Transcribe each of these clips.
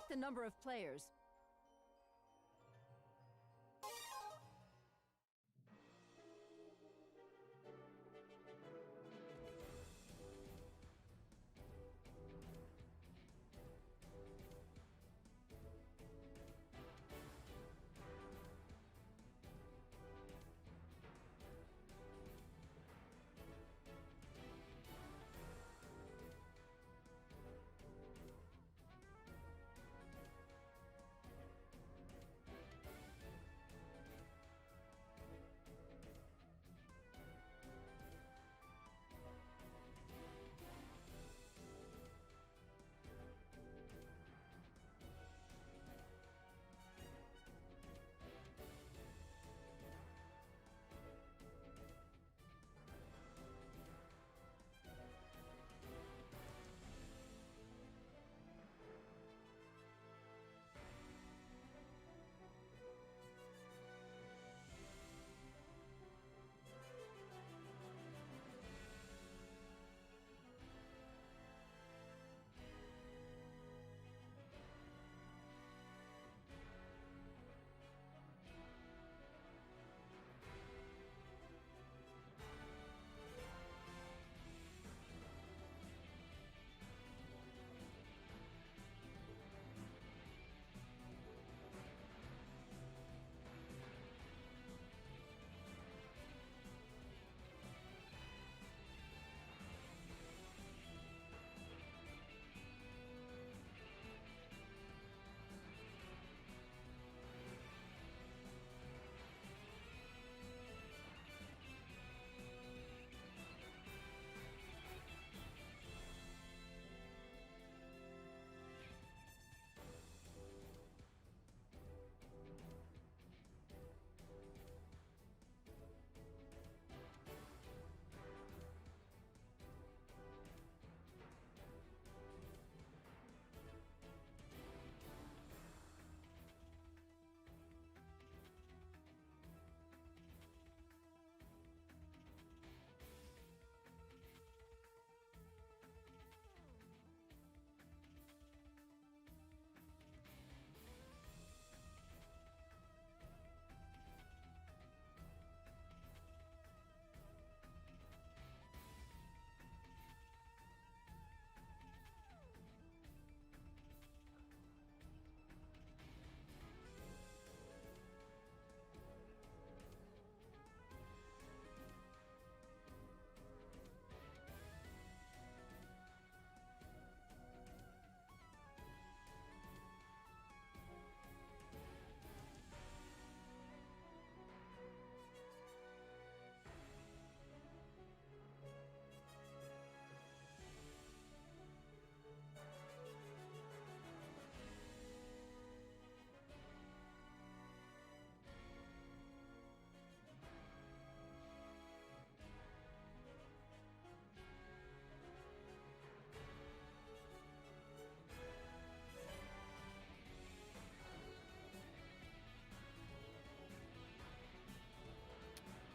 Select the number of players.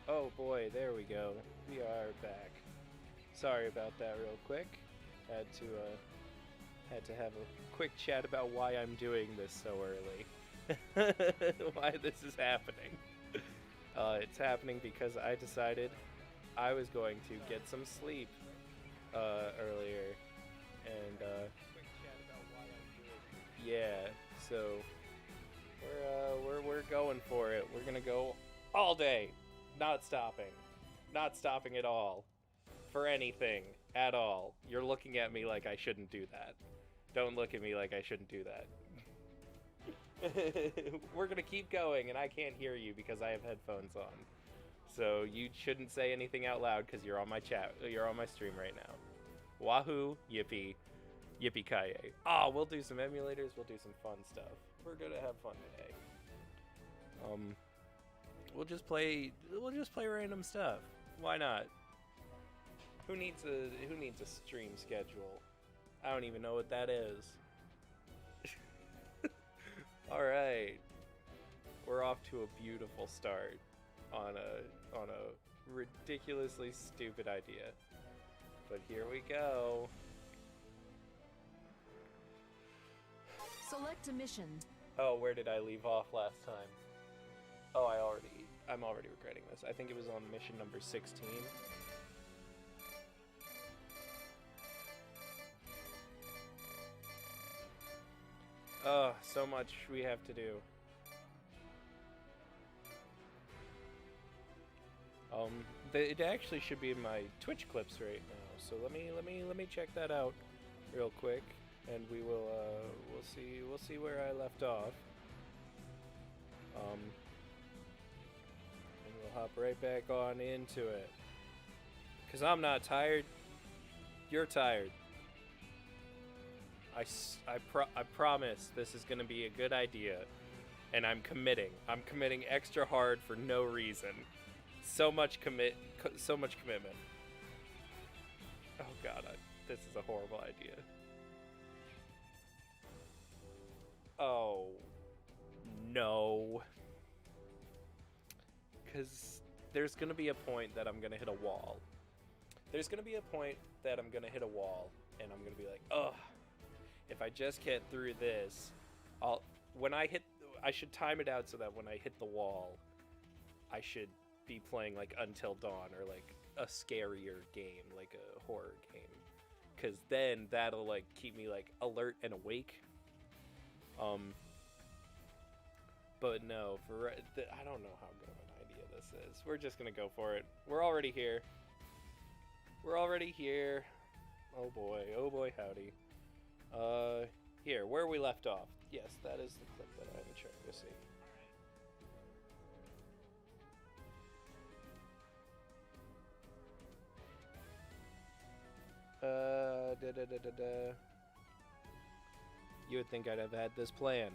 Oh boy, there we go. We are back. Sorry about that real quick. Had to had to have a quick chat about why I'm doing this so early. Why this is happening. It's happening because I decided I was going to get some sleep earlier, and yeah, so we're going for it. We're gonna go all day, not stopping at all, for anything at all. You're looking at me like I shouldn't do that. Don't look at me like I shouldn't do that. We're gonna keep going, and I can't hear you because I have headphones on. So you shouldn't say anything out loud because you're on my chat. You're on my stream right now. Wahoo! Yippee! Yippee ki yay! Ah, we'll do some emulators. We'll do some fun stuff. We're gonna have fun today. We'll just play random stuff. Why not? Who needs a stream schedule? I don't even know what that is. All right, we're off to a beautiful start on a ridiculously stupid idea. But here we go. Select back to mission. Oh, where did I leave off last time? Oh, I'm already regretting this. I think it was on mission number 16. Oh, so much we have to do. It actually should be in my Twitch clips right now. So let me check that out real quick, and we'll see where I left off. And we'll hop right back on into it. 'Cause I'm not tired. You're tired. I promise this is gonna be a good idea, and I'm committing. I'm committing extra hard for no reason. So much commitment. Oh god, this is a horrible idea. Oh no. Because there's gonna be a point that I'm gonna hit a wall. There's gonna be a point that I'm gonna hit a wall, and I'm gonna be like, ugh. If I just get through this, I should time it out so that when I hit the wall, I should be playing like Until Dawn or like a scarier game, like a horror game, because then that'll like keep me like alert and awake. But no, I don't know how good of an idea this is. We're just gonna go for it. We're already here. Oh boy, howdy. Here, where we left off. Yes, that is the clip that I'm trying to see. You would think I'd have had this planned.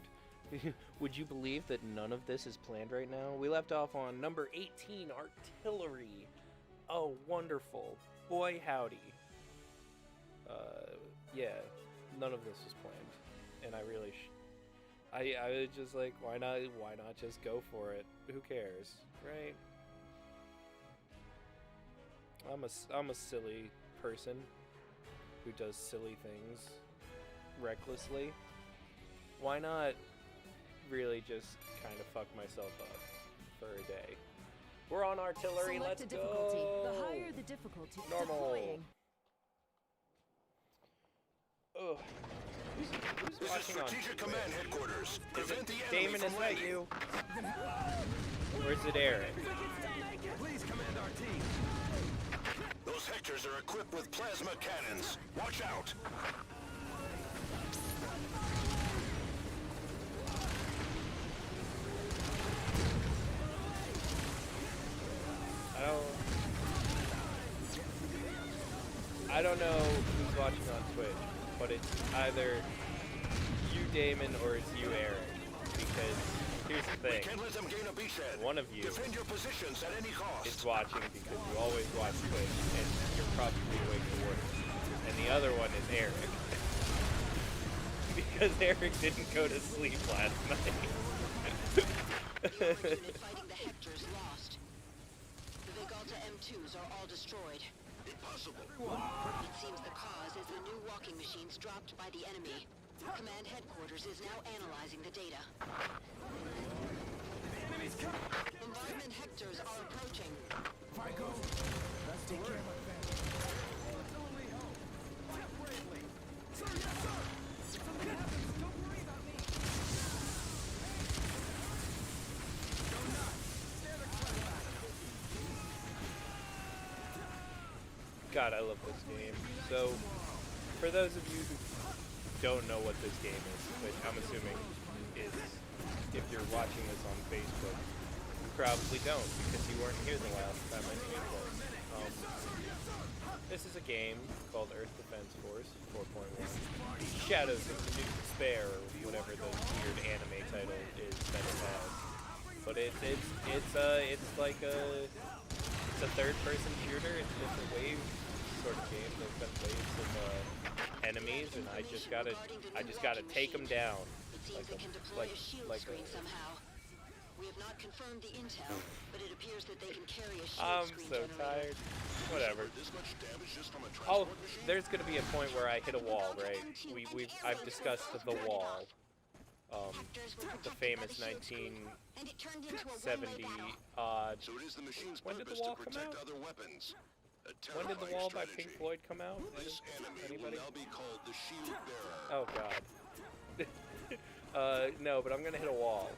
Would you believe that none of this is planned right now? We left off on number 18, artillery. Oh, wonderful. Boy, howdy. Yeah, none of this was planned, and I really I was just like, why not just go for it? Who cares, right? I'm a silly person who does silly things recklessly. Why not really just kind of fuck myself up for a day? We're on artillery. Select Let's a difficulty. go. The higher the difficulty, Normal. deploying. Ugh. Who's watching on Strategic Command Headquarters. Is it Prevent the enemy Damon? from Is that landing. you? Or is it Eric? Please command our team. Those Hectors are equipped with plasma cannons. Watch out. I don't know who's watching on Twitch, but it's either you, Damon, or it's you, Eric. Because here's the thing: Can't let them gain a beachhead. one of you Defend your positions at any cost. is watching because you always watch Twitch, and you're probably awake to work. And the other one is Eric, because Eric didn't go to sleep last night. The unit fighting the Hectors lost. The Vegalta M2s are all destroyed. Impossible. It seems the cause is the new walking machines dropped by the enemy. Command headquarters is now analyzing the data. Bombardment Hectors are approaching. If I go, let's take care of my family. It's only hope. Fight bravely. Sir, yes, sir. If something happens, don't worry about me. Go nuts. Stare the crap out of it. God, I love this game. So, for those of you who don't know what this game is, which I'm assuming is, if you're watching this on Facebook, you probably don't, because you weren't here the last time I streamed this. This is a game called Earth Defense Force 4.1. Shadows of the New Despair, or whatever the weird anime title is that it has. But it's like a third-person shooter. It's just a wave sort of game. There's been waves of enemies, and I just gotta take them down. It seems Like they a- can deploy like- a shield like screen a- somehow. We have not confirmed the intel, but it appears that they can carry a shield I'm screen so generator. tired. Whatever. This much damage just from a Oh, transport machine? there's gonna be a point where I hit a wall, right? I've discussed the wall. Hectors were the protected famous by the shield screen, and it turned into a one-way 1970 battle. odd. So it is the machine's When did the purpose to wall come protect out? other weapons. A When did the terrifying Wall by strategy. Pink Floyd come out? This enemy Anybody? will now be called the Shield Bearer. Oh god. No, but I'm gonna hit a wall.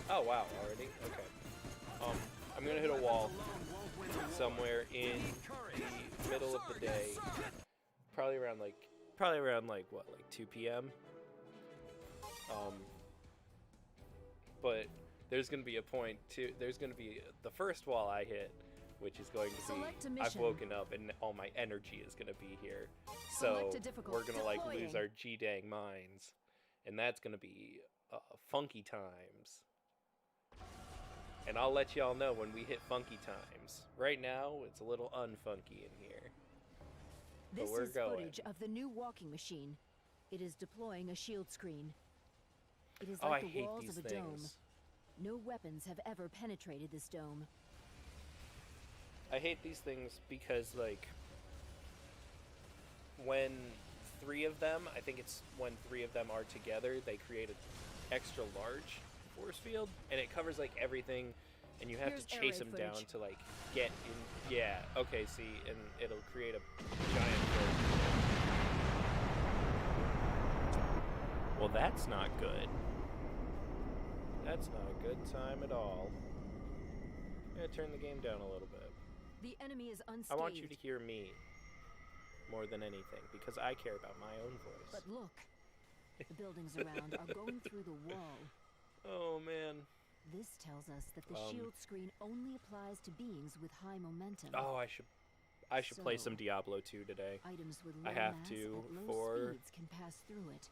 Oh wow, already? Okay. I'm gonna hit a wall somewhere in the middle of the day. Probably around like what, like 2 p.m. But there's gonna be a point to there's gonna be the first wall I hit, which is going to Select a be I've mission. woken up and all my energy is gonna be here. Select So a difficult we're gonna like lose deploying. our G-dang minds. And that's gonna be funky times. And I'll let y'all know when we hit funky times. Right now, it's a little unfunky in here. But This we're is going. footage of the new walking machine. It is deploying a shield screen. It is Oh, like I the hate walls these of a dome. things. No weapons have ever penetrated this dome. I hate these things because, like, when three of them, I think it's when three of them are together, they create an extra large force field, and it covers, like, everything, and you have Here's to air chase raid them down footage. to, like, get in. Yeah, okay, see, and it'll create a giant force field. Well, that's not good. That's not a good time at all. I'm gonna turn the game down a little bit. The enemy is unscathed. I want you to hear me more than anything, because I care about my own voice. But look, the buildings around are going through the wall. Oh, man. This tells us that the Um, shield screen only applies to beings with high momentum. Oh, I should play some So, Diablo 2 today. Items with I low have mass to at low for speeds can pass through it.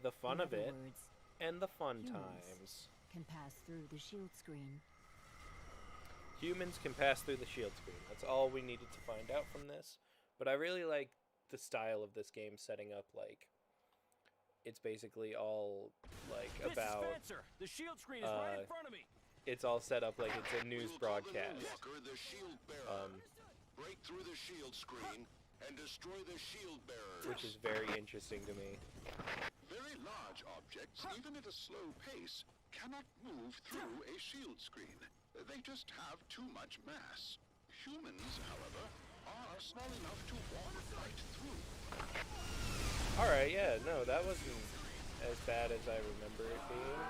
the fun In of other it words, and the fun humans times. can pass through the shield screen. Humans can pass through the shield screen. That's all we needed to find out from this. But I really like the style of this game, setting up like it's basically all like about. This is Spencer. The shield screen is right in front of me. It's all set up like it's a We news will call the new broadcast. walker the Shield Bearer. Um, Break through the shield screen and destroy the shield bearers. which is very interesting to me. Very large objects, even at a slow pace, cannot move through a shield screen. They just have too much mass. Humans, however, are small enough to walk right through. Alright, yeah, no, that wasn't as bad as I remember it being.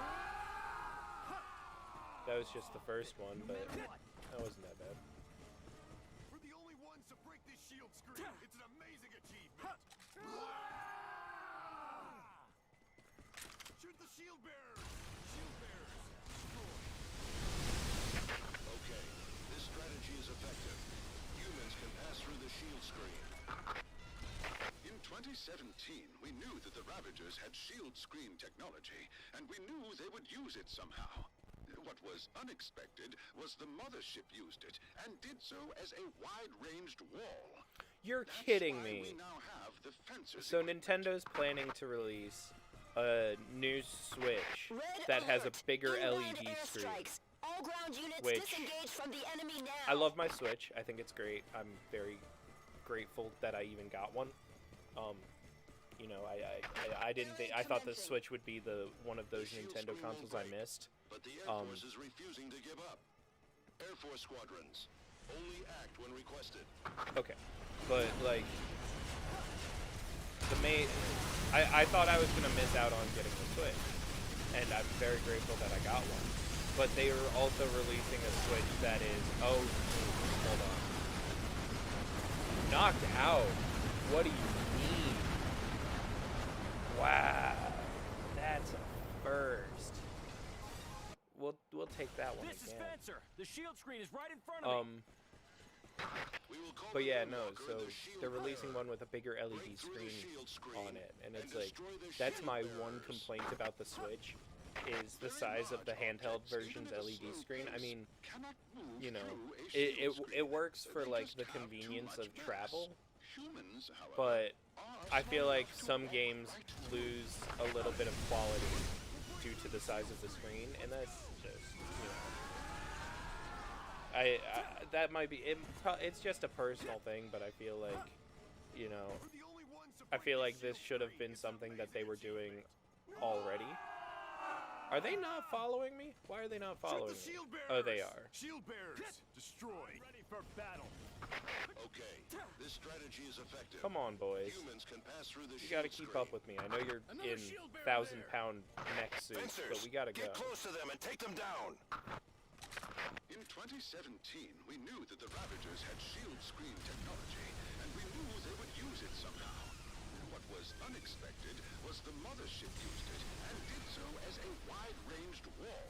That was just the first one, but that wasn't that bad. We're the only ones to break this shield screen. It's an amazing achievement. Shoot the shield bearers! Shield bearers, destroyed. Okay, this strategy is effective. Humans can pass through the shield screen. In 2017, we knew that the Ravagers had shield screen technology, and we knew they would use it somehow. What was unexpected was the mothership used it, and did so as a wide-ranged wall. You're That's kidding why me. We now have the fencers So equipment. Nintendo's planning to release a new Switch Red that has a alert. bigger Inbound LED screen. airstrikes. All ground units Which- disengage from the enemy now. I love my Switch. I think it's great. I'm very grateful that I even got one. You know, I didn't think I thought the Switch would be the one of those Nintendo consoles I missed. But the Air Force is refusing to give up. Air Force squadrons only act when requested. Okay, but like the main, I thought I was gonna miss out on getting the Switch, and I'm very grateful that I got one. But they are also releasing a Switch that is hold on, knocked out. What do you mean? Wow, that's a first. We'll take that one This is again. Spencer. The shield screen is right in front of me. We will call But the yeah, new no, walker so the Shield they're releasing Bearer. one with a bigger LED Break through the screen shield screen on it, and it's and like, destroy the that's shield my one bearers. complaint about the Switch, is the Very size of the large handheld objects, even version's at a LED slow screen. I pace, mean, cannot move you know, through a it shield screen. it works for They like just the have too convenience much of mass. travel, Humans, however, but are I feel small like enough to some walk games right through. lose a little bit of quality due to the size of the screen, and that's just, you know. I that might be it's just a personal thing, but I feel like, you know, I feel like this should have been something that they were doing already, Are they not following me? Why are they not following me? Shield bearers. Oh, they are. Shield bearers destroyed. Ready for battle. Okay, this strategy is effective. Come on, boys. Humans can pass through the You gotta shield keep up screen. with me. I know you're Another in shield bearer 1,000-pound mech suits, but we gotta go. Get close to them and take them down. In 2017, we knew that the Ravagers had shield screen technology, and we knew they would use it somehow. What was unexpected was the mothership used it, and did so as a wide-ranged wall.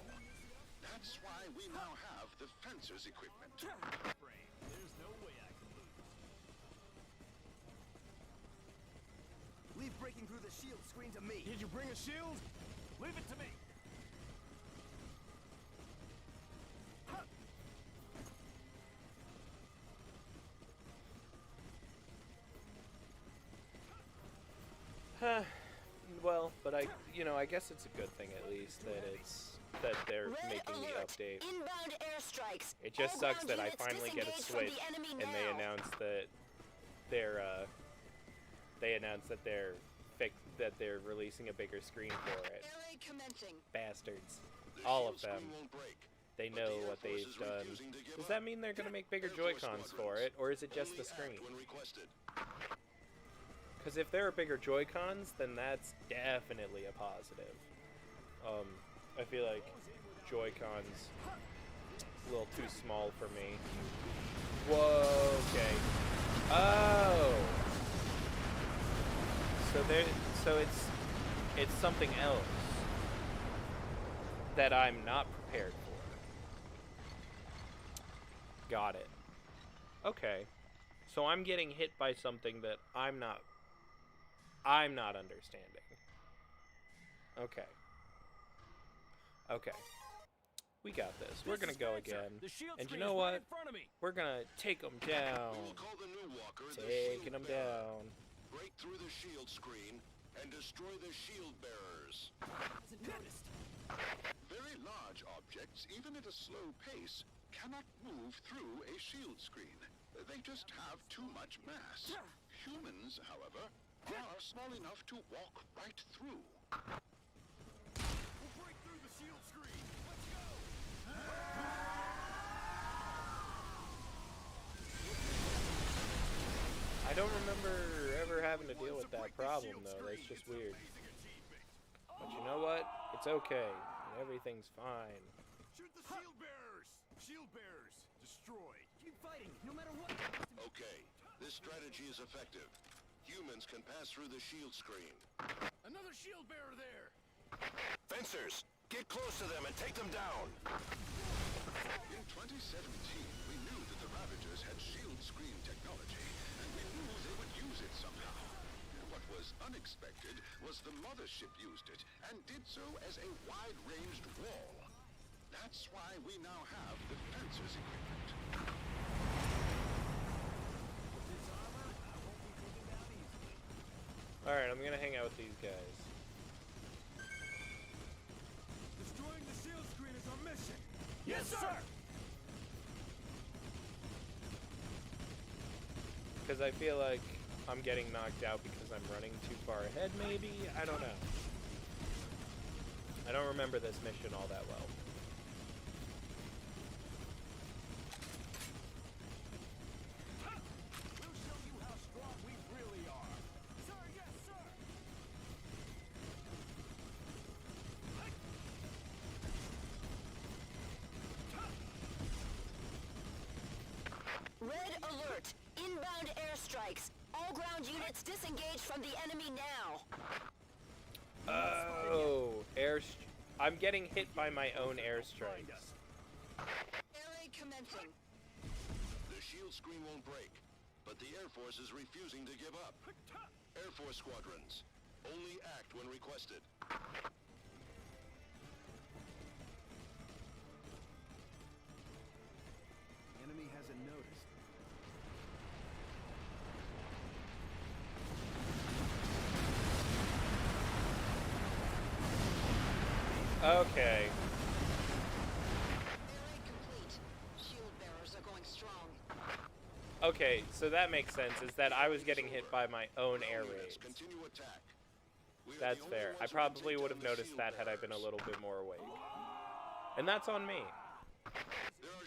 That's why we now have the Fencer's equipment. There's no way I can lose. Leave breaking through the shield screen to me. Did you bring a shield? Leave it to me. Well, but I guess it's a good thing at least that they're Red making the alert. update. Inbound airstrikes. It just All sucks ground that I units finally get a disengage from Switch the enemy and they now. announce that they're releasing a bigger screen for it. Array commencing. Bastards. The All shield of them. screen won't break, They but know the Air what they've Force is done. refusing to give Does up. that mean they're gonna make bigger Air Force Joy-Cons for squadrons it, or is it just only the screen? act when requested. Because if there are bigger Joy-Cons, then that's definitely a positive. I feel like Joy-Cons a little too small for me. Whoa, okay. Oh! So it's something else that I'm not prepared for. Got it. Okay. So I'm getting hit by something that I'm not understanding. Okay. Okay. We got this. We're gonna go again. The shield And you screen know is right what? in front of me. We're gonna take them down. We will call the new walker the Taking shield them bearer. down. Break through the shield screen and destroy the shield bearers. Hasn't noticed. Very large objects, even at a slow pace, cannot move through a shield screen. They just have too much mass. Humans, however, are small enough to walk right through. We'll break through the shield screen. Let's go. I don't remember ever having to deal with that problem, though. That's just weird. But you know what? It's okay. Everything's fine. Shoot the shield bearers. Shield bearers destroyed. Keep fighting, no matter what. Okay, this strategy is effective. Humans can pass through the shield screen. Another shield bearer there. Fencers, get close to them and take them down. In 2017, we knew that the Ravagers had shield screen technology, and we knew they would use it somehow. What was unexpected was the mothership used it, and did so as a wide-ranged wall. That's why we now have the Fencer's equipment. Alright, I'm gonna hang out with these guys. Destroying the shield screen is our mission. Yes, sir. Because I feel like I'm getting knocked out because I'm running too far ahead, maybe? I don't know. I don't remember this mission all that well. We'll show you how strong we really are. Sir, yes, sir. Red alert. Inbound airstrikes. All ground units disengage from the enemy now. Oh, I'm getting hit by my own airstrikes. Array commencing. The shield screen won't break, but the Air Force is refusing to give up. Air Force squadrons, only act when requested. Enemy hasn't noticed. Okay. Array complete. Shield bearers are going strong. Okay, so that makes sense, is that I was getting hit by my own air Units, raids. continue attack. That's fair. I probably would have noticed that had I been a little bit more awake. And that's on me.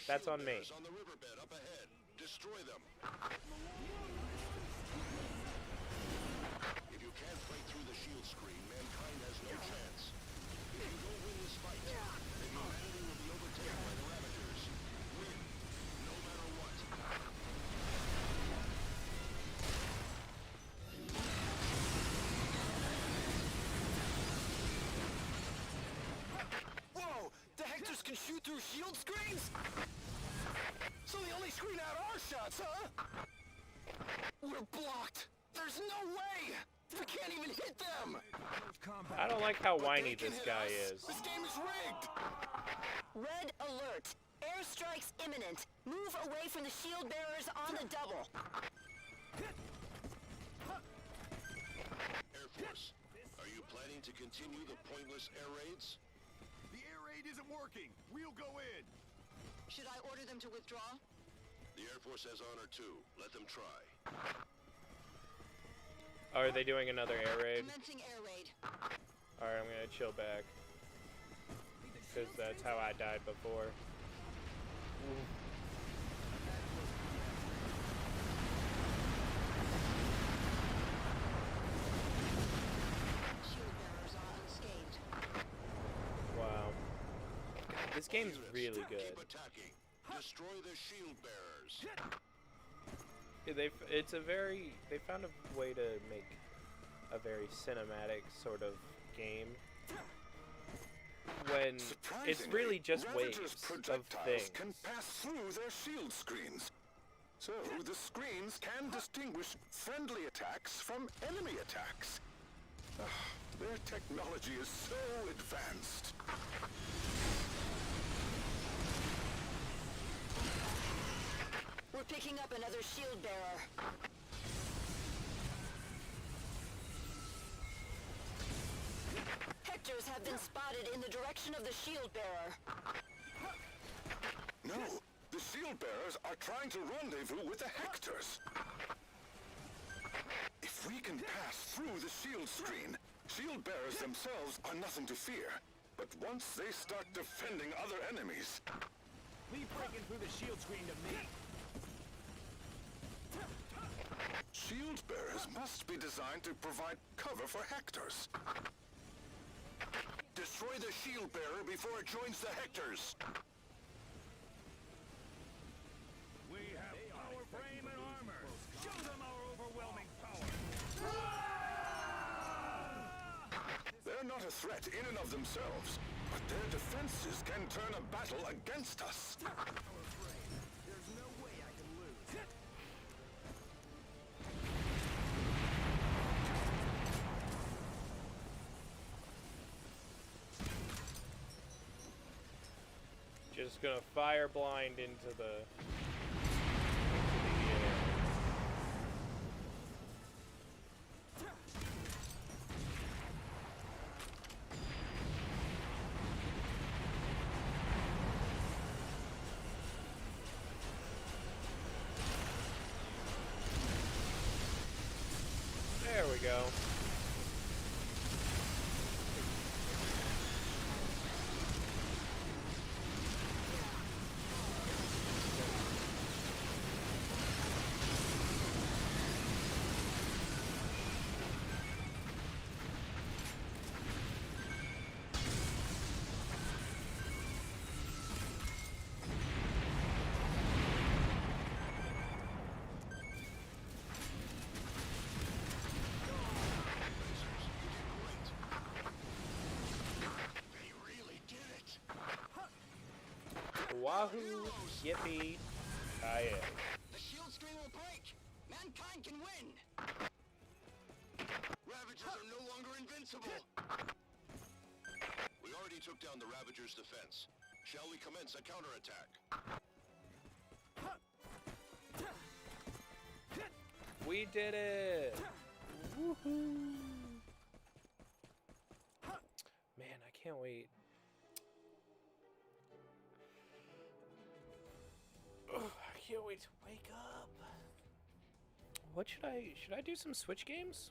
That's on me. On the riverbed up ahead. Destroy them. If you can't break through the shield screen, mankind has no chance. If you don't win this fight, then humanity will be overtaken by the Ravagers. Win, no matter what. Whoa! The Hectors can shoot through shield screens? So they only screen out our shots, huh? We're blocked! There's no way! We can't even hit them! I don't like how whiny They can this hit guy us. is. This game is rigged! Red alert. Airstrikes imminent. Move away from the shield bearers on the double. Air Force, are you planning to continue the pointless air raids? The air raid isn't working! We'll go in! Should I order them to withdraw? The Air Force has honor too. Let them try. Are they doing another air raid? Commencing air raid. Alright, I'm gonna chill back. Because that's how I died before. Shield bearers are unscathed. Wow. This game's really good. Keep attacking. Destroy the shield bearers. Yeah, they found a way to make a very cinematic sort of game when it's really just waves Ravager's of projectiles things. can pass through their shield screens. So the screens can distinguish friendly attacks from enemy attacks. Their technology is so advanced. We're picking up another shield bearer. Hectors have been spotted in the direction of the shield bearer. No, the shield bearers are trying to rendezvous with the Hectors. If we can pass through the shield screen, shield bearers themselves are nothing to fear. But once they start defending other enemies, Leave breaking through the shield screen to me! shield bearers must be designed to provide cover for Hectors. Destroy the shield bearer before it joins the Hectors. We have power frame and armor! Show them our overwhelming power! They're not a threat in and of themselves, but their defenses can turn a battle against us. There's no way I can lose. Just gonna fire blind into the air. There we go. They really did it. Wahoo! Yippee! Kaye. The shield screen will break. Mankind can win. Ravagers are no longer invincible. We already took down the Ravagers' defense. Shall we commence a counterattack? We did it! Woohoo! Man, I can't wait. Ugh, I can't wait to wake up. What should I do some Switch games?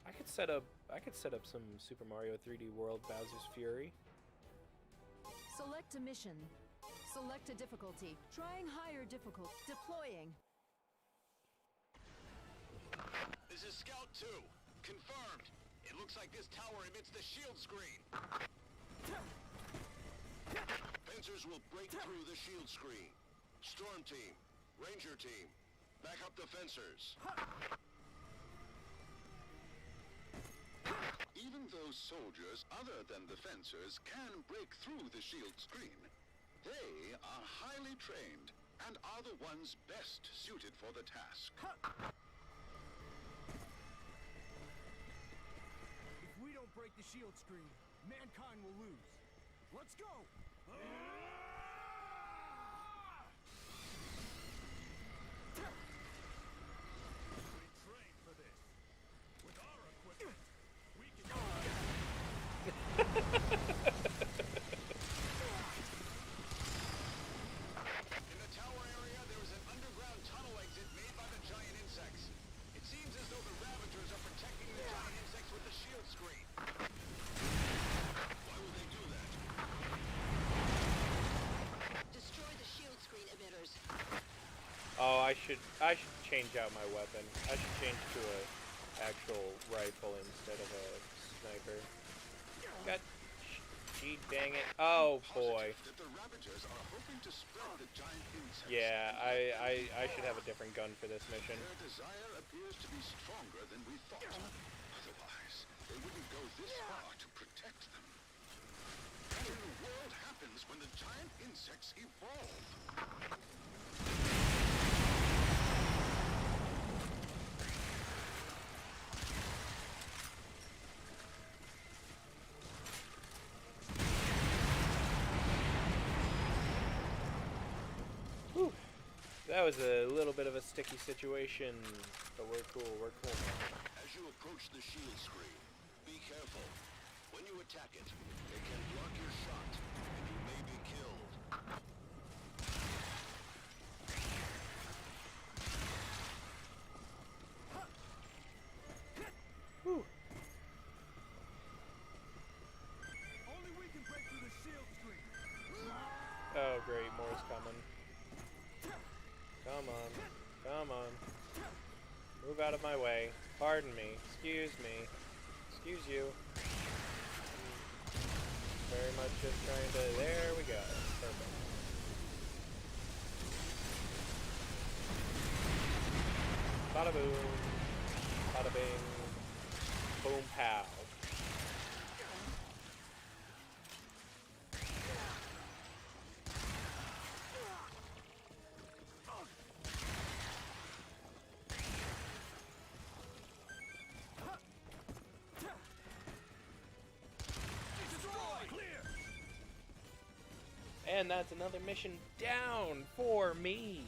I could set up some Super Mario 3D World Bowser's Fury. Select a mission. Select a difficulty. Trying higher difficulty. Deploying. This is Scout 2. Confirmed. It looks like this tower emits the shield screen. Fencers will break through the shield screen. Storm team, Ranger team, back up the fencers. Even though soldiers other than the fencers can break through the shield screen, they are highly trained and are the ones best suited for the task. If we don't break the shield screen, mankind will lose. Let's go! We trained for this. With our equipment, we can... In the tower area, there is an underground tunnel exit made by the giant insects. It seems as though the Ravagers are protecting the giant insects with the shield screen. Why would they do that? Destroy the shield screen emitters. Oh, I should change out my weapon. I should change to a actual rifle instead of a sniper. God, gee, dang it! Oh boy. That the Ravagers are hoping to spread the giant insects. Yeah, I should have a different gun for this mission. Their desire appears to be stronger than we thought. Otherwise, they wouldn't go this far to protect them. What in the world happens when the giant insects evolve? Whew. That was a little bit of a sticky situation, but we're cool now. As you approach the shield screen, be careful. When you attack it, it can block your shot, and you may be killed. Whew. Only we can break through the shield screen. Oh great, more's coming. Come on. Come on. Move out of my way. Pardon me. Excuse me. Excuse you. Very much just trying to... There we go. Perfect. Bada boom. Bada bing. Boom pow. And that's another mission down for me.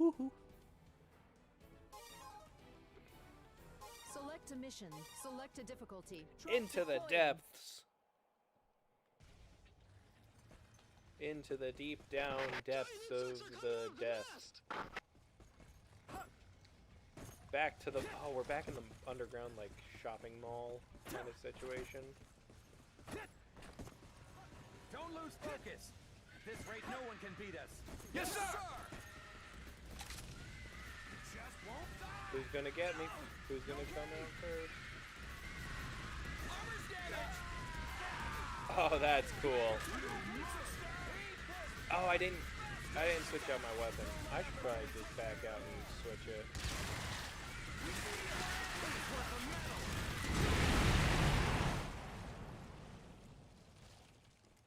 Woohoo. Select a mission. Select a difficulty. Into the depths. Into the deep down depths of the death. Back to the... Oh, we're back in the underground, like, shopping mall kind of situation. Don't lose focus. At this rate, no one can beat us. Yes, sir! Just won't die. Who's gonna get me? Who's gonna come out first? Armor's damaged. Oh, that's cool. Oh, I didn't switch out my weapon. I should probably just back out and switch it.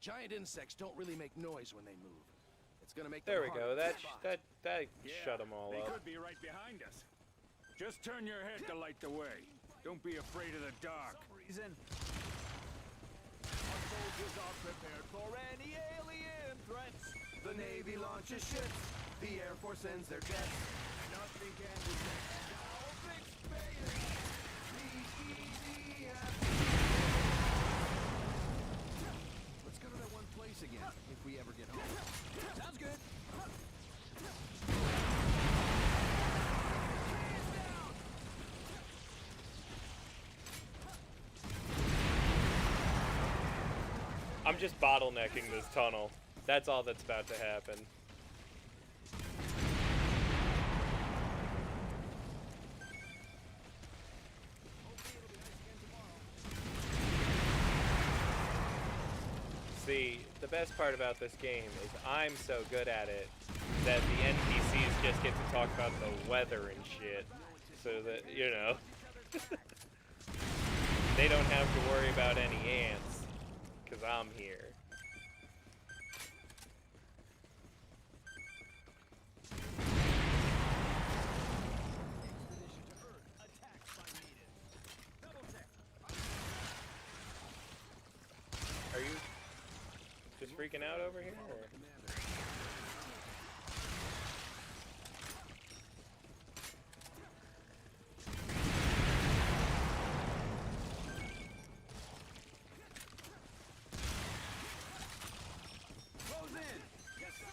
Giant insects don't really make noise when they move. It's gonna make There them we harder go. to spot. That shut them all They up. could be right behind us. Just turn your head to light the way. Don't be afraid of the dark. For some reason, our soldiers are prepared for any alien threats. The Navy launches ships. The Air Force sends their jets. Nothing can detect our big space. Let's go to that one place again, if we ever get home. Sounds good. I'm just bottlenecking this tunnel. That's all that's about to happen. See, the best part about this game is I'm so good at it that the NPCs just get to talk about the weather and shit. So that, you know, they don't have to worry about any ants, because I'm here. Are you just freaking out over here? Or? Close in. Yes, sir.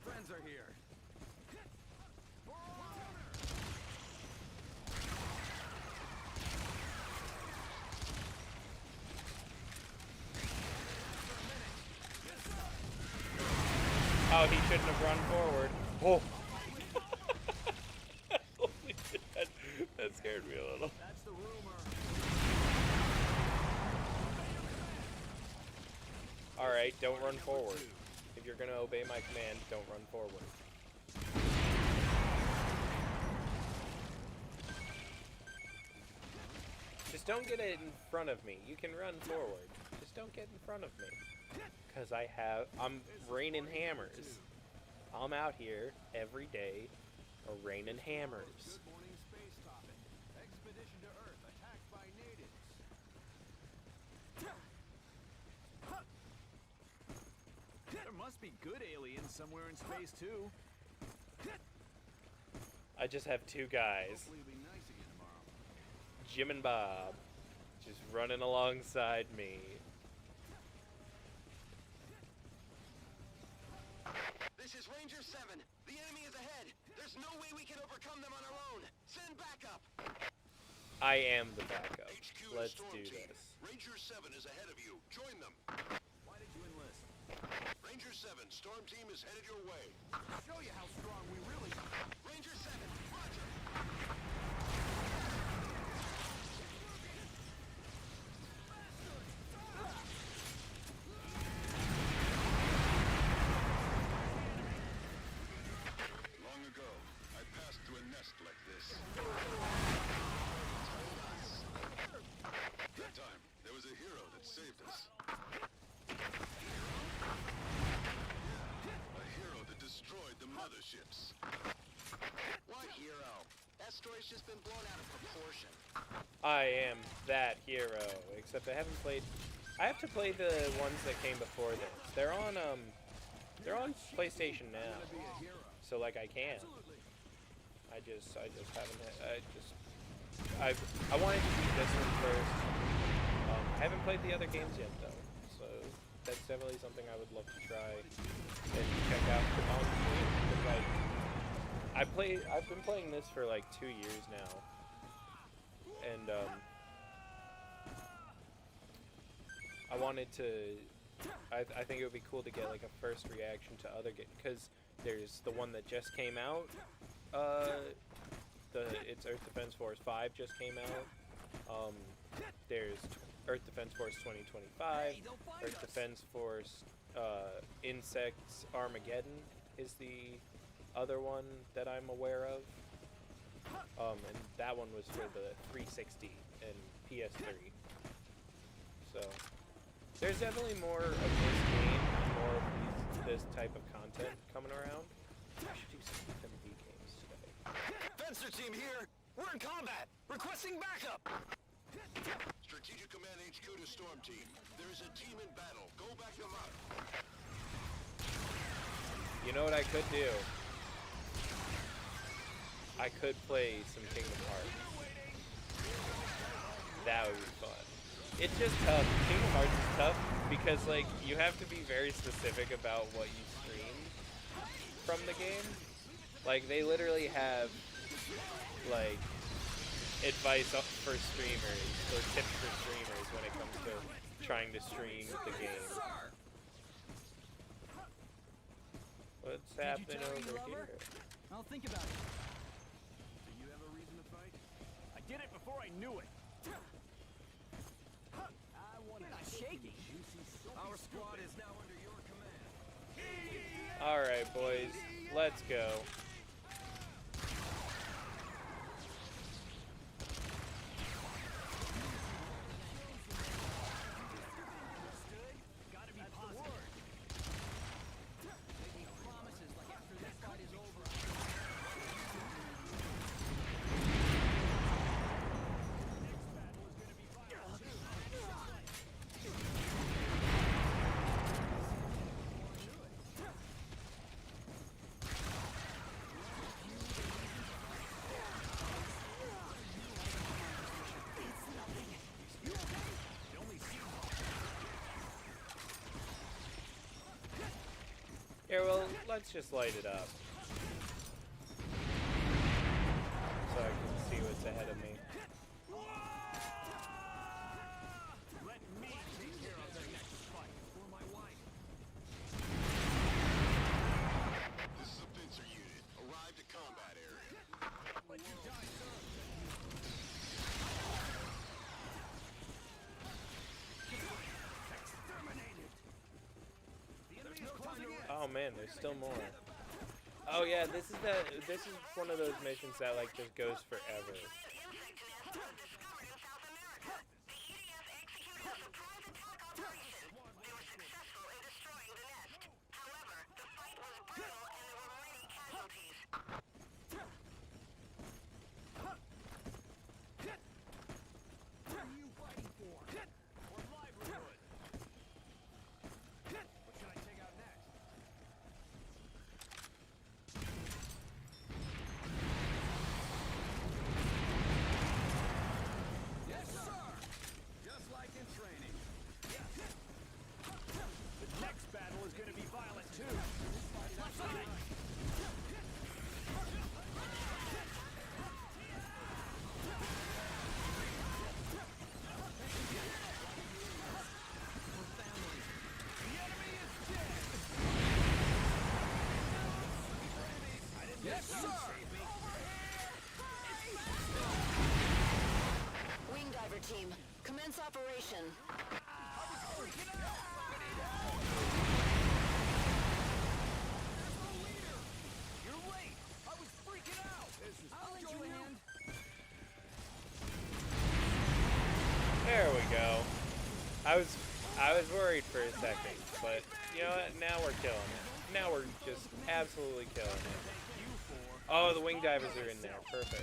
Friends are here. Oh, he shouldn't have run forward. Oh. Holy shit, that scared me a little. That's the rumor. Alright, don't run forward. If you're gonna obey my command, don't run forward. Just don't get it in front of me. You can run forward. Just don't get in front of me. Because I'm raining hammers. I'm out here every day, raining hammers. Good morning, space topic. Expedition to Earth attacked by natives. There must be good aliens somewhere in space too. I just have two guys, Hopefully it'll be nice again tomorrow. Jim and Bob, just running alongside me. This is Ranger 7. The enemy is ahead. There's no way we can overcome them on our own. Send backup. I am the backup. HQ Let's Storm do Team. this. Ranger 7 is ahead of you. Join them. Why did you enlist? Ranger 7, Storm Team is headed your way. Show you how strong we really are. Ranger 7, roger. Long ago, I passed through a nest like this. That time, there was a hero that saved us. A hero that destroyed the motherships. What hero? That story's just been blown out of proportion. I am that hero, except I haven't played. I have to play the ones that came before this. They're on PlayStation now, so like I can. I just haven't. I wanted to beat this one first. I haven't played the other games yet though, so that's definitely something I would love to try and check out. Because like I've been playing this for like 2 years now, and I wanted to. I think it would be cool to get like a first reaction to other games, because there's the one that just came out. It's Earth Defense Force 5 just came out. There's Earth Defense Force 2025. Earth Defense Force Insects Armageddon is the other one that I'm aware of. And that one was for the 360 and PS3. So There's definitely more of this game, more of this type of content coming around. I should do some FMV games today. Fencer team here. We're in combat. Requesting backup. Strategic Command HQ to Storm Team. There is a team in battle. Go back them up. You know what I could do? I could play some Kingdom Hearts. That would be fun. It's just tough. Kingdom Hearts is tough because, like, you have to be very specific about what you stream from the game. Like, they literally have, like, advice for streamers, or tips for streamers when it comes to trying to stream the game. What's happening over here? I'll think about it. Do you have a reason to fight? I did it before I knew it. You're not shaking. Our squad is now under your command. Alright, boys. Let's go. Gotta be positive. Making promises like after this fight is over. Next battle is gonna be violent too. Here, well, let's just light it up. So I can see what's ahead of me. Let me take care of the next fight for my wife. This is a pincer unit. Arrived at combat area. Let you die, sir. Exterminated. The enemy is closing in. Oh man, there's still more. Oh yeah, this is one of those missions that like just goes forever. What are you fighting for? Or livelihood? What should I take out next? Yes, sir! Just like in training. Yes. The next battle is going to be violent too. Left side! The enemy is dead! Yes, sir! Wing diver team, commence operation. You're late! I was freaking out! I'll lend you a hand. There we go. I was worried for a second, but you know what? Now we're killing it. Now we're just absolutely killing it. Oh, the wing divers are in there. Perfect.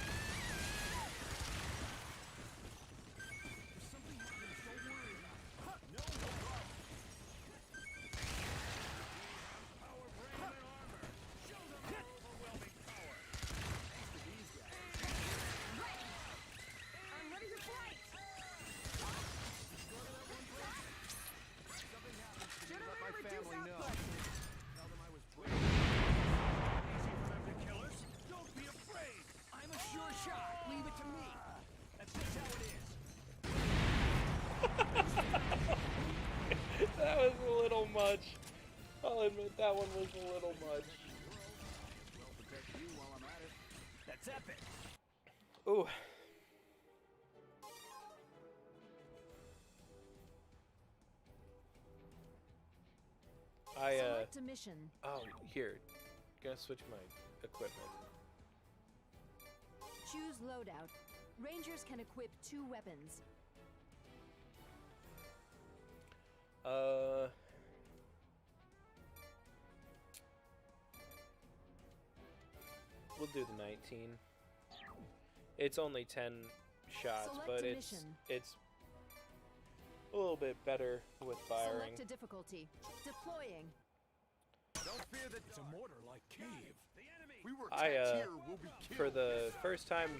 I'm ready to fight! Let my family know. Tell them I was brave. Easy for them to kill us. Don't be afraid. I'm a sure shot. Leave it to me. That's just how it is. That was a little much. I'll admit that one was a little much. Well, protect you while I'm at it. That's epic. Ooh. Select a mission. Oh, here. Gonna switch my equipment. Choose loadout. Rangers can equip 2 weapons. We'll do the 19. It's only 10 shots, Select but a it's mission. a little bit better with firing. Select a difficulty. Deploying. Don't fear that it's a mortar-like cave. The enemy. We were I attacked here, we'll be killed. for the first time,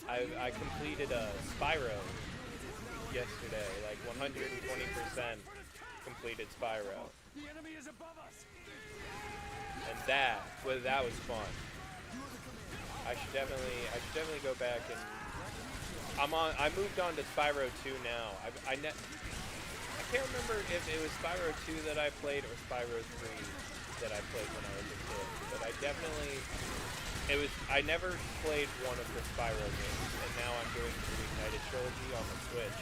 I completed Spyro yesterday, like 120% completed Spyro, The enemy is above us. and that was fun. I should definitely go back and I moved on to Spyro 2 now. I can't remember if it was Spyro 2 that I played or Spyro 3 that I played when I was a kid, but I never played one of the Spyro games, and now I'm doing the Reignited trilogy on the Switch.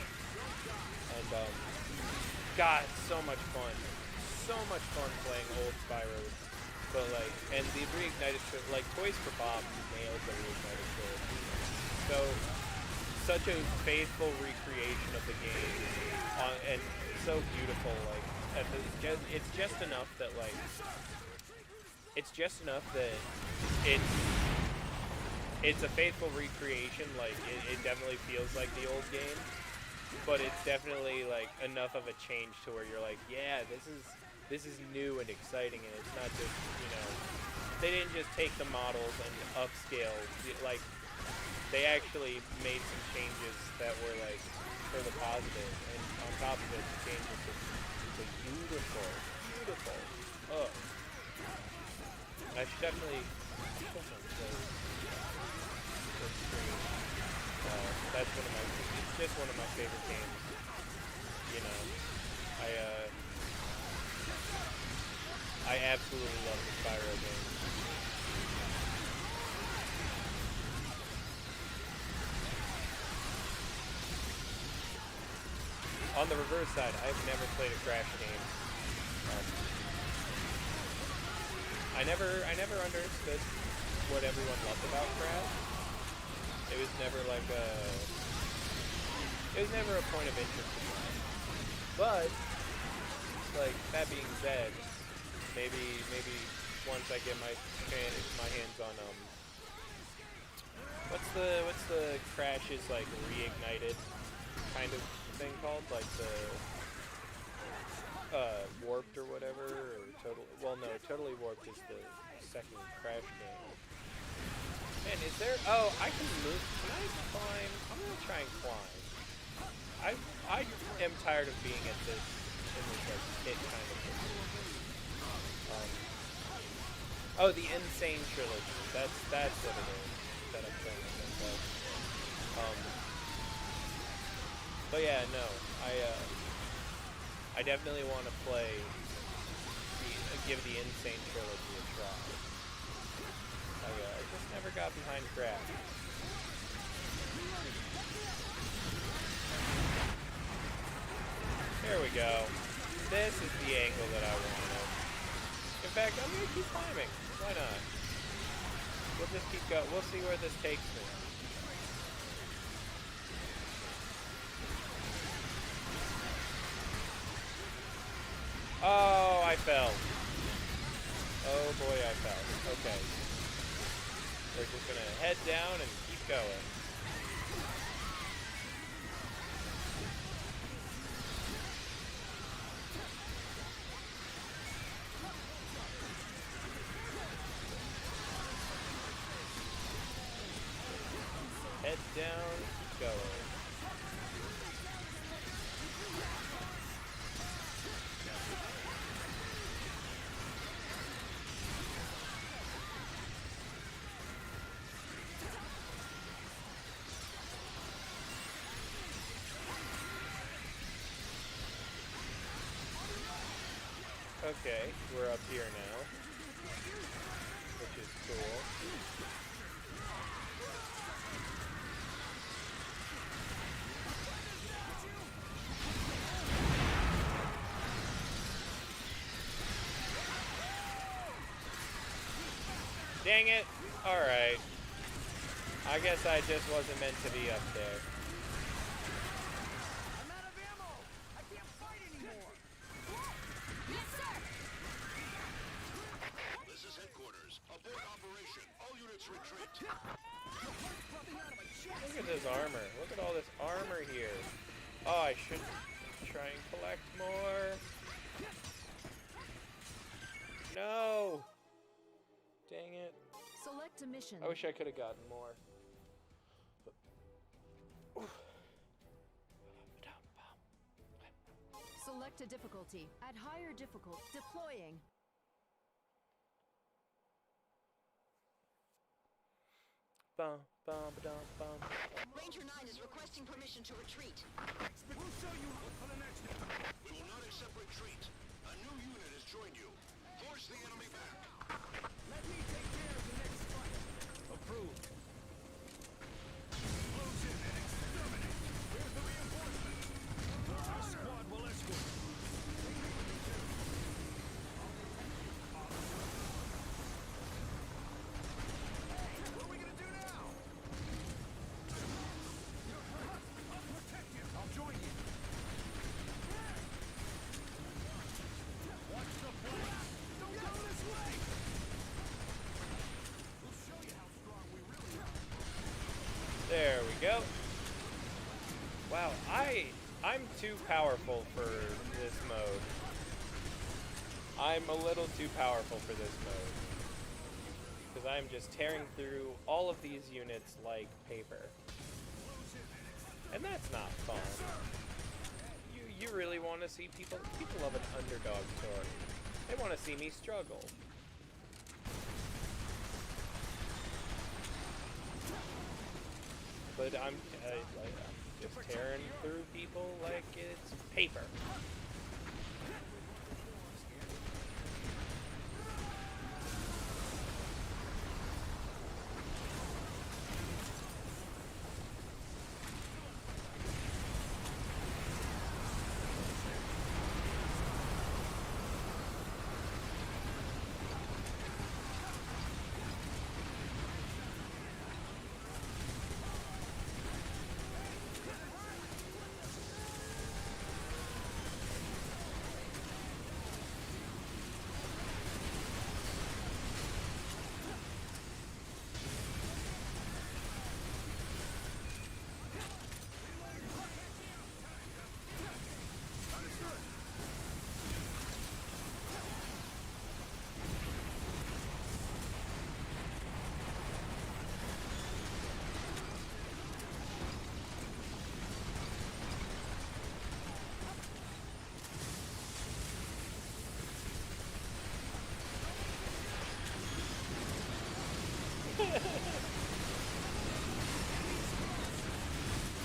And God, so much fun. So much fun playing old Spyros. But like, and the Reignited trilogy, like Toys for Bob nailed the Reignited trilogy. So, such a faithful recreation of the game, and so beautiful. Like, it's just enough that like, it's a faithful recreation. Like, it definitely feels like the old game, but it's definitely like enough of a change to where you're like, yeah, this is new and exciting, and it's not just, they didn't just take the models and upscale, like, they actually made some changes that were, like, for the positive, and on top of it, the changes were beautiful, beautiful. Oh. I should definitely that's it's just one of my favorite games, I absolutely love the Spyro games. On the reverse side, I've never played a Crash game. I never understood what everyone loved about Crash. It was never like it was never a point of interest of mine. But like, that being said, maybe once I get my hands on what's the Crash's like reignited kind of thing called, like the Warped or whatever, or Totally Warped is the second Crash game. Man, is there? Oh, I can move. Can I climb? I'm gonna try and climb. I am tired of being in this like pit kind of thing. Oh, the Insane Trilogy. That's what it is that I'm trying to think of. But yeah, no, I definitely want to give the Insane Trilogy a try. I just never got behind Crash. There we go. This is the angle that I wanted. In fact, I'm gonna keep climbing. Why not? We'll just keep going. We'll see where this takes me. Oh, I fell. Oh boy, I fell. Okay. We're just gonna head down and keep going. Head down, keep going. Okay, we're up here now, which is cool. Dang it! Alright. I guess I just wasn't meant to be up there. I'm out of ammo. I can't fight anymore. Let's retreat. Look at this armor. Look at all this armor here. Oh, I should try and collect more. No! Dang it. Select a mission. I wish I could have gotten more. Select a difficulty. At higher difficulty. Deploying. Bum, bum, ba-dum, bum. Ranger 9 is requesting permission to retreat. We'll show you for the next one. We will not accept retreat. A new unit has joined you. Force the enemy back. Let me take care of the next fight. Approved. Close in and exterminate. Where's the reinforcement? Our squad will escort. What are we gonna do now? You're hurt. I'll protect you. I'll join you. Watch the flank. Don't go this way. We'll show you how strong we really are. There we go. Wow, I'm too powerful for this mode. I'm a little too powerful for this mode. Because I'm just tearing through all of these units like paper. And that's not fun. You really want to see people love an underdog story. They want to see me struggle. But I'm just tearing through people like it's paper.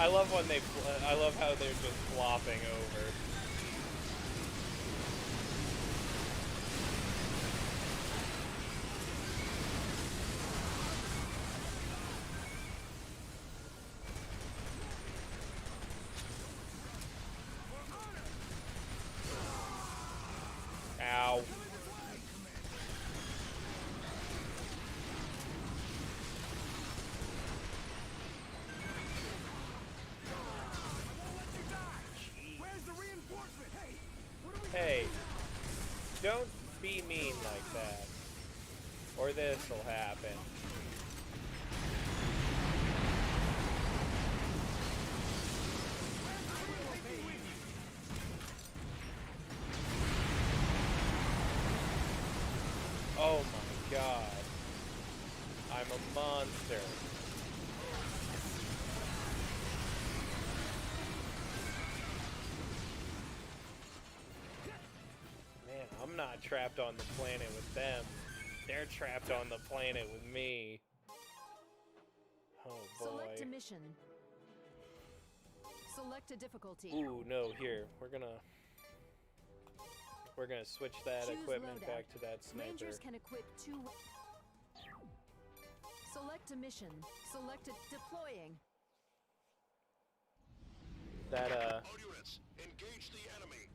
I love when I love how they're just flopping over. Ow. Hey, don't be mean like that, or this'll happen. Oh my god. I'm a monster. Man, I'm not trapped on the planet with them. They're trapped on the planet with me. Oh boy. Select a mission. Select a difficulty. Ooh, no, here. We're gonna switch that Choose equipment loadout. back to that sniper. Rangers can equip two. Select a mission. Select a deploying. That All units, engage the enemy.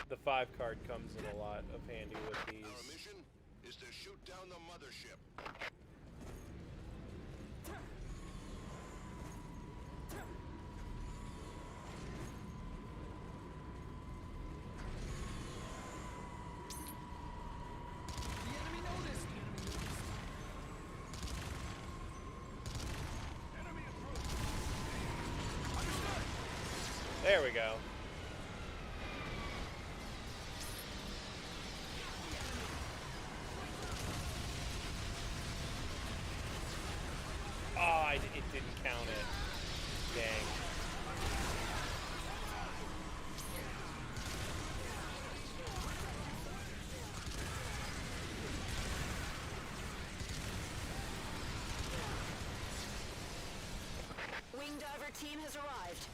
the 5 card comes in a lot of handy with Our these. mission is to shoot down the mothership. The enemy noticed. There we go. Oh, it didn't count it. Dang. Wing diver team has arrived.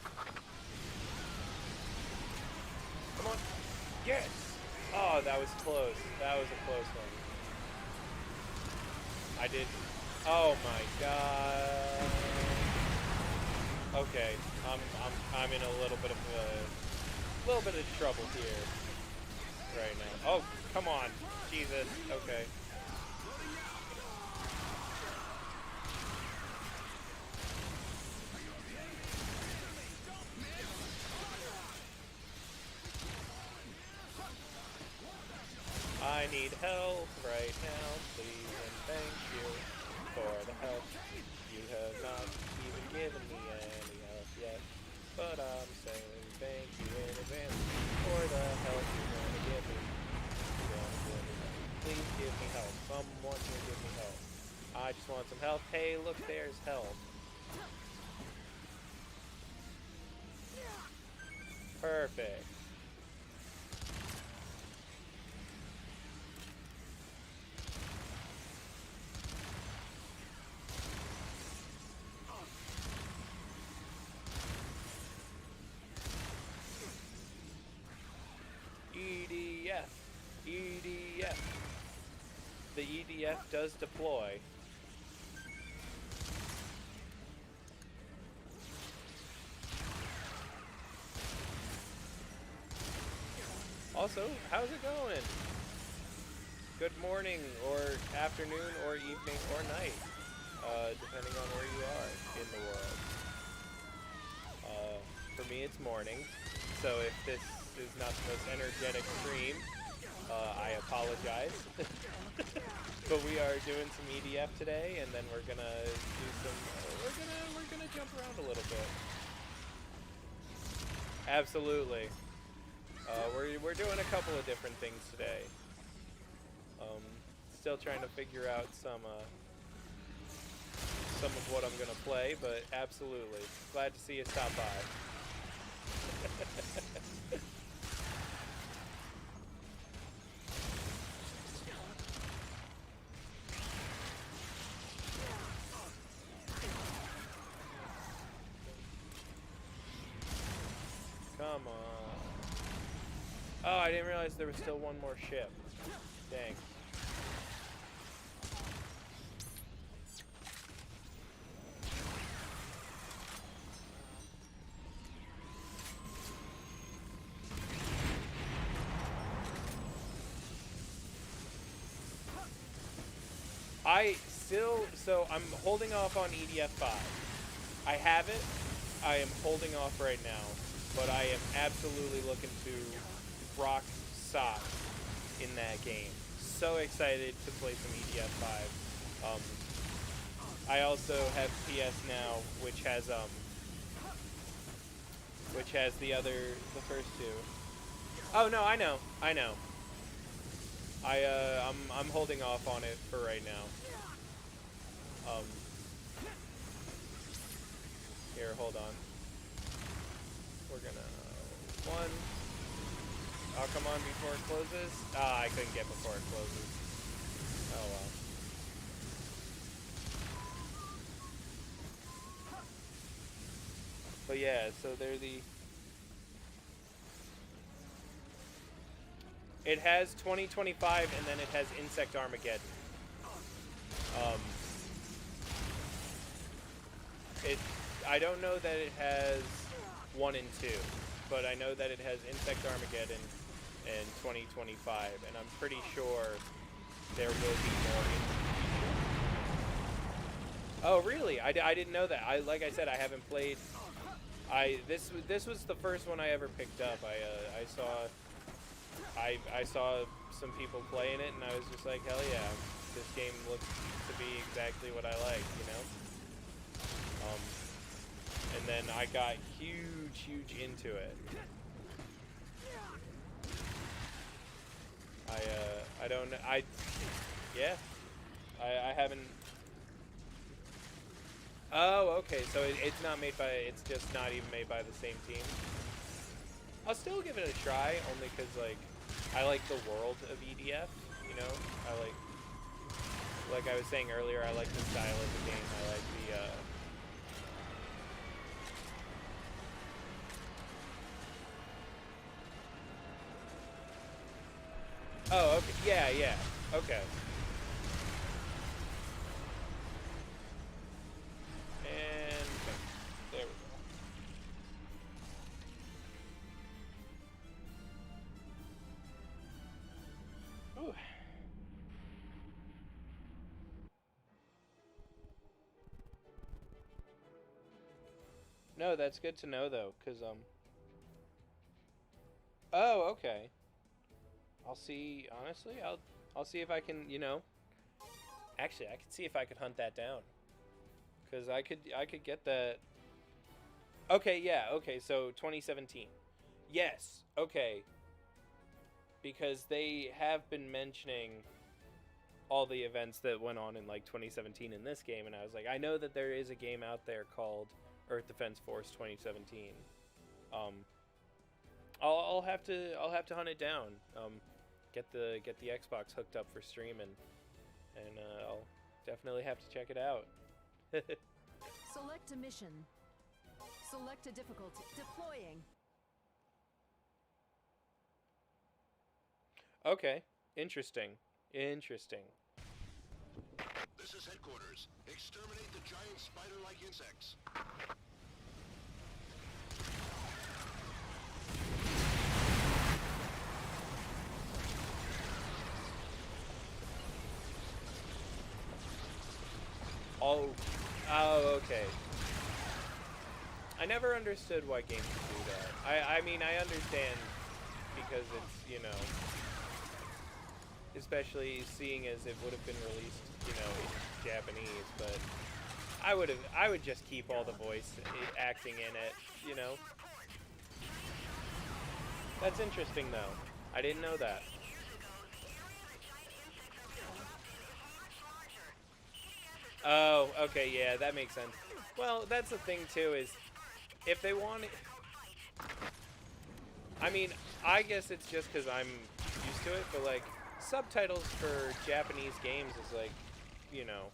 Come on. Yes! Oh, that was close. That was a close one. I did. Oh my god. Okay, I'm in a little bit of trouble here right now. Oh, come on. Jesus. Okay. I need help right now, please, and thank you for the help. You have not even given me any help yet, but I'm saying thank you in advance for the help you're gonna give me. You're gonna give me help. Please give me help. Someone can give me help. I just want some help. Hey, look, there's help. Perfect. EDF. EDF. The EDF does deploy. Also, how's it going? Good morning, or afternoon, or evening, or night, depending on where you are in the world. For me, it's morning, so if this is not the most energetic stream, I apologize. But we are doing some EDF today, and then we're gonna do some. We're gonna jump around a little bit. Absolutely. We're doing a couple of different things today. Still trying to figure out some of what I'm gonna play, but absolutely glad to see you stop by. Come on. Oh, I didn't realize there was still one more ship. Dang. So I'm holding off on EDF 5. I have it. I am holding off right now, but I am absolutely looking to rock socks in that game. So excited to play some EDF 5. I also have PS Now, which has the first two. Oh no, I know. I'm holding off on it for right now. Here, hold on. We're gonna one. Oh, come on before it closes. Ah, I couldn't get before it closes. Oh well. But yeah, so they're the. It has 2025, and then it has Insect Armageddon. I don't know that it has 1 and 2, but I know that it has Insect Armageddon and 2025, and I'm pretty sure there will be more. Oh, really? I didn't know that. Like I said, I haven't played. This was the first one I ever picked up. I saw some people playing it, and I was just like, hell yeah, this game looks to be exactly what I like, you know? and then I got huge into it. I don't, yeah, I haven't. Oh, okay, so it's not made by, it's just not even made by the same team. I'll still give it a try, only because, like, I like the world of EDF, you know? Like I was saying earlier, I like the style of the game, I like the, Oh, okay, yeah, okay. And, there we go. Ooh. No, that's good to know though, cause oh, okay. I'll see. Honestly, I'll see if I can. You know, actually, I could see if I could hunt that down, cause I could get that. Okay, yeah. Okay, so 2017. Yes. Okay. Because they have been mentioning all the events that went on in like 2017 in this game, and I was like, I know that there is a game out there called Earth Defense Force 2017. I'll have to hunt it down. Get the Xbox hooked up for streaming, and I'll definitely have to check it out. Select a mission. Select a difficulty. Deploying. Okay, interesting. Interesting. This is headquarters. Exterminate the giant spider-like insects. Oh, okay. I never understood why games would do that. I mean, I understand because it's, you know, especially seeing as it would have been released, you know, in Japanese, but I would just keep all the voice acting in it, you know. That's interesting though. I didn't know that. Oh, okay, yeah, that makes sense. Well, that's the thing too, is if they want it, I mean, I guess it's just because I'm used to it, but like subtitles for Japanese games is like, you know,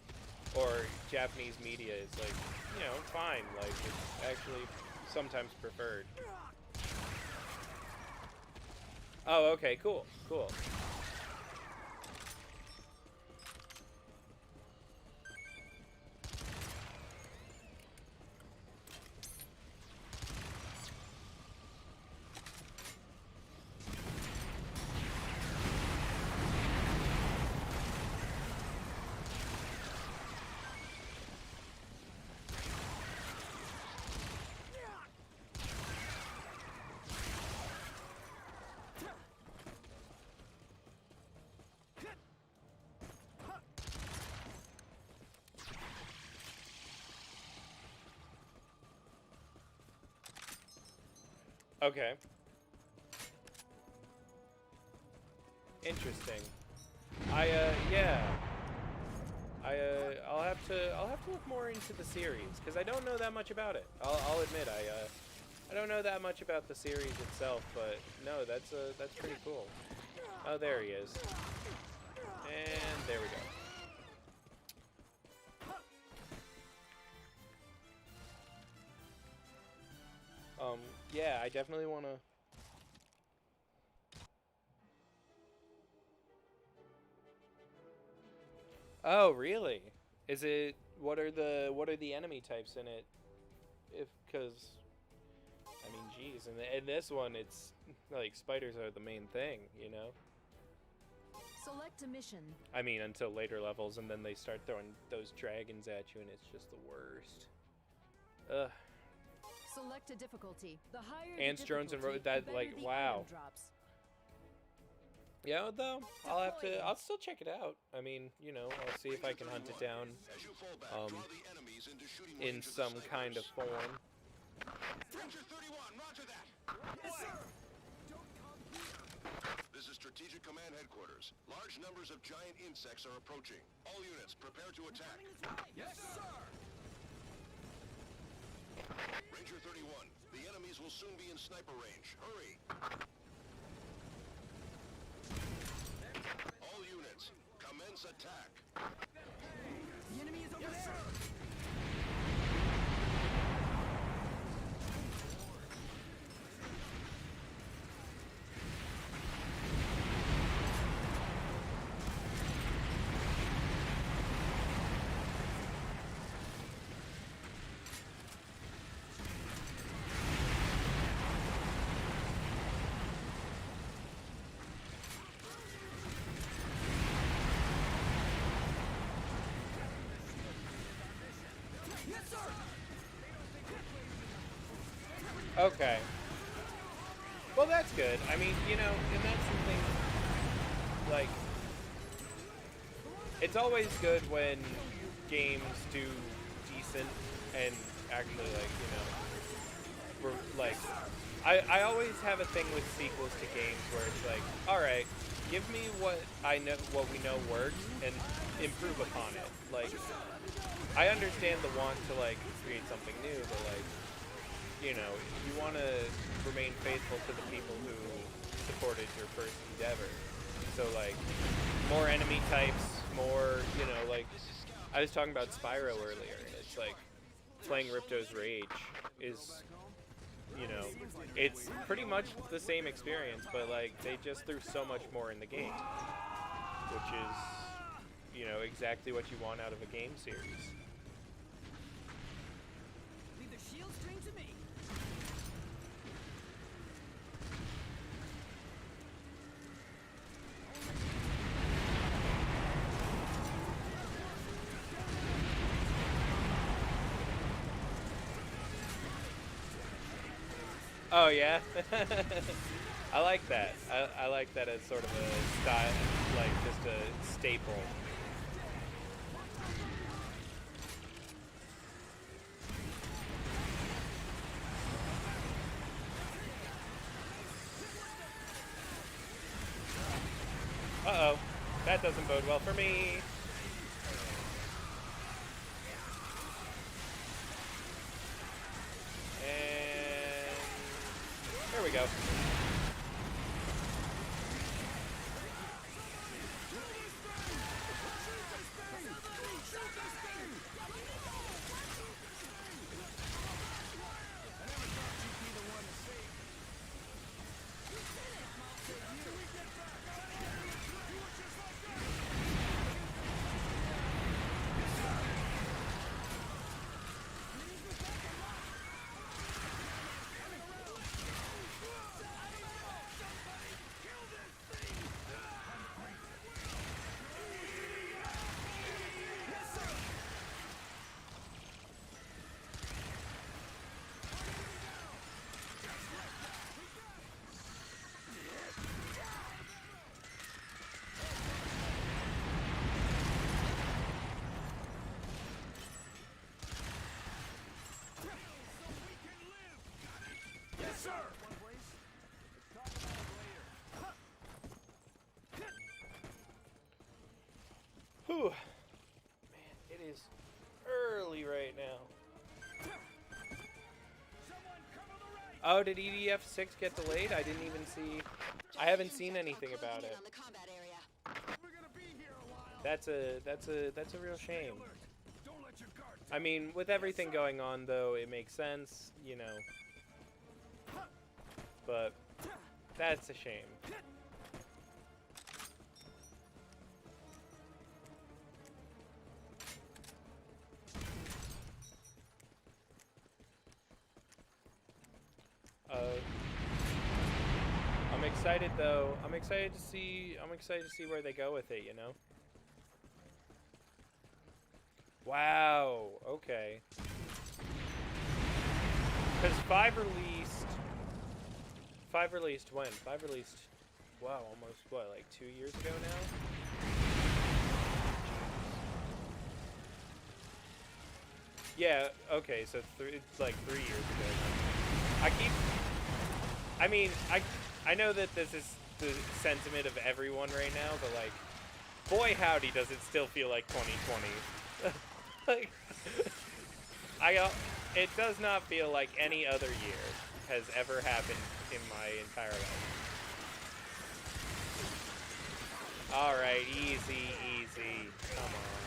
or Japanese media is like, you know, fine. Like it's actually sometimes preferred. Oh, okay, cool, cool. Okay. Interesting. Yeah. I'll have to look more into the series because I don't know that much about it. I'll admit I don't know that much about the series itself, but no, that's pretty cool. Oh, there he is. And there we go. Yeah, I definitely want to. Oh, really? Is it? What are the enemy types in it? Because, I mean, geez, in this one, it's like spiders are the main thing, you know. Select a mission. I mean, until later levels, and then they start throwing those dragons at you, and it's just the worst. Ugh. Select a difficulty. The higher Ants, the drones, and difficulty, that the like better the wow. item drops. Yeah, though I'll still check it out. I mean, you know, I'll see if I can hunt it down, in some kind of form. Ranger 31, roger that. Yes, sir. Don't come here. This is Strategic Command Headquarters. Large numbers of giant insects are approaching. All units, prepare to attack. Yes, sir. Ranger 31, the enemies will soon be in sniper range. Hurry. All units, commence attack. The enemy is over there. Sir. Yes, sir. Okay. Well, that's good. I mean, you know, and that's something, like, it's always good when games do decent and actually, like, you know, like, I always have a thing with sequels to games where it's like, alright, give me what we know works and improve upon it. Like, I understand the want to, like, create something new, but, like, you know, you want to remain faithful to the people who supported your first endeavor. So, like, more enemy types, more, you know, like, I was talking about Spyro earlier, and it's like, playing Ripto's Rage is, you know, it's pretty much the same experience, but, like, they just threw so much more in the game, which is, you know, exactly what you want out of a game series. Leave the shield string to me. Oh yeah, I like that. I like that as sort of a style, like just a staple. Uh-oh, that doesn't bode well for me. And there we go. Yes, sir. Whew. Man, it is early right now. Oh, did EDF 6 get delayed? I didn't even see. I haven't seen anything about it. On the combat area. We're gonna be here a while. That's a real shame. Don't let your guard I mean, with everything going on, though, it makes sense, you know. But that's a shame. I'm excited though. I'm excited to see where they go with it, you know? Wow, okay. Because 5 released when? 5 released, wow, almost, what, like 2 years ago now? Yeah, okay, so it's like 3 years ago now. I mean, I know that this is the sentiment of everyone right now, but like, boy howdy does it still feel like 2020. Like, it does not feel like any other year has ever happened in my entire life. Alright, easy, easy. Come on.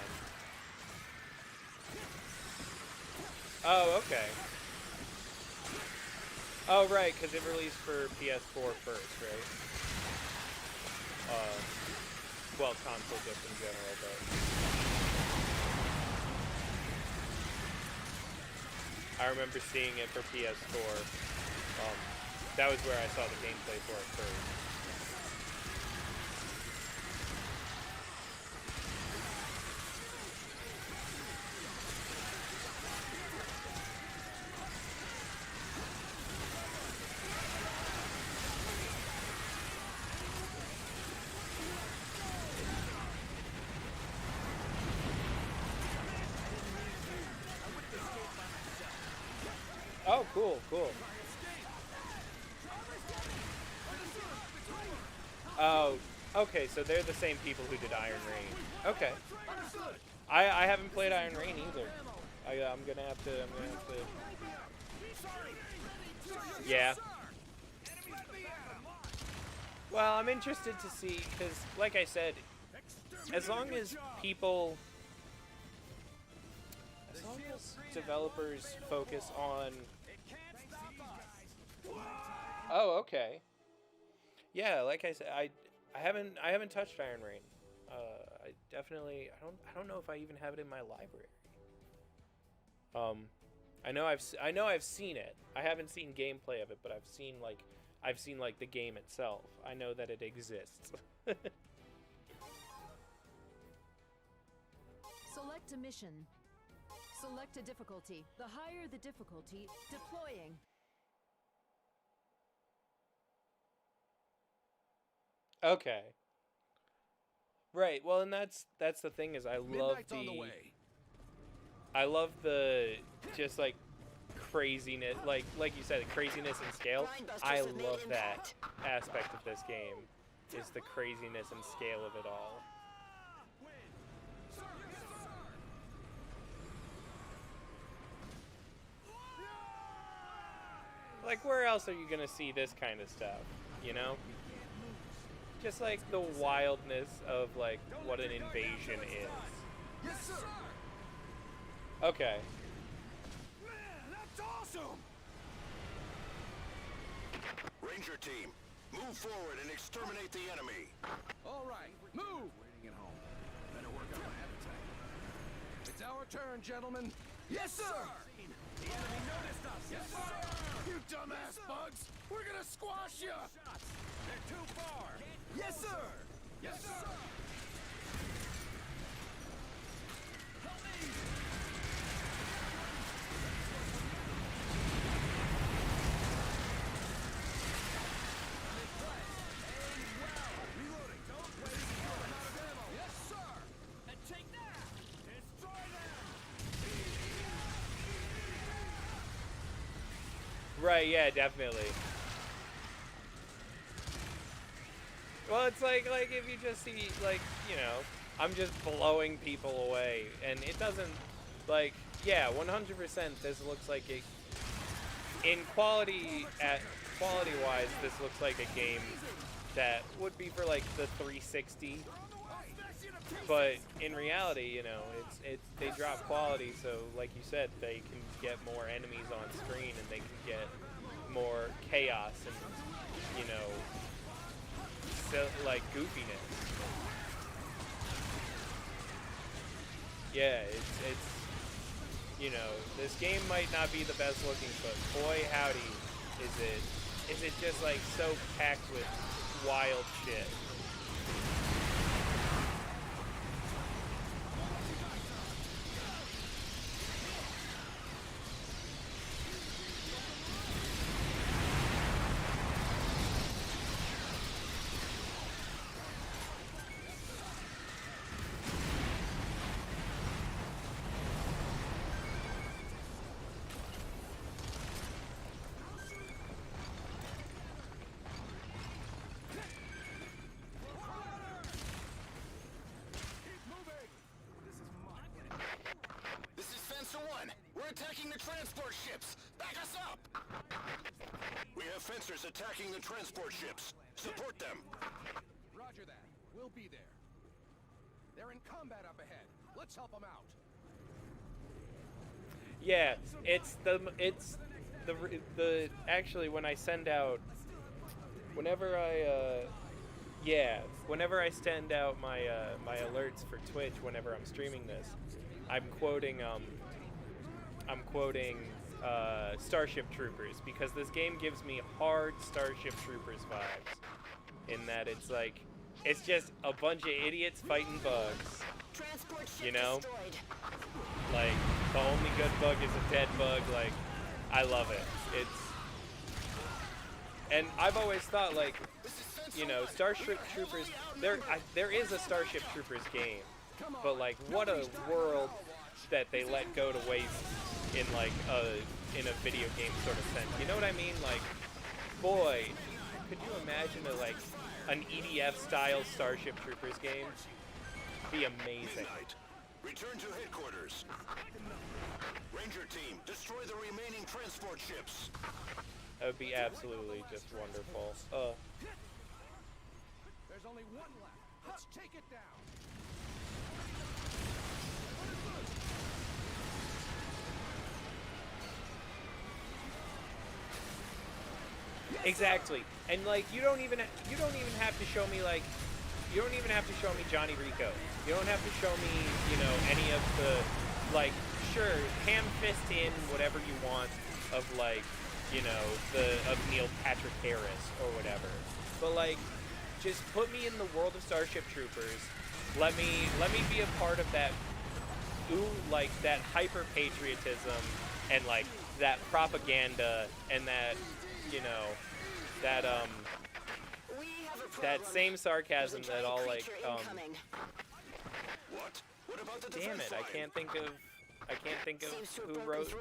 Oh, okay. Oh, right, because it released for PS4 first, right? Well, console just in general, but... I remember seeing it for PS4. That was where I saw the gameplay for it first. Oh, cool, cool. Oh, okay, so they're the same people who did Iron Rain. Okay. I haven't played Iron Rain either. I'm gonna have to. Yeah. Well, I'm interested to see, because, like I said, as long as developers focus on... Oh, okay. Yeah, like I said, I haven't touched Iron Rain. I definitely, I don't know if I even have it in my library. I know I've seen it. I haven't seen gameplay of it, but I've seen like the game itself. I know that it exists. Select a mission. Select a difficulty. The higher the difficulty, deploying. Okay. Right. Well, and that's the thing is I love the just like craziness, like you said, craziness and scale. I love that aspect of this game, is the craziness and scale of it all. Like, where else are you gonna see this kind of stuff, you know? Just like the wildness of like what an invasion is. Yes, sir. Okay. Man, that's awesome. Ranger team, move forward and exterminate the enemy. All right, move. Waiting at home. Better work on my appetite. It's our turn, gentlemen. Yes, sir. The enemy noticed us. Yes, sir. You dumbass bugs. We're gonna squash you. They're too far. Yes, sir. Yes, sir. Help me. Reloading. Don't waste your amount of ammo. Yes, sir. And take that. Destroy them. Right, yeah, definitely. Well, it's like if you just see, like, you know, I'm just blowing people away, and it doesn't, like, yeah, 100% this looks like it, in quality-wise, this looks like a game that would be for, like, the 360, but in reality, you know, they drop quality, so, like you said, they can get more enemies on screen, and they can get more chaos and, you know, so, like, goofiness. Yeah, it's you know, this game might not be the best looking, but boy howdy is it just like so packed with wild shit. We're attacking the transport ships! Back us up! We have fencers attacking the transport ships. Support them. Roger that. We'll be there. They're in combat up ahead. Let's help them out. Yeah, it's the actually when I send out, whenever I send out my my alerts for Twitch whenever I'm streaming this, I'm quoting Starship Troopers, because this game gives me hard Starship Troopers vibes, in that it's like, it's just a bunch of idiots fighting bugs, Transport ship you know? destroyed. Like, the only good bug is a dead bug. Like, I love it. And I've always thought, like, you know, Starship Troopers, there is a Starship Troopers game, but like, what a world that they let go to waste in like in a video game sort of sense. You know what I mean? Like, boy, could you imagine an EDF style Starship Troopers game? Be amazing. Midnight. Return to headquarters. Ranger team, destroy the remaining transport ships. That would be absolutely just wonderful. There's only one left. Let's take it down. Exactly. And like, you don't even have to show me like, you don't even have to show me Johnny Rico. You don't have to show me, you know, any of the, like, sure, ham fist in whatever you want of like, you know, of Neil Patrick Harris or whatever. But like, just put me in the world of Starship Troopers. Let me be a part of that, like that hyper patriotism and like that propaganda and that, you know, that that same sarcasm that all like What about the damn defense it, I line? can't think of who wrote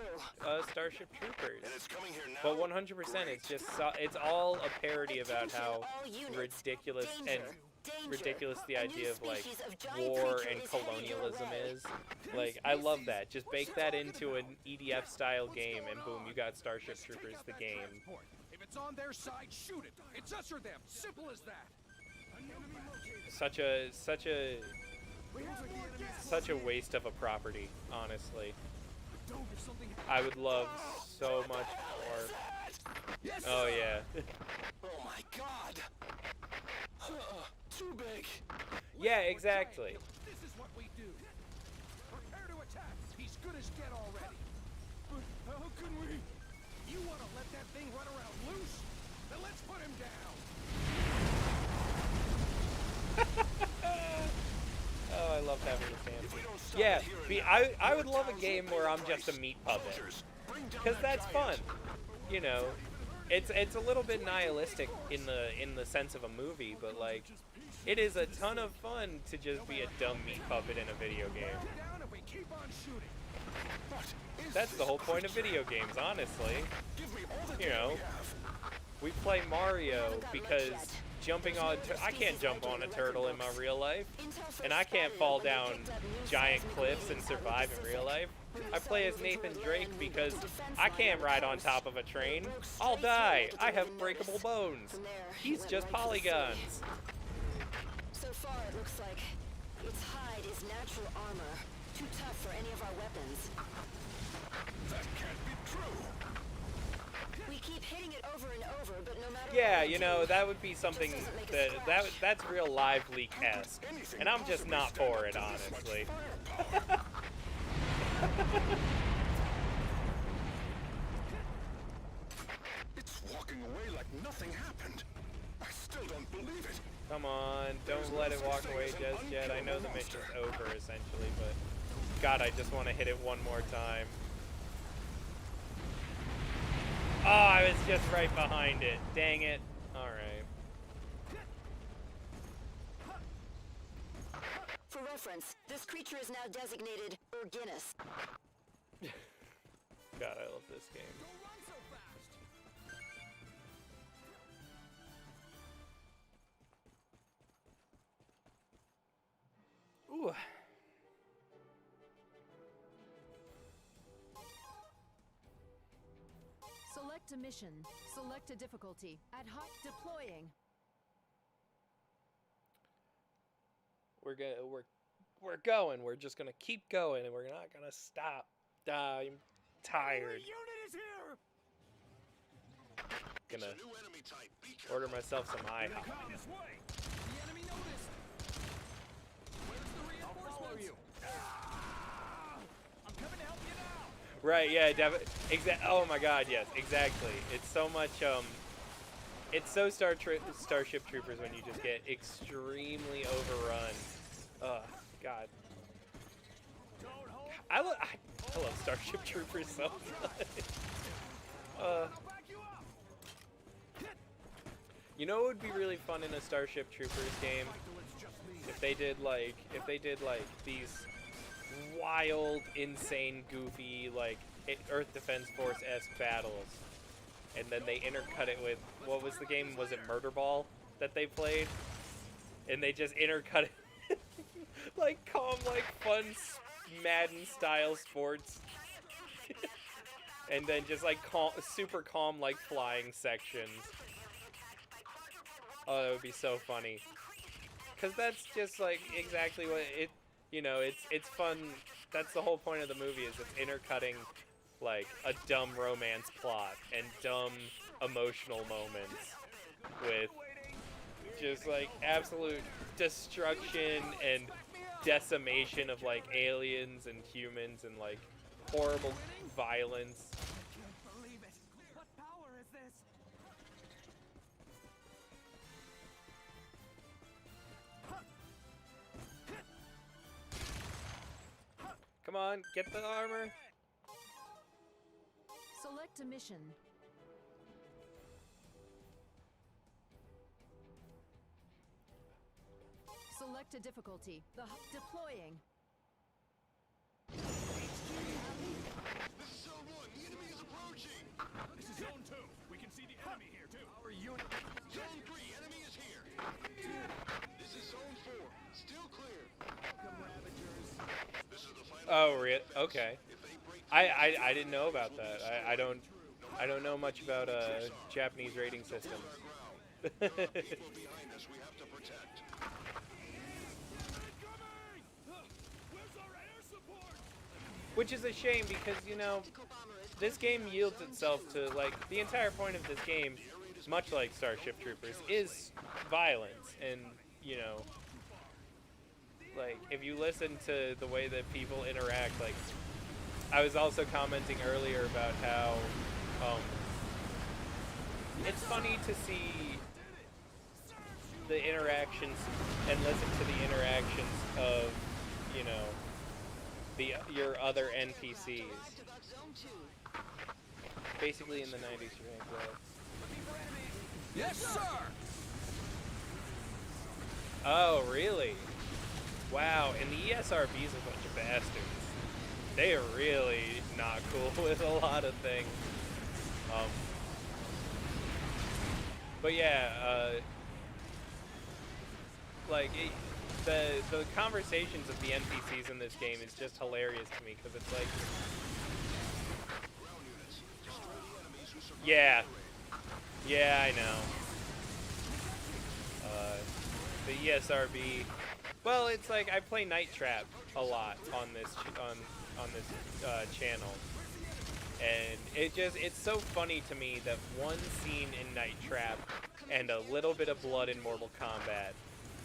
Starship Troopers. And it's coming here now. But 100%, it's just it's all a parody about how ridiculous the idea of like war and colonialism is. Like, I love that. Just bake that into an EDF style game, and boom, you got Starship Troopers the game. If it's on their side, shoot it. It's us or them. Simple as that. Such a waste of a property, honestly. I would love so much more. Oh yeah. Oh my god. Too big. Yeah, exactly. This is what we do. Prepare to attack. He's good as dead already. But how can we? You want to let that thing run around loose? Then let's put him down. Oh, I love having a fancy. Yeah, I would love a game where I'm just a meat puppet, because that's fun. You know, it's a little bit nihilistic in the sense of a movie, but like, it is a ton of fun to just be a dumb meat puppet in a video game. Down if we keep on shooting. That's the whole point of video games, honestly. You know, we play Mario because jumping on I can't jump on a turtle in my real life, and I can't fall down giant cliffs and survive in real life. I play as Nathan Drake because I can't ride on top of a train. I'll die. I have breakable bones. He's just polygons. So far, it looks like its hide is natural armor. Too tough for any of our weapons. That can't be true. We keep hitting it over and over, but no matter Yeah, what we you know, do, that would be something that's real Live Leak-esque, and I'm just not for it, honestly. It's walking away like nothing happened. I still don't believe it. Come on, don't let it walk away just yet. I know the mission's over, essentially, but God, I just want to hit it one more time. Oh, I was just right behind it. Dang it. Alright. For reference, this creature is now designated Guinness. God, I love this game. Ooh. Select a mission. Select a difficulty. Ad hoc deploying. We're going. We're just gonna keep going, and we're not gonna stop. I'm tired. Unit is here! It's Gonna a new enemy type. Be careful. order myself some They're IHOP. coming this way! The enemy noticed! Where's the reinforcements? I'll follow you. I'm coming to help you now! Right? Yeah. Oh my God. Yes. Exactly. It's so much. It's so Starship Troopers when you just get extremely overrun. God. Don't hold. I love Starship Troopers so much. I'll back you up! You know what would be really fun in a Starship Troopers game? It's just me. If they did like these wild, insane, goofy like Earth Defense Force-esque battles, and then they intercut it with what was the game? Was it Murder Ball that they played? And they just intercut it like calm, like fun Madden style sports, and then just like super calm like flying sections. Oh, that would be so funny. Cause that's just like exactly what it. You know, it's fun. That's the whole point of the movie, is it's intercutting like a dumb romance plot and dumb emotional moments with just like absolute destruction and decimation of like aliens and humans and like horrible violence. Can't believe it. What power is this? Come on, get the armor. Select a mission. Select a difficulty. Deploying. This is Zone 1. The enemy is approaching. This is Zone 2. We can see the enemy here, too. Our unit. Zone 3. Enemy is here. This is Zone 4. Still clear. Welcome, Ravagers. This is the final. Oh, okay. If they break I didn't know about that. I don't know much about Japanese rating systems. people behind us, we have to protect. Where's our air support? Which is a shame because, you know, this game yields itself to, like, the entire point of this game, much like Starship Troopers, is violence. And, you know, like, if you listen to the way that people interact, like, I was also commenting earlier about how, it's funny to see the interactions and listen to the interactions of, you know, your other NPCs. Active on Zone 2. Basically in the 90s, you're gonna grow. Yes, sir! Oh, really? Wow, and the ESRB's a bunch of bastards. They are really not cool with a lot of things. But yeah, like, the conversations of the NPCs in this game is just hilarious to me, because it's like... Yeah. Yeah, I know. The ESRB... Well, it's like, I play Night Trap a lot on this channel. And it's so funny to me that one scene in Night Trap and a little bit of blood in Mortal Kombat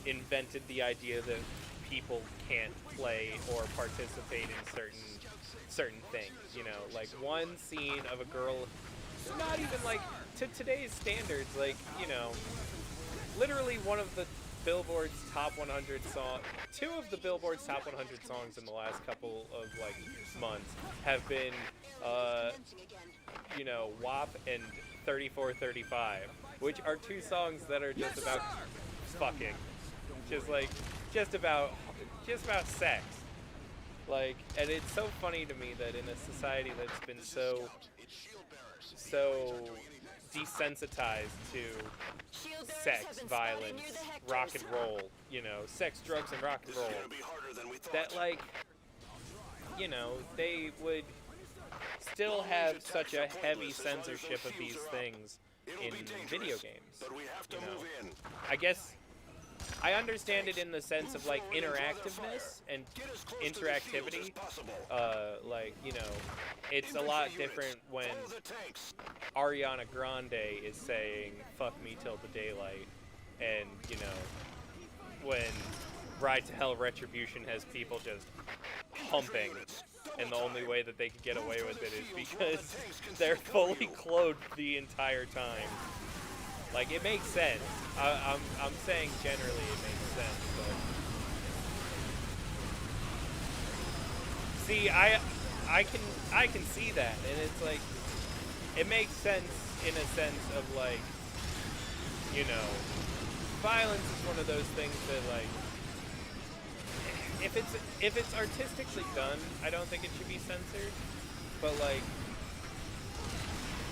invented the idea that people can't play or participate in certain things, you know, like one scene of a girl, not even like to today's standards, like, you know, literally one of the Billboard's top 100 songs, two of the Billboard's top 100 songs in the last couple of like months have been, you know, WAP and 3435, which are two songs that are just about fucking, just about sex. Like, and it's so funny to me that in a society that's been so desensitized to sex, violence, rock and roll, you know, sex, drugs, and rock and roll, that, like, you know, they would still have such a heavy censorship of these things in video games. But we have to You know, move in. I guess I understand it in the sense of like interactiveness and Get as close to the shields interactivity. as possible. Like, you know, it's a lot Infantry units, different when follow the tanks. Ariana Grande is saying "fuck me till the daylight," and you know, when Ride to Hell Retribution has people just humping, and the only way that they can get away with it is because they're fully clothed the entire time. Like, it makes sense. I'm saying generally it makes sense, but see, I can see that, and it's like it makes sense in a sense of like, you know, violence is one of those things that like if it's artistically done, I don't think it should be censored, but like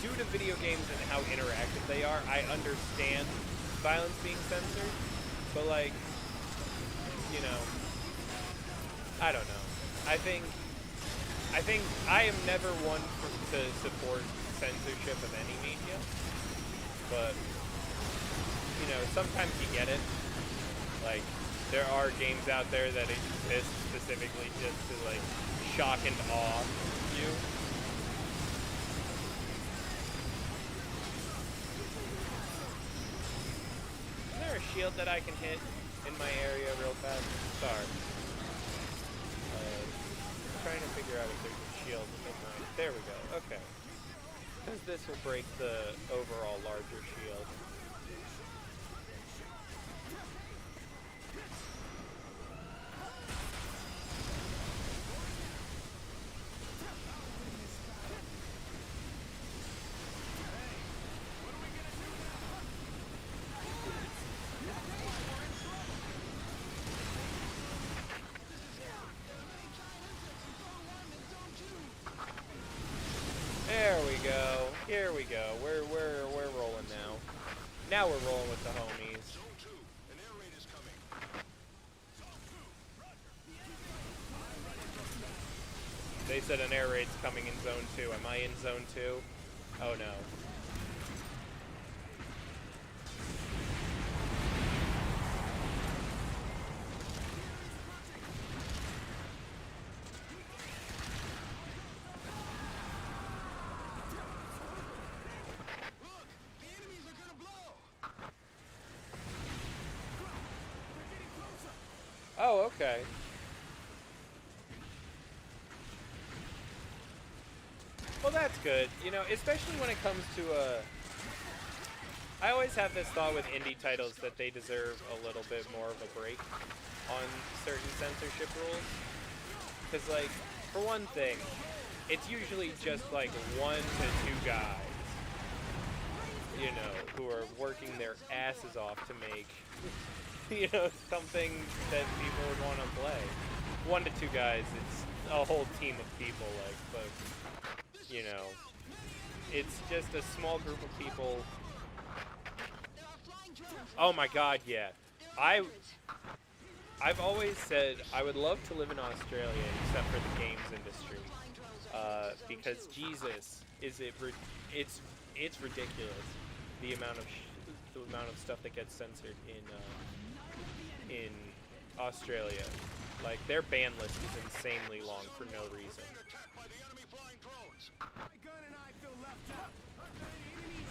due to video games and how interactive they are, I understand violence being censored, but like, you know, I don't know. I think I am never one to support censorship of any media, but you know, sometimes you get it. Like, there are games out there that exist specifically just to like shock and awe you. Is there a shield that I can hit in my area real fast? Sorry. I'm trying to figure out if there's a shield in my... There we go. Okay. Because this will break the overall larger shield. There we go. Here we go. We're rolling now. Now we're rolling with the homies. Zone 2, an air raid is coming. They said an air raid's coming in Zone 2. Am I in Zone 2? Oh no. Look, the enemies are gonna blow. Oh, okay. Well, that's good. You know, especially when it comes to I always have this thought with indie titles that they deserve a little bit more of a break on certain censorship rules. Because, like, for one thing, it's usually just like 1 to 2 guys, you know, who are working their asses off to make, you know, something that people would want to play. 1 to 2 guys, it's a whole team of people, like, but, you know, it's just a small group of people. Oh my god, yeah. I've always said I would love to live in Australia except for the games industry. Because Jesus, it's ridiculous the amount of stuff that gets censored in Australia. Like, their ban list is insanely long for no reason. Attacked by the enemy flying drones. My gun and I feel left out. Are there any enemies?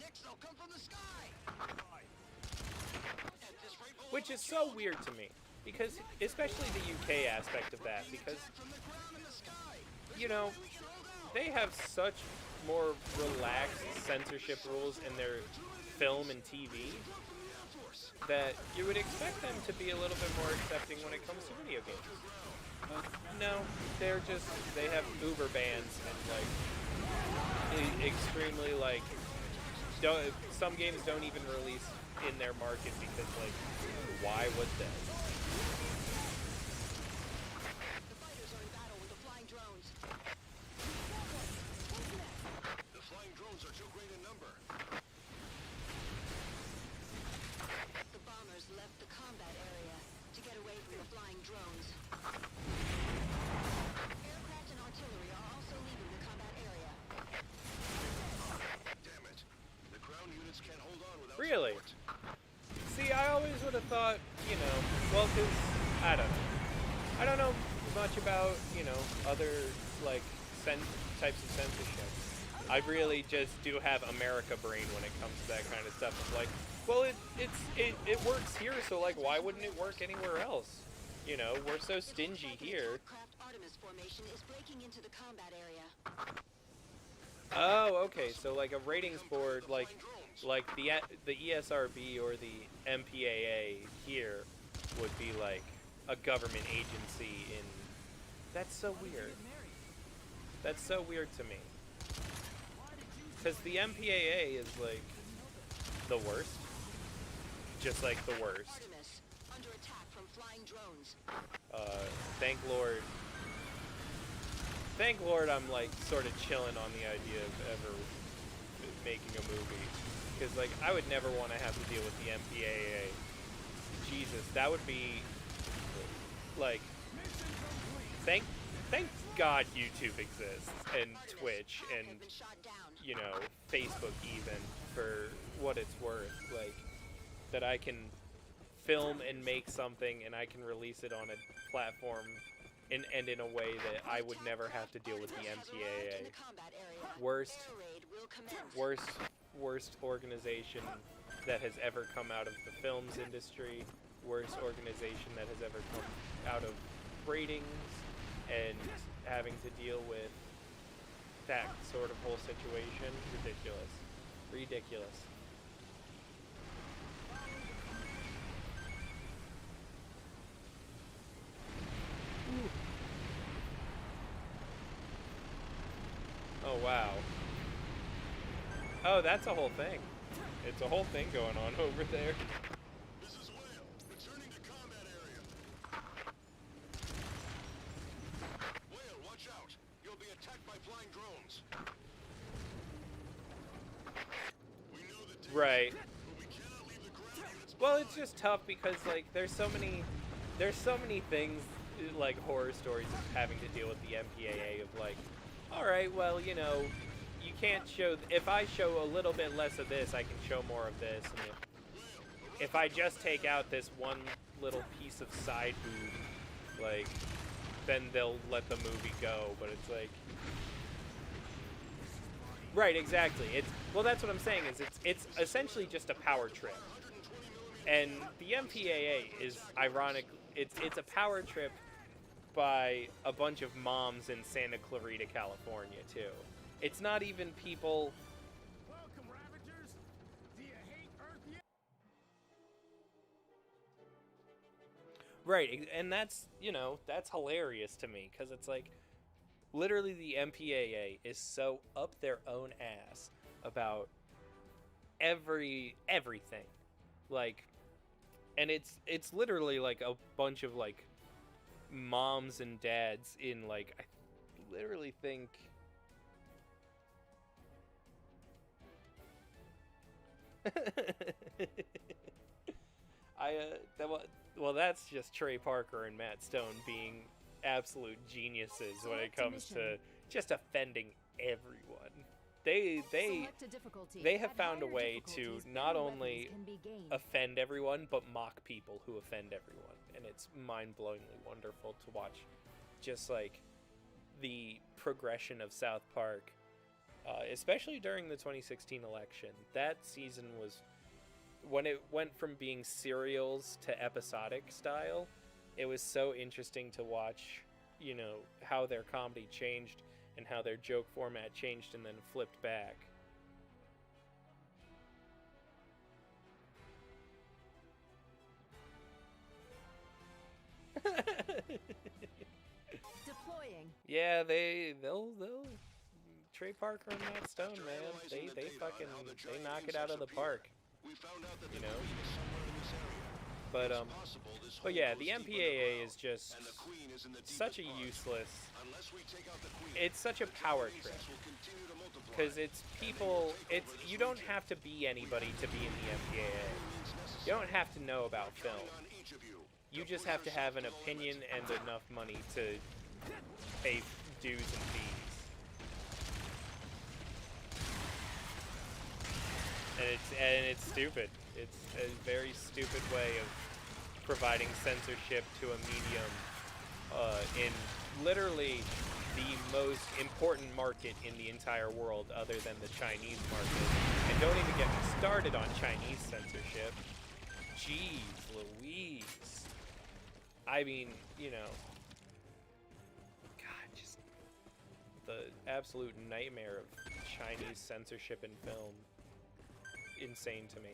Next, they'll come from the sky. At this rate, we'll Which is so weird to me, because especially the UK aspect of that, because, From the ground in the sky. you know, they have such more relaxed censorship rules in their film and TV that you would expect them to be a little bit more accepting when it comes to video games. No, they have uber bans and like extremely like some games don't even release in their market because like why would they? The fighters are in battle with the flying drones. The flying drones are too great in number. The bombers left the combat area to get away from the flying drones. Aircraft and artillery are also leaving the Really? See, I always would have thought, you know, well, because, I don't know. I don't know much about, you know, other, like, types of censorship. I really just do have America brain when it comes to that kind of stuff. It's like, well, it works here, so, like, why wouldn't it work anywhere else? You know, we're so stingy here. Craft Artemis formation is breaking into the combat area. Oh, okay, so, like, a ratings board, like the ESRB or the MPAA here would be, like, a government agency in... That's so weird. That's so weird to me. Because the MPAA is, like, the worst. Just, like, the worst. Artemis, under attack from flying drones. Thank Lord. Thank Lord I'm, like, sort of chilling on the idea of ever making a movie. Because, like, I would never want to have to deal with the MPAA. Jesus, that would be, like, thank God YouTube exists, and Twitch, and, you know, Facebook even, for what it's worth. Like, that I can film and make something, and I can release it on a platform, and in a way that I would never have to deal with the MPAA. Worst organization that has ever come out of the films industry, worst organization that has ever come out of ratings, and having to deal with that sort of whole situation. Ridiculous. Oh, wow. Oh, that's a whole thing. It's a whole thing going on over there. This is Whale, returning to combat area. Whale, watch out. You'll be attacked by flying drones. We know the Right. but we cannot leave the ground units. Well, it's just tough because, like, there's so many things, like, horror stories of having to deal with the MPAA of, like, alright, well, you know, you can't show, if I show a little bit less of this, I can show more of this, and if I just take out this one little piece of side boob, like, then they'll let the movie go, but it's like... Right, exactly. Well, that's what I'm saying, is it's essentially just a power trip. And the MPAA is ironic. It's a power trip by a bunch of moms in Santa Clarita, California, too. It's not even people... Welcome, Ravagers. Do you hate Earth yet? Right, and that's, you know, that's hilarious to me, because it's like, literally the MPAA is so up their own ass about everything. Like, and it's literally like a bunch of, like, moms and dads in, like, I literally think... Well, that's just Trey Parker and Matt Stone being absolute geniuses when it comes to just offending everyone. They have found a way to not only offend everyone, but mock people who offend everyone. And it's mind-blowingly wonderful to watch just, like, the progression of South Park, especially during the 2016 election. That season was, when it went from being serials to episodic style, it was so interesting to watch, you know, how their comedy changed and how their joke format changed and then flipped back. Deploying. Yeah, they'll Trey Parker and Matt Stone, man. They knock it out of the park. We found out that You the know? queen is somewhere in this area. But It's possible this but hole yeah, goes the deeper MPAA than is just and the queen is in the such a deepest part. useless. Unless we take out the queen, It's such a the power terror trip. insects will continue to multiply. Because it's people, it's, you don't have to be anybody to be in the MPAA. You don't have to know about film. On each of you. You just have to have an opinion and enough money to pay dues and fees. And it's stupid. It's a very stupid way of providing censorship to a medium in literally the most important market in the entire world other than the Chinese market. And don't even get me started on Chinese censorship. Jeez Louise. I mean, you know, God, just the absolute nightmare of Chinese censorship in film. Insane to me.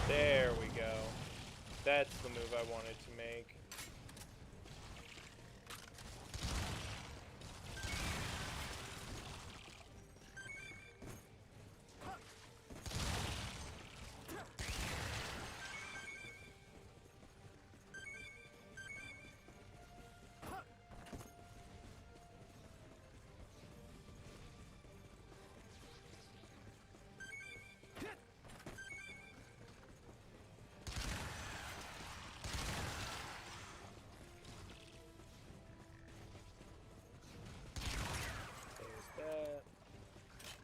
There we go. That's the move I wanted to make.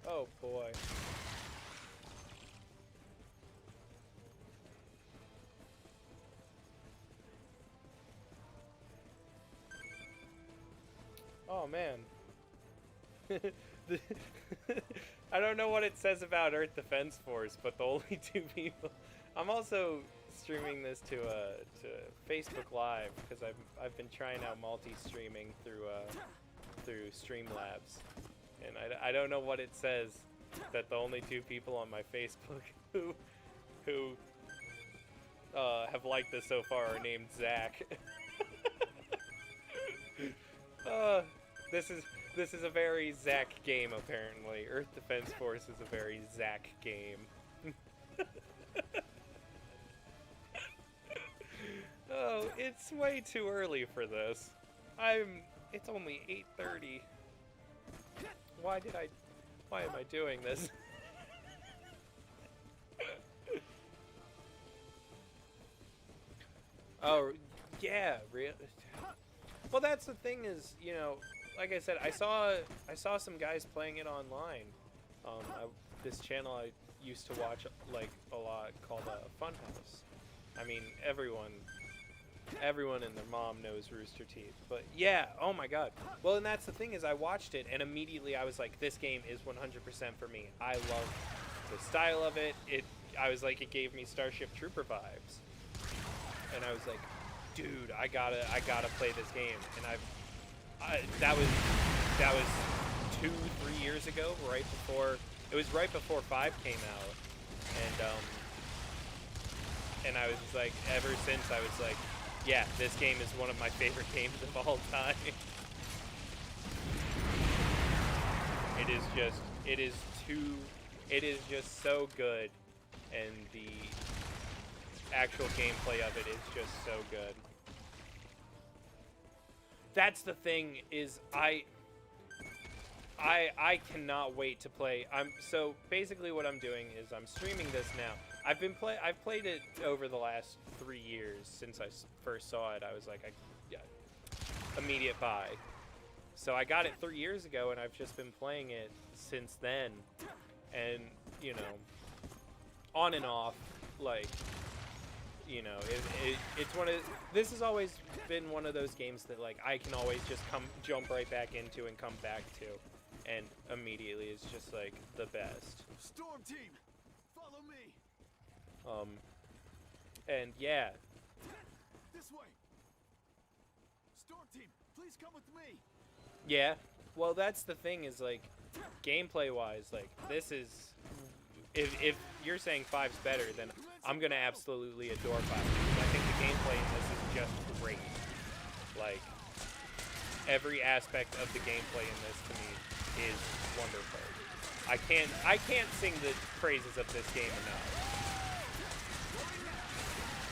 Oh boy. Oh man. I don't know what it says about Earth Defense Force, but the only two people. I'm also streaming this to Facebook Live because I've been trying out multi-streaming through Streamlabs. And I don't know what it says that the only two people on my Facebook who have liked this so far are named Zach. This is a very Zach game apparently. Earth Defense Force is a very Zach game. Oh, it's way too early for this. It's only 8:30. Why am I doing this? Oh, yeah, really? Well, that's the thing is, you know, like I said, I saw some guys playing it online. This channel I used to watch like a lot called Funhouse. I mean, everyone and their mom knows Rooster Teeth. But yeah, oh my god. Well, and that's the thing is I watched it and immediately I was like, this game is 100% for me. I love the style of it. I was like, it gave me Starship Trooper vibes. And I was like, dude, I gotta play this game. And that was 2-3 years ago, it was right before 5 came out. And I was just like, ever since I was like, yeah, this game is one of my favorite games of all time. It is just so good, and the actual gameplay of it is just so good. That's the thing is I cannot wait to play. So basically what I'm doing is I'm streaming this now. I've played it over the last 3 years since I first saw it. I was like, immediate buy. So I got it 3 years ago, and I've just been playing it since then. And you know, on and off, like, you know, it's one of, this has always been one of those games that, like, I can always just jump right back into and come back to, and immediately it's just, like, the best. Storm team, follow me. And yeah, This way. Storm team, please come with me. yeah, well, that's the thing is, like, gameplay-wise, like, this is, if you're saying 5's better, then I'm gonna absolutely adore 5. I think the gameplay in this is just great. Like, every aspect of the gameplay in this to me is wonderful. I can't sing the praises of this game enough.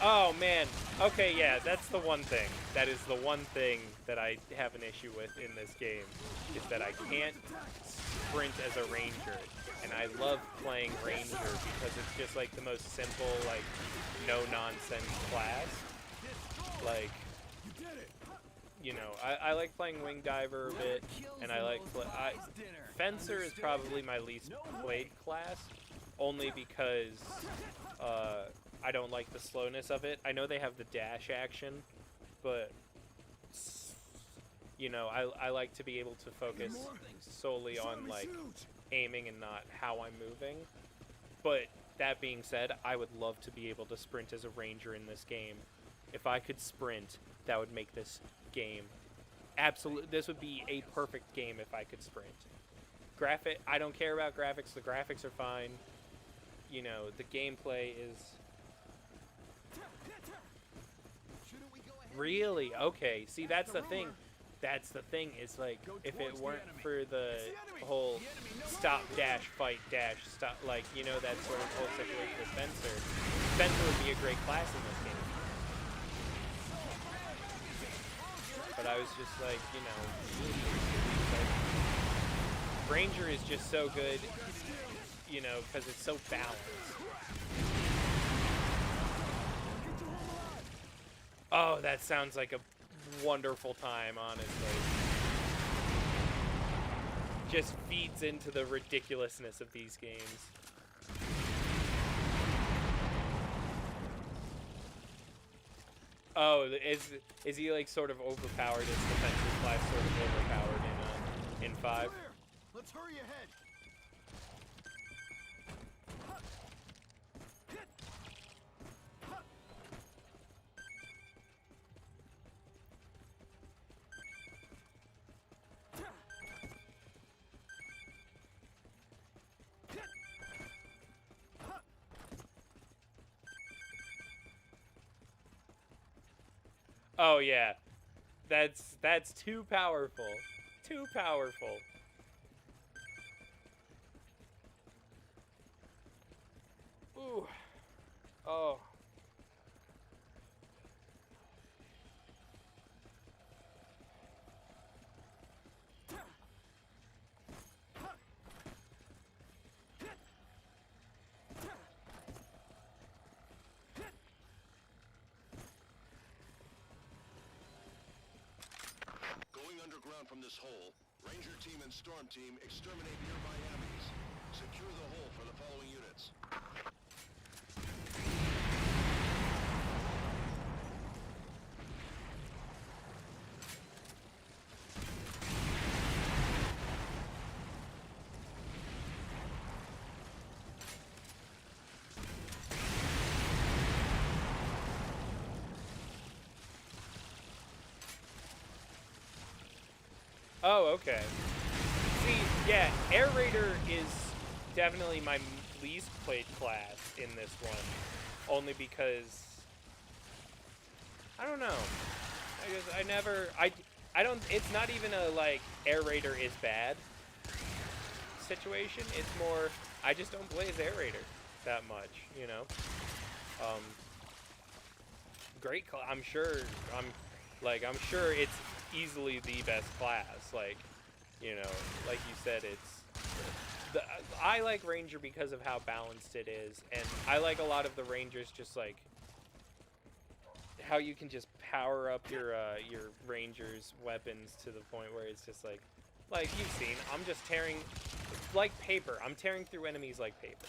Oh man, okay, yeah, that's the one thing. That is the one thing that I have an issue with in this game, is that I can't sprint as a ranger. And I love playing ranger because it's just like the most simple, like, no-nonsense class. Like, you know, I like playing wing diver a bit, and I like fencer is probably my least played class, only because I don't like the slowness of it. I know they have the dash action, but you know, I like to be able to focus solely on, like, aiming and not how I'm moving. But that being said, I would love to be able to sprint as a ranger in this game. If I could sprint, that would make this game this would be a perfect game if I could sprint. I don't care about graphics. The graphics are fine. You know, the gameplay is really okay. See, that's the thing. That's the thing, is like, if it weren't for the whole stop, dash, fight, dash, stop, like, you know, that sort of whole situation with Spencer would be a great class in this game. But I was just like, you know, Ranger is just so good, you know, because it's so balanced. Oh, that sounds like a wonderful time, honestly. Just feeds into the ridiculousness of these games. Oh, is he like sort of overpowered? Is the defensive class sort of overpowered in 5? Let's hurry ahead. Oh yeah, that's too powerful, too powerful. Ooh, oh. Going underground from this hole, Ranger Team and Storm Team exterminate nearby enemies. Secure the hole for the following units. Oh, okay. See, yeah, Air Raider is definitely my least played class in this one. Only because, I don't know. I don't, it's not even a, like, Air Raider is bad situation. It's more, I just don't play as Air Raider that much, you know? Great, I'm sure it's easily the best class, like, you know, like you said, I like Ranger because of how balanced it is, and I like a lot of the Rangers just, like, how you can just power up your Rangers' weapons to the point where it's just like, Like, you've seen, I'm just tearing, like paper. I'm tearing through enemies like paper.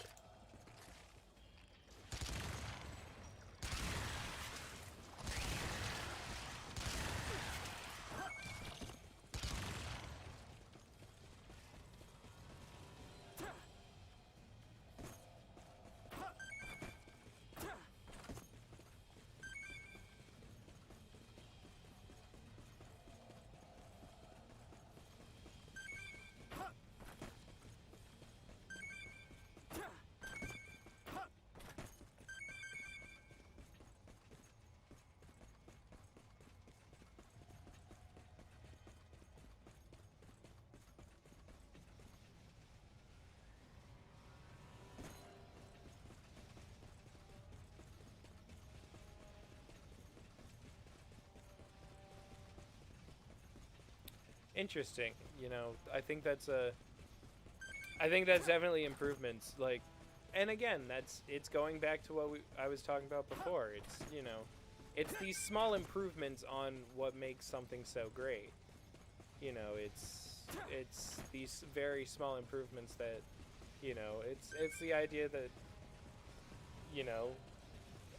Interesting. You know, I think that's definitely improvements. Like, and again, it's going back to what I was talking about before. It's, you know, it's these small improvements on what makes something so great. You know, it's these very small improvements that, you know, it's the idea that, you know,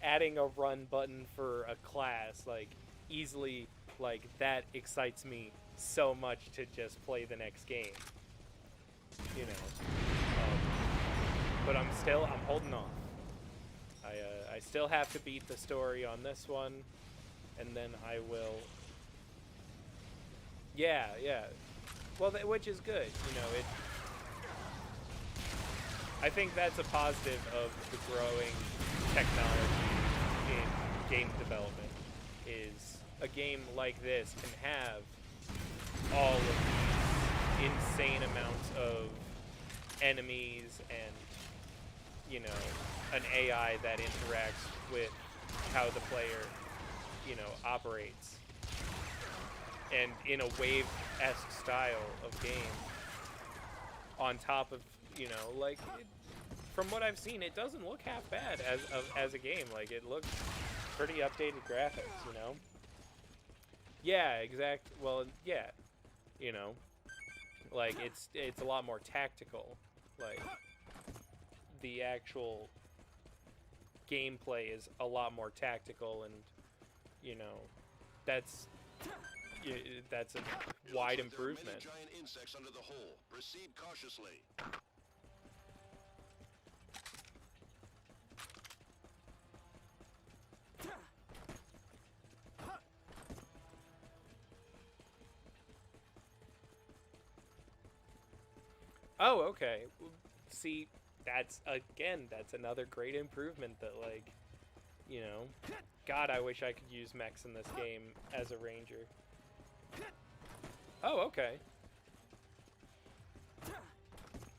adding a run button for a class, like, easily, like, that excites me so much to just play the next game, you know. But I'm holding off. I still have to beat the story on this one, and then I will. Yeah. Well, which is good, you know. I think that's a positive of the growing technology in game development. Is a game like this can have all of these insane amounts of enemies and, you know, an AI that interacts with how the player, you know, operates. And in a wave-esque style of game, on top of, you know, like, from what I've seen, it doesn't look half bad as a game. Like, it looks pretty updated graphics, you know? Yeah, well, yeah. You know, like, it's a lot more tactical. Like, the actual gameplay is a lot more tactical, and, you know, that's a wide improvement. There are many giant insects under the hole. Proceed cautiously. Oh, okay. See, that's another great improvement that, like, you know, God, I wish I could use mechs in this game as a ranger. Oh, okay.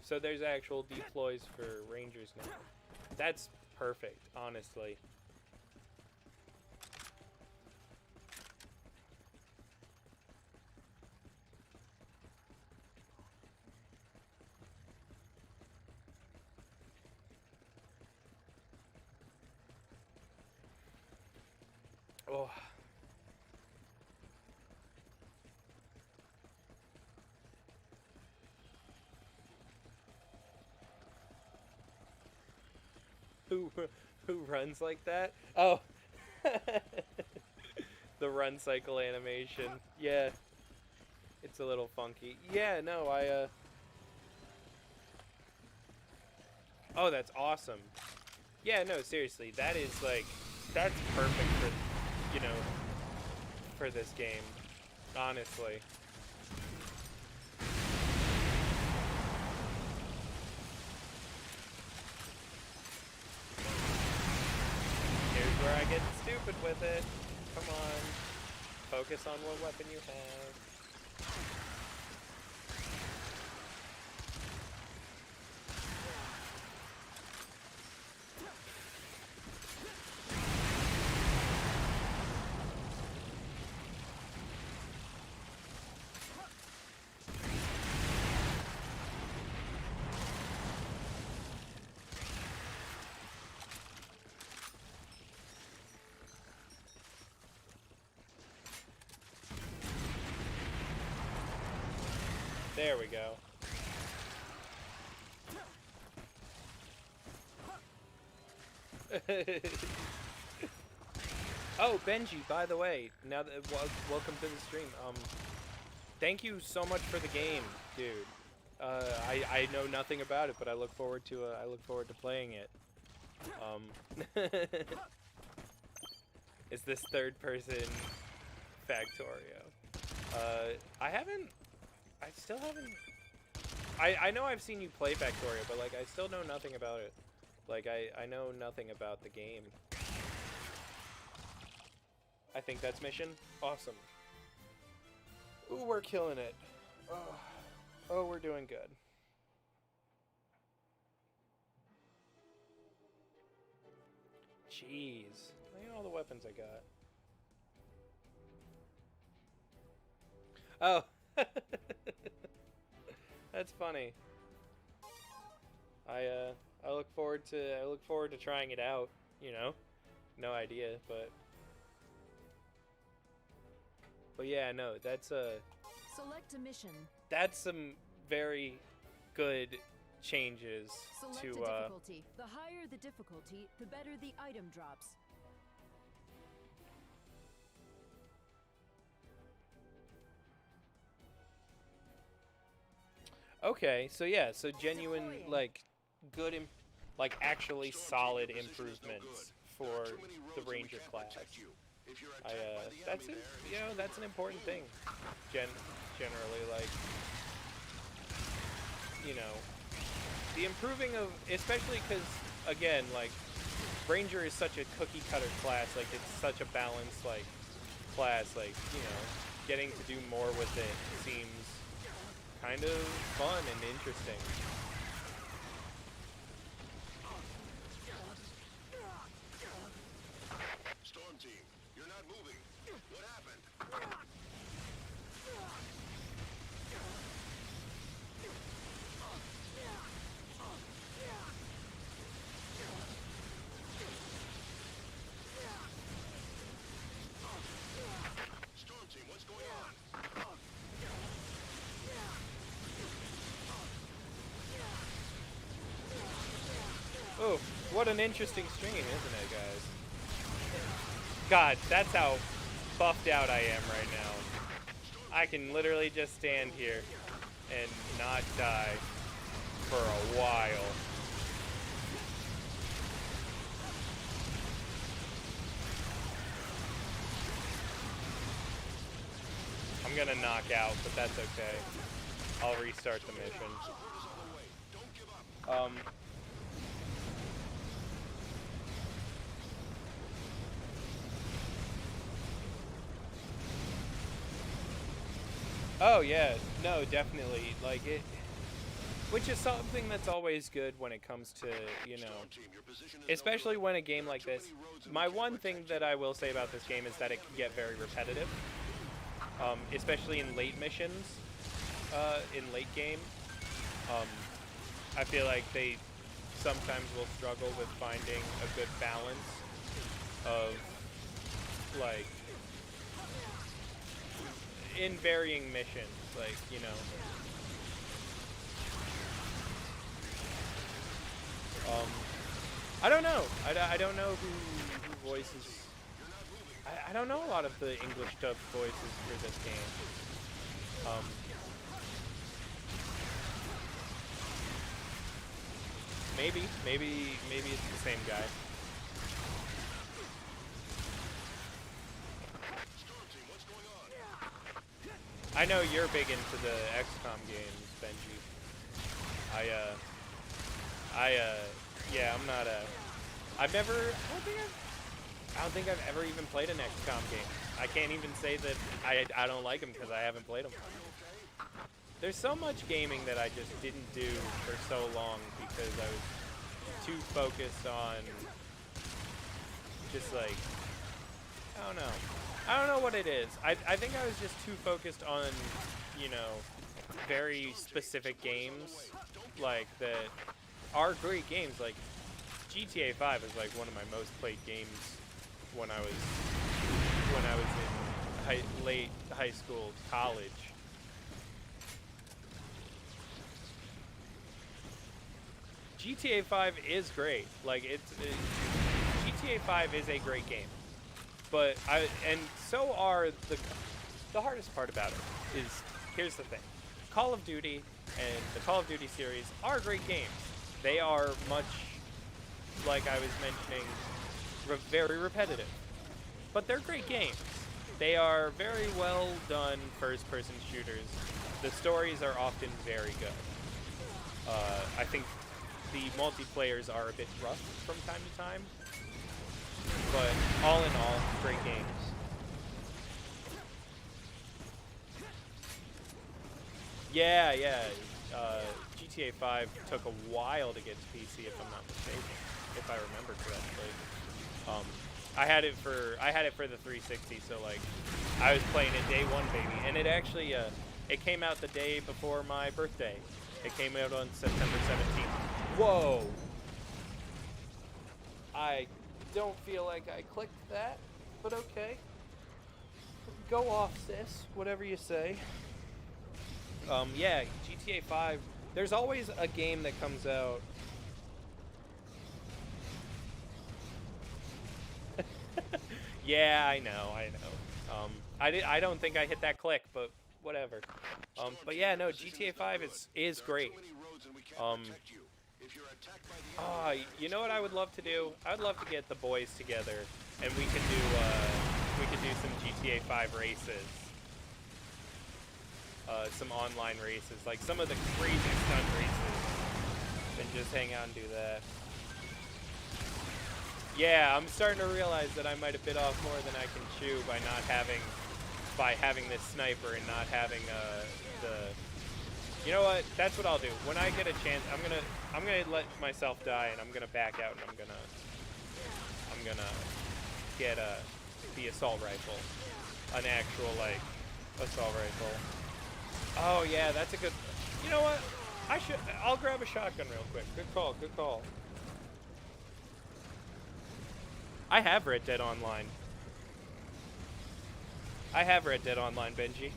So there's actual deploys for rangers now. That's perfect, honestly. Oh. Who runs like that? Oh. The run cycle animation. Yeah. It's a little funky. Yeah, no, Oh, that's awesome. Yeah, no, seriously. That is, like, that's perfect for, you know, for this game. Honestly. Here's where I get stupid with it. Come on. Focus on what weapon you have. There we go. Oh, Benji, by the way, now that welcome to the stream. Thank you so much for the game, dude. I know nothing about it, but I look forward to playing it. It's this third person Factorio. I still haven't. I know I've seen you play Factorio, but like I still know nothing about it. Like I know nothing about the game. I think that's mission. Awesome. Ooh, we're killing it. Oh, we're doing good. Jeez. Look at all the weapons I got. Oh. That's funny. I look forward to trying it out, you know. No idea, but yeah, no, that's Select a mission. that's some very good changes Select to a difficulty. The higher the difficulty, the better the item drops. Okay, so yeah, so genuine Deploying. like good like actually solid improvements for the Ranger class. That's it. You know, that's an important thing. Generally, like, you know, the improving of, especially because again, like, Ranger is such a cookie cutter class. Like, it's such a balanced like class. Like, you know, getting to do more with it seems kind of fun and interesting. Storm team, you're not moving. What happened? Storm team, what's going on? Oh, what an interesting stream, isn't it, guys? God, that's how buffed out I am right now. I can literally just stand here and not die for a while. I'm gonna knock out, but that's okay. I'll restart the mission. Oh yeah, no, definitely. Like it, which is something that's always good when it comes to, you know, especially when a game like this. My one thing that I will say about this game is that it can get very repetitive, especially in late missions, in late game. I feel like they sometimes will struggle with finding a good balance of, like, in varying missions, like, you know. I don't know. I don't know who voices. I don't know a lot of the English dubbed voices for this game. Maybe it's the same guy. I know you're big into the XCOM games, Benji. Yeah, I'm not a. I don't think I've ever even played an XCOM game. I can't even say that I don't like them because I haven't played them. There's so much gaming that I just didn't do for so long because I was too focused on just like, I don't know. I don't know what it is. I think I was just too focused on, you know, very specific games like that are great games. Like GTA 5 is like one of my most played games when I was in late high school, college. GTA 5 is great. Like GTA 5 is a great game. But so are the hardest part about it is, here's the thing. Call of Duty and the Call of Duty series are great games. They are much, like I was mentioning, very repetitive. But they're great games. They are very well done first-person shooters. The stories are often very good. I think the multiplayers are a bit rough from time to time. But all in all, great games. Yeah. GTA 5 took a while to get to PC, if I'm not mistaken, if I remember correctly. I had it for the 360, so like I was playing it day one, baby, and it actually it came out the day before my birthday. It came out on September 17th. Whoa! I don't feel like I clicked that, but okay. Go off, sis. Whatever you say. Yeah, GTA 5. There's always a game that comes out. Yeah, I know. I don't think I hit that click, but whatever. But yeah, no, GTA 5 is great. You know what I would love to do? I'd love to get the boys together and we could do some GTA 5 races. Some online races, like some of the crazy stunt races, and just hang out and do that. Yeah, I'm starting to realize that I might have bit off more than I can chew by having this sniper and not having You know what? That's what I'll do. When I get a chance, I'm gonna let myself die, and I'm gonna back out, and I'm gonna get the assault rifle, an actual like assault rifle. Oh yeah, that's a good. You know what? I'll grab a shotgun real quick. Good call. Good call. I have Red Dead Online. Benji.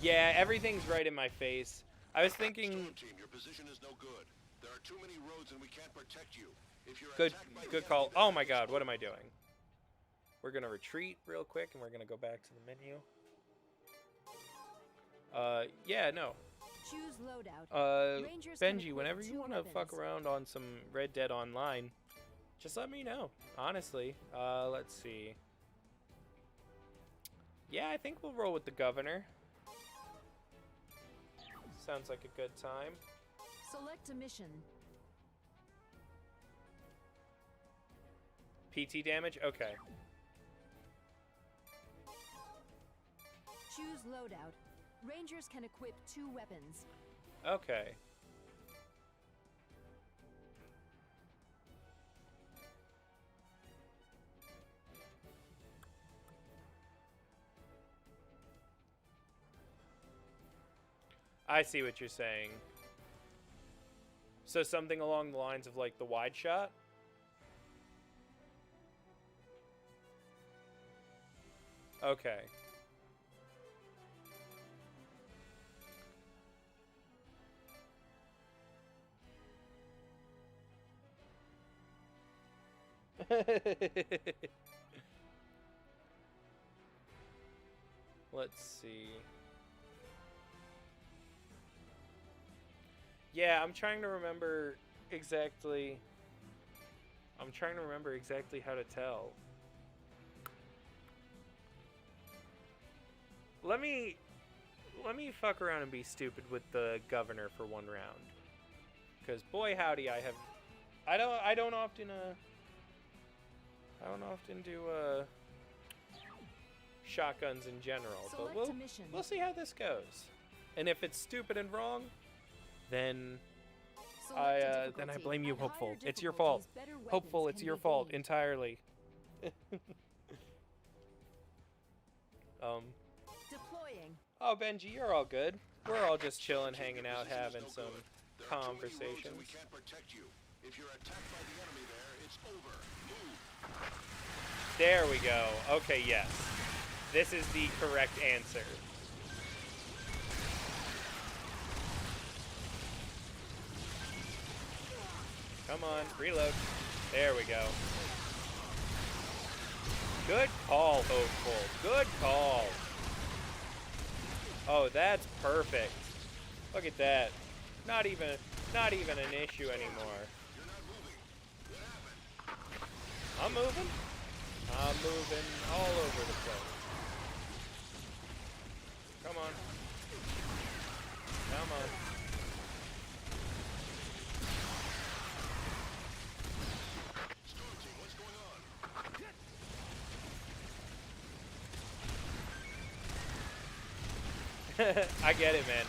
Yeah, everything's right in my face. I was thinking. Storm team, your position is no good. There are too many roads, and we can't protect you. If you're attacked by Good the call. enemy, Oh my it's God, what over. am I doing? We're gonna retreat real quick, and we're gonna go back to the menu. Yeah, no. Choose loadout. Rangers can Benji, equip whenever you 2 want to fuck weapons. around on some Red Dead Online, just let me know. Honestly, let's see. Yeah, I think we'll roll with the governor. Sounds like a good time. Select a mission. PT damage? Okay. Choose loadout. Rangers can equip 2 weapons. Okay. I see what you're saying. So something along the lines of like the wide shot? Okay. Let's see. Yeah, I'm trying to remember exactly how to tell. Let me fuck around and be stupid with the governor for one round. Cause boy howdy, I don't often do shotguns in general, but Select a mission. we'll see how this goes. And if it's stupid and wrong, then Select a I difficulty. blame you, At Hopeful. higher It's your fault. difficulties, better weapons Hopeful, it's can your be fault gained. entirely. Deploying. Oh, Benji, you're all good. We're all just chilling, Storm team, hanging your out, position is having no some good. There are too many roads, and conversations. we can't protect you. If you're attacked by the enemy there, it's over. Move. There we go. Okay, yes. This is the correct answer. Come on, reload. There we go. Good call, Hopeful. Good call. Oh, that's perfect. Look at that. Not even an issue anymore. I'm moving. I'm moving all over the place. Come on. Come on. What's going on? I get it, man.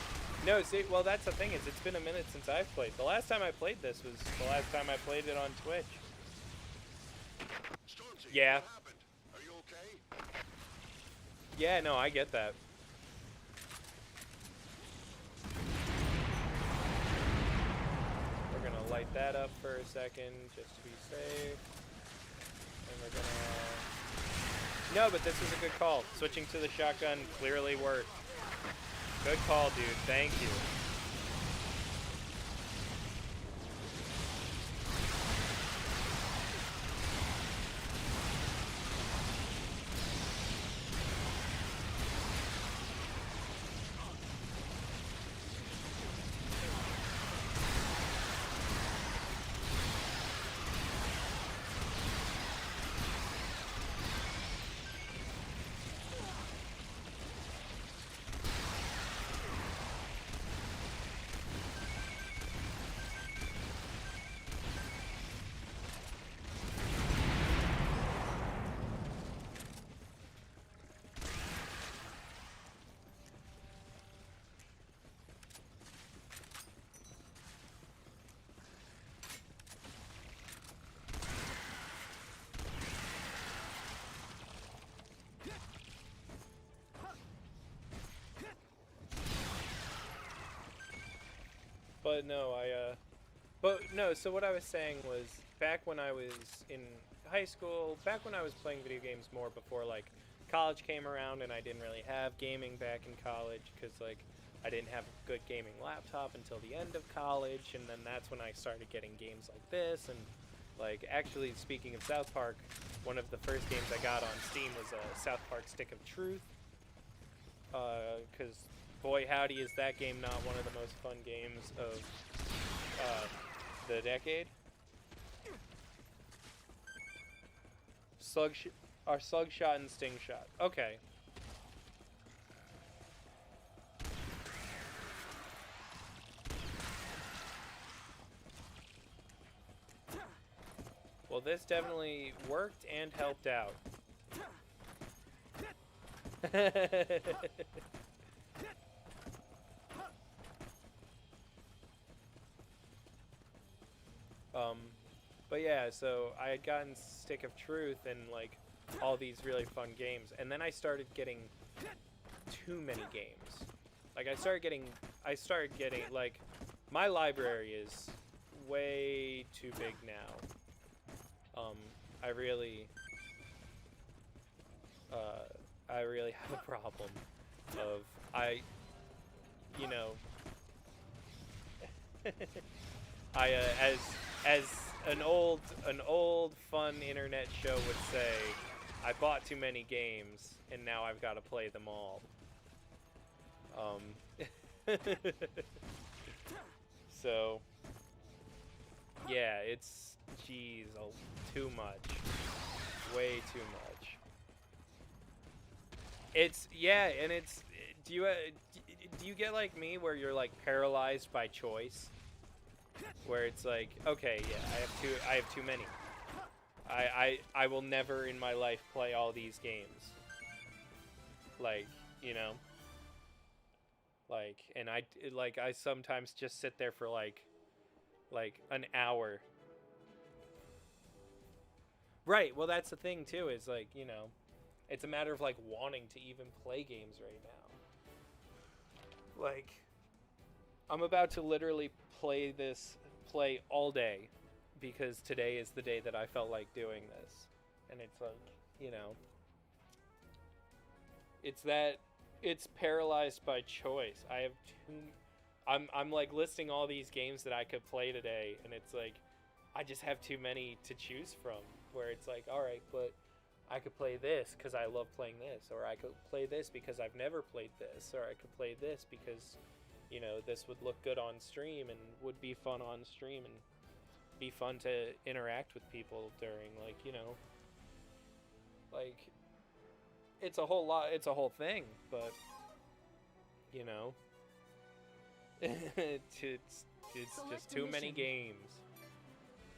No, see, well, that's the thing is it's been a minute since I've played. The last time I played this was the last time I played it on Twitch. Stormzy, Yeah. what happened? Are you okay? Yeah, no, I get that. We're gonna light that up for a second, just to be safe. And we're gonna... No, but this was a good call. Switching to the shotgun clearly worked. Good call, dude. Thank you. But no, so what I was saying was, back when I was in high school, back when I was playing video games more before, like, college came around, and I didn't really have gaming back in college, because, like, I didn't have a good gaming laptop until the end of college, and then that's when I started getting games like this, and, like, actually, speaking of South Park, one of the first games I got on Steam was South Park Stick of Truth, because... boy, howdy, is that game not one of the most fun games of the decade? Slug shot and sting shot. Okay. Well, this definitely worked and helped out. But yeah, so I had gotten Stick of Truth and, like, all these really fun games, and then I started getting too many games. Like, I started getting, like, my library is way too big now. I really have a problem of, you know, as an old fun internet show would say, I bought too many games and now I've got to play them all. So yeah, it's too much, way too much. It's and it's do you get like me where you're like paralyzed by choice? Where it's like, okay, yeah, I have too many. I will never in my life play all these games. Like, you know, like, and I sometimes just sit there for like an hour. Right. Well, that's the thing too. Is like, you know, it's a matter of like wanting to even play games right now. Like, I'm about to literally play all day because today is the day that I felt like doing this. And it's like, you know, it's paralyzed by choice. I have I'm like listing all these games that I could play today, and it's like I just have too many to choose from, where it's like, all right, but I could play this because I love playing this, or I could play this because I've never played this, or I could play this because, you know, this would look good on stream and would be fun on stream and be fun to interact with people during, like, you know, like, it's a whole lot, it's a whole thing, but, you know, it's just too many games.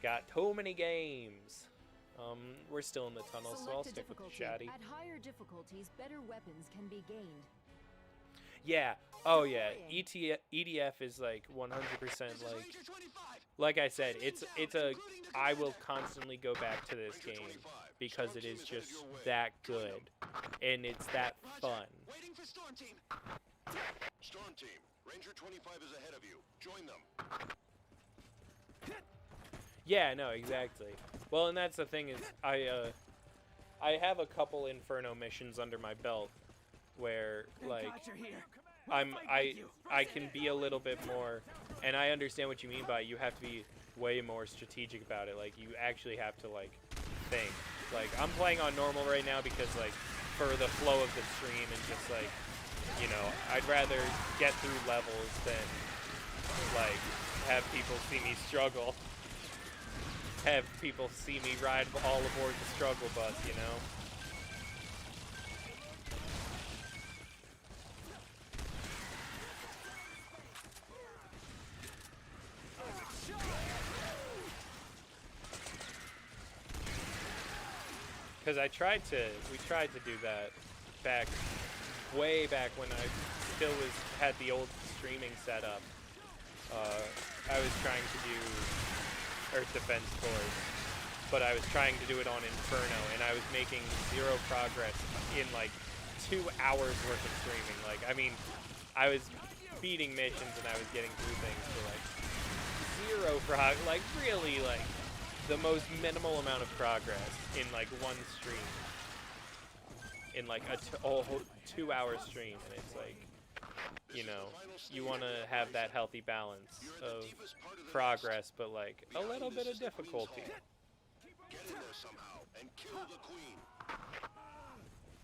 Got too many games. We're still in the tunnel, so I'll Select a stick with difficulty. Shaddy. At higher difficulties, better weapons can be gained. Yeah. Oh yeah. EDF is like 100% like I said, it's a I will constantly go back to this game because it is just that good and it's that fun. Waiting for Storm Team. Storm Team, Ranger 25 is ahead of you. Join them. Yeah, no, exactly. Well, and that's the thing is I have a couple Inferno missions under my belt where like I can be a little bit more, and I understand what you mean by you have to be way more strategic about it. Like you actually have to like think. Like I'm playing on normal right now because like for the flow of the stream and just like, you know, I'd rather get through levels than like have people see me struggle. Have people see me ride all aboard the struggle bus, you know? Because we tried to do that way back when I still had the old streaming setup. I was trying to do Earth Defense Force, but I was trying to do it on Inferno, and I was making zero progress in like 2 hours worth of streaming. Like, I mean, I was beating missions and I was getting through things for like zero like really like the most minimal amount of progress in like one stream, in like a 2 hour stream, and it's like, you know, you want to have that healthy balance of progress, but like a little bit of difficulty. Get in there somehow and kill the queen.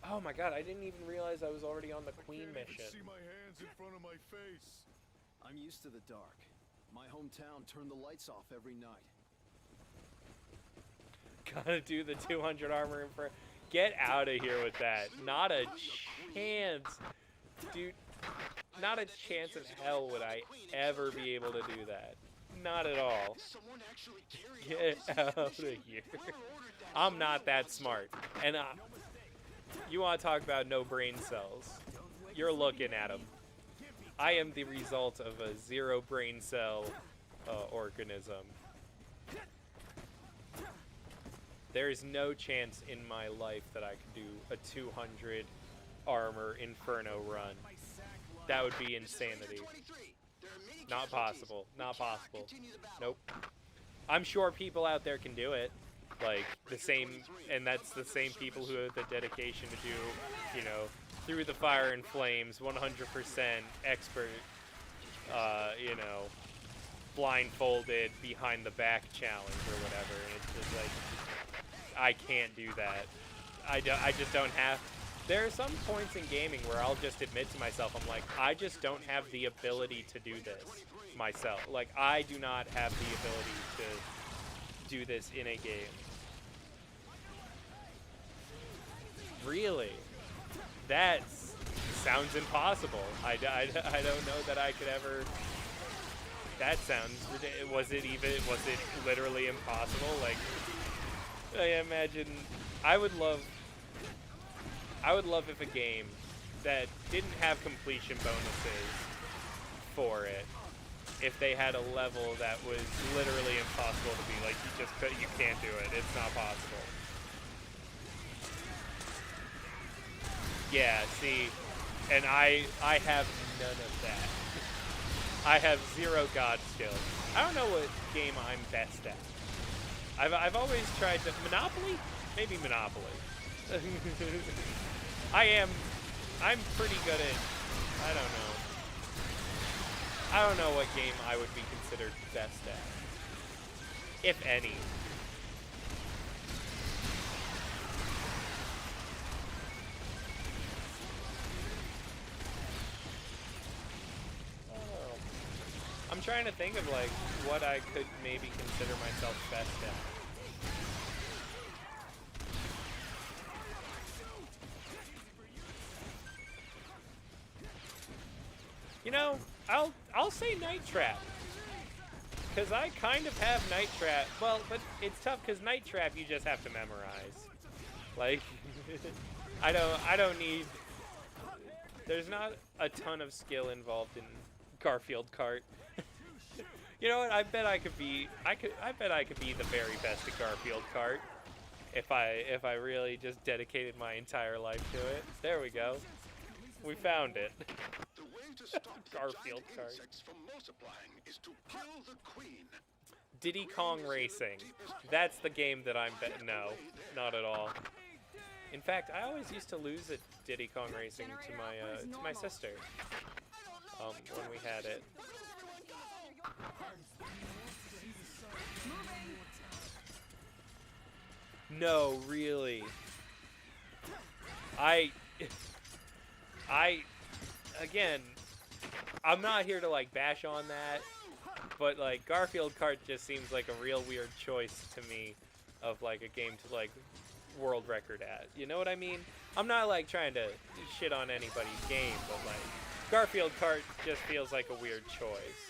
Oh my god, I didn't even realize I was already on the queen mission. See my hands in front of my face. I'm used to the dark. My hometown turned the lights off every night. Gotta do the 200 armor in front. Get out of here with that. Not a chance. Dude, not a chance in hell would I ever be able to do that. Not at all. Get out of here. I'm not that smart. And you want to talk about no brain cells. You're looking at them. I am the result of a 0 brain cell organism. There is no chance in my life that I could do a 200 armor Inferno run. That would be insanity. Not possible. Not possible. Nope. I'm sure people out there can do it. Like, the same, and that's the same people who have the dedication to do, you know, through the fire and flames, 100% expert, you know, blindfolded behind the back challenge or whatever. And it's just like, I can't do that. I just don't have. There are some points in gaming where I'll just admit to myself, I'm like, I just don't have the ability to do this myself. Like, I do not have the ability to do this in a game. Really? That sounds impossible. I don't know that I could ever. That sounds ridiculous. Was it literally impossible? Like, I imagine, I would love if a game that didn't have completion bonuses for it, if they had a level that was literally impossible to beat, like you can't do it, it's not possible. Yeah, see, and I have none of that. I have 0 god skills. I don't know what game I'm best at. I've always tried to Monopoly? Maybe Monopoly. I'm pretty good at, I don't know what game I would be considered best at. if any. I'm trying to think of like what I could maybe consider myself best at. You know, I'll say Night Trap, cause I kind of have Night Trap. Well, but it's tough cause Night Trap you just have to memorize. Like, I don't need. There's not a ton of skill involved in Garfield Kart. You know what? I bet I could be the very best at Garfield Kart if I really just dedicated my entire life to it. There we go. We found it. The way to stop the Garfield giant Kart. insects from multiplying is to kill the queen. Diddy Kong Racing. That's the game that I'm no, not at all. In fact, I always used to lose at Diddy Kong Racing to my sister. When we had it. No, really. Again, I'm not here to like bash on that, but like Garfield Kart just seems like a real weird choice to me of like a game to like world record at. You know what I mean? I'm not like trying to shit on anybody's game, but like Garfield Kart just feels like a weird choice.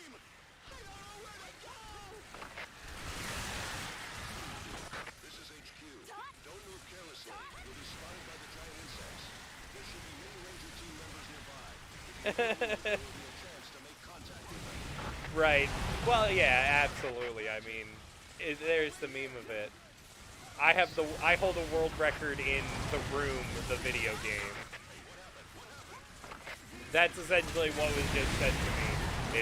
This is HQ. Don't move carelessly. You'll be spotted by the giant insects. There should be many Ranger team members nearby. If you there will be a chance to make contact with them. Right. Well, yeah, absolutely. I mean, there's the meme of it. I hold a world record in The Room, the video game. That's essentially what was just said to me,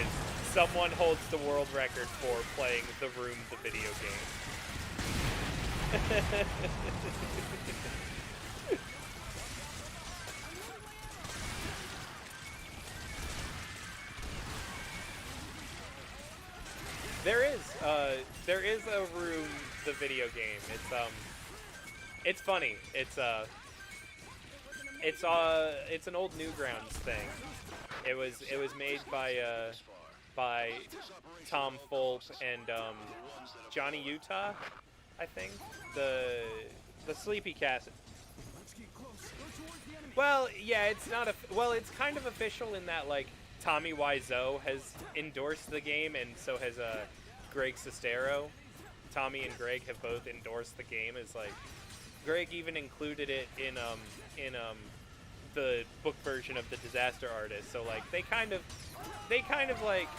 is someone holds the world record for playing The Room, the video game. There is a Room, the video game. It's funny. It's an old Newgrounds thing. It was made by Tom Fulp and Johnny Utah, I think. The Sleepy Cast. Well, yeah, it's not it's kind of official in that like Tommy Wiseau has endorsed the game, and so has Greg Sestero. Tommy and Greg have both endorsed the game. As like Greg even included it in the book version of The Disaster Artist. So like they kind of like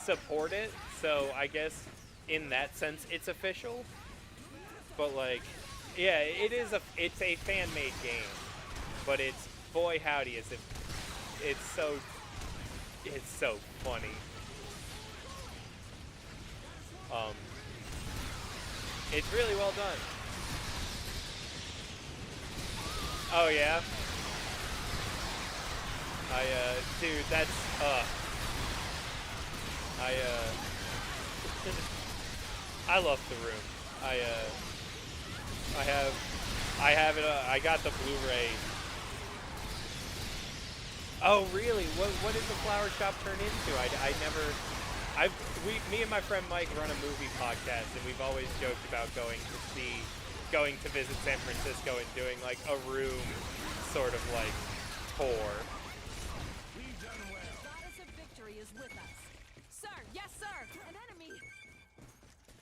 support it. So I guess in that sense it's official. But like, yeah, it's a fan-made game. But it's, boy howdy, it's so funny. It's really well done. Oh yeah? Dude, that's, I love The Room. I have it, I got the Blu-ray. Oh really? What did the flower shop turn into? Me and my friend Mike run a movie podcast, and we've always joked about going to visit San Francisco and doing like a Room sort of like tour. We've done well. The goddess of victory is with us. Sir, yes, sir. An enemy.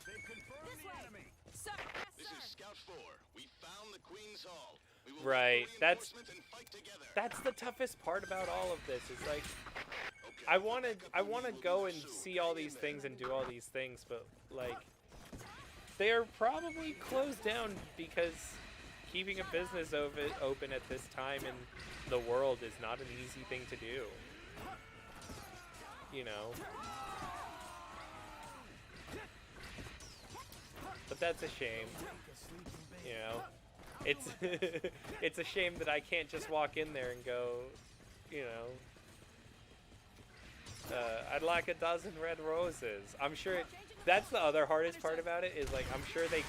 They've confirmed This the way. enemy. Sir, yes, This sir. is Scout 4. We found the Queen's Hall. We will Right, wait for that's reinforcements and fight together. that's the toughest part about all of this. Is like Okay, I want to backup units will go be and soon. see all these things and do all these things, but like they are probably closed down because keeping a business open at this time in the world is not an easy thing to do. You know. But that's a shame. You know. It's it's a shame that I can't just walk in there and go, you know, I'd like a dozen red roses. I'm sure that's the other hardest part about it is like I'm sure they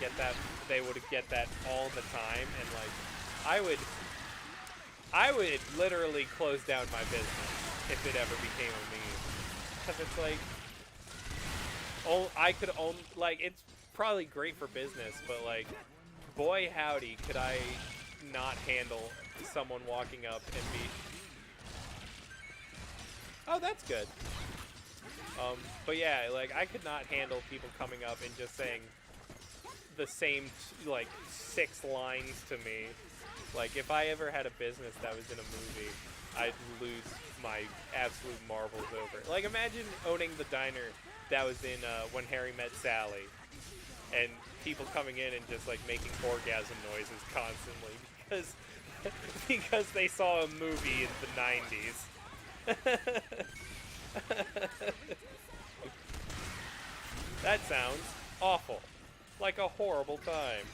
would get that all the time, and like I would literally close down my business if it ever became a meme, because it's like, oh, I could own, like, it's probably great for business, but like, boy howdy, could I not handle someone walking up and be, oh, that's good. But yeah, like, I could not handle people coming up and just saying the same, like, 6 lines to me. Like, if I ever had a business that was in a movie, I'd lose my absolute marbles over it. Like, imagine owning the diner that was in When Harry Met Sally, and people coming in and just, like, making orgasm noises constantly because they saw a movie in the 90s. That sounds awful. Like a horrible time.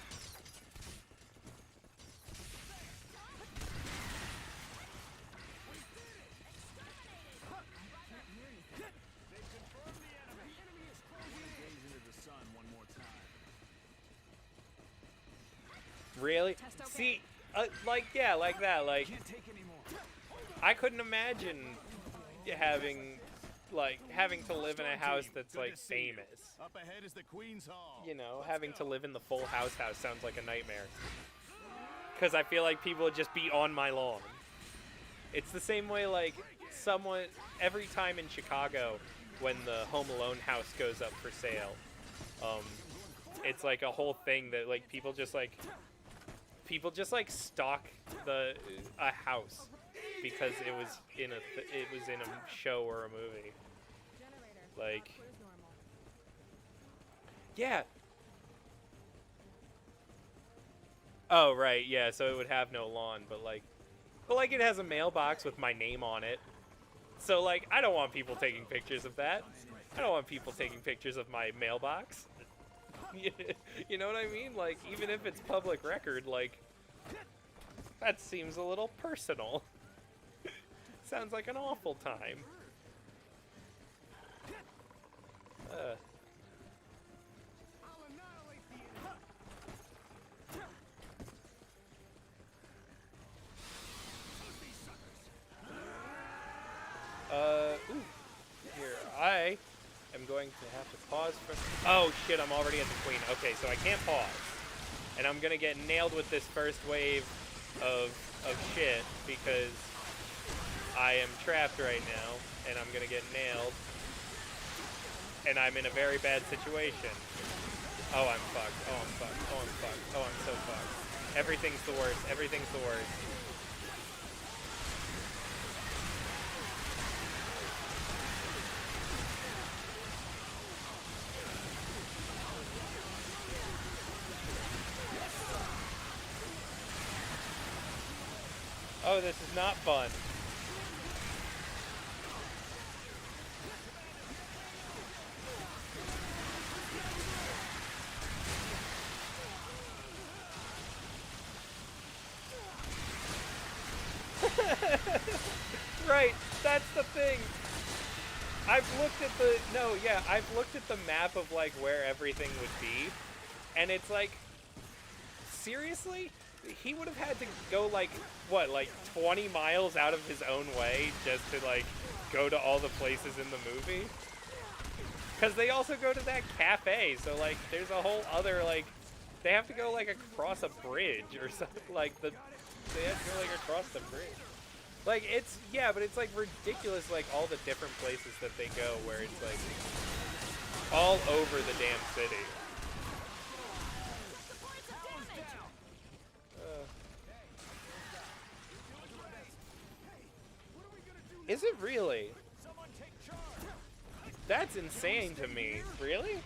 Really? See, like, yeah, like that, like, I couldn't imagine having to live in a house that's, like, famous. Up ahead is the Queen's Hall. You know, having to live in the Full House sounds like a nightmare. Because I feel like people would just be on my lawn. It's the same way, like, every time in Chicago when the Home Alone house goes up for sale, it's like a whole thing that, like, people just stalk a house because it was in a show or a movie. Like, yeah. Oh, right, yeah, so it would have no lawn, but it has a mailbox with my name on it. So, like, I don't want people taking pictures of that. I don't want people taking pictures of my mailbox. You know what I mean? Like, even if it's public record, like, that seems a little personal. Sounds like an awful time. Ooh. Here, I am going to have to pause for... Oh, shit, I'm already at the Queen. Okay, so I can't pause. And I'm gonna get nailed with this first wave of shit because I am trapped right now, and I'm gonna get nailed. And I'm in a very bad situation. Oh, I'm fucked. Oh, I'm fucked. Oh, I'm fucked. Oh, I'm so fucked. Everything's the worst. Everything's the worst. Oh, this is not fun. Right, that's the thing. I've looked at the map of, like, where everything would be, and it's like, seriously? He would have had to go, like, what, like 20 miles out of his own way just to, like, go to all the places in the movie? Because they also go to that cafe, so, like, there's a whole other, like, they have to go, like, across a bridge or something, like, they have to go, like, across the bridge. Like, it's, yeah, but it's, like, ridiculous, like, all the different places that they go where it's, like, all over the damn city. Is it really? That's insane to me. Really?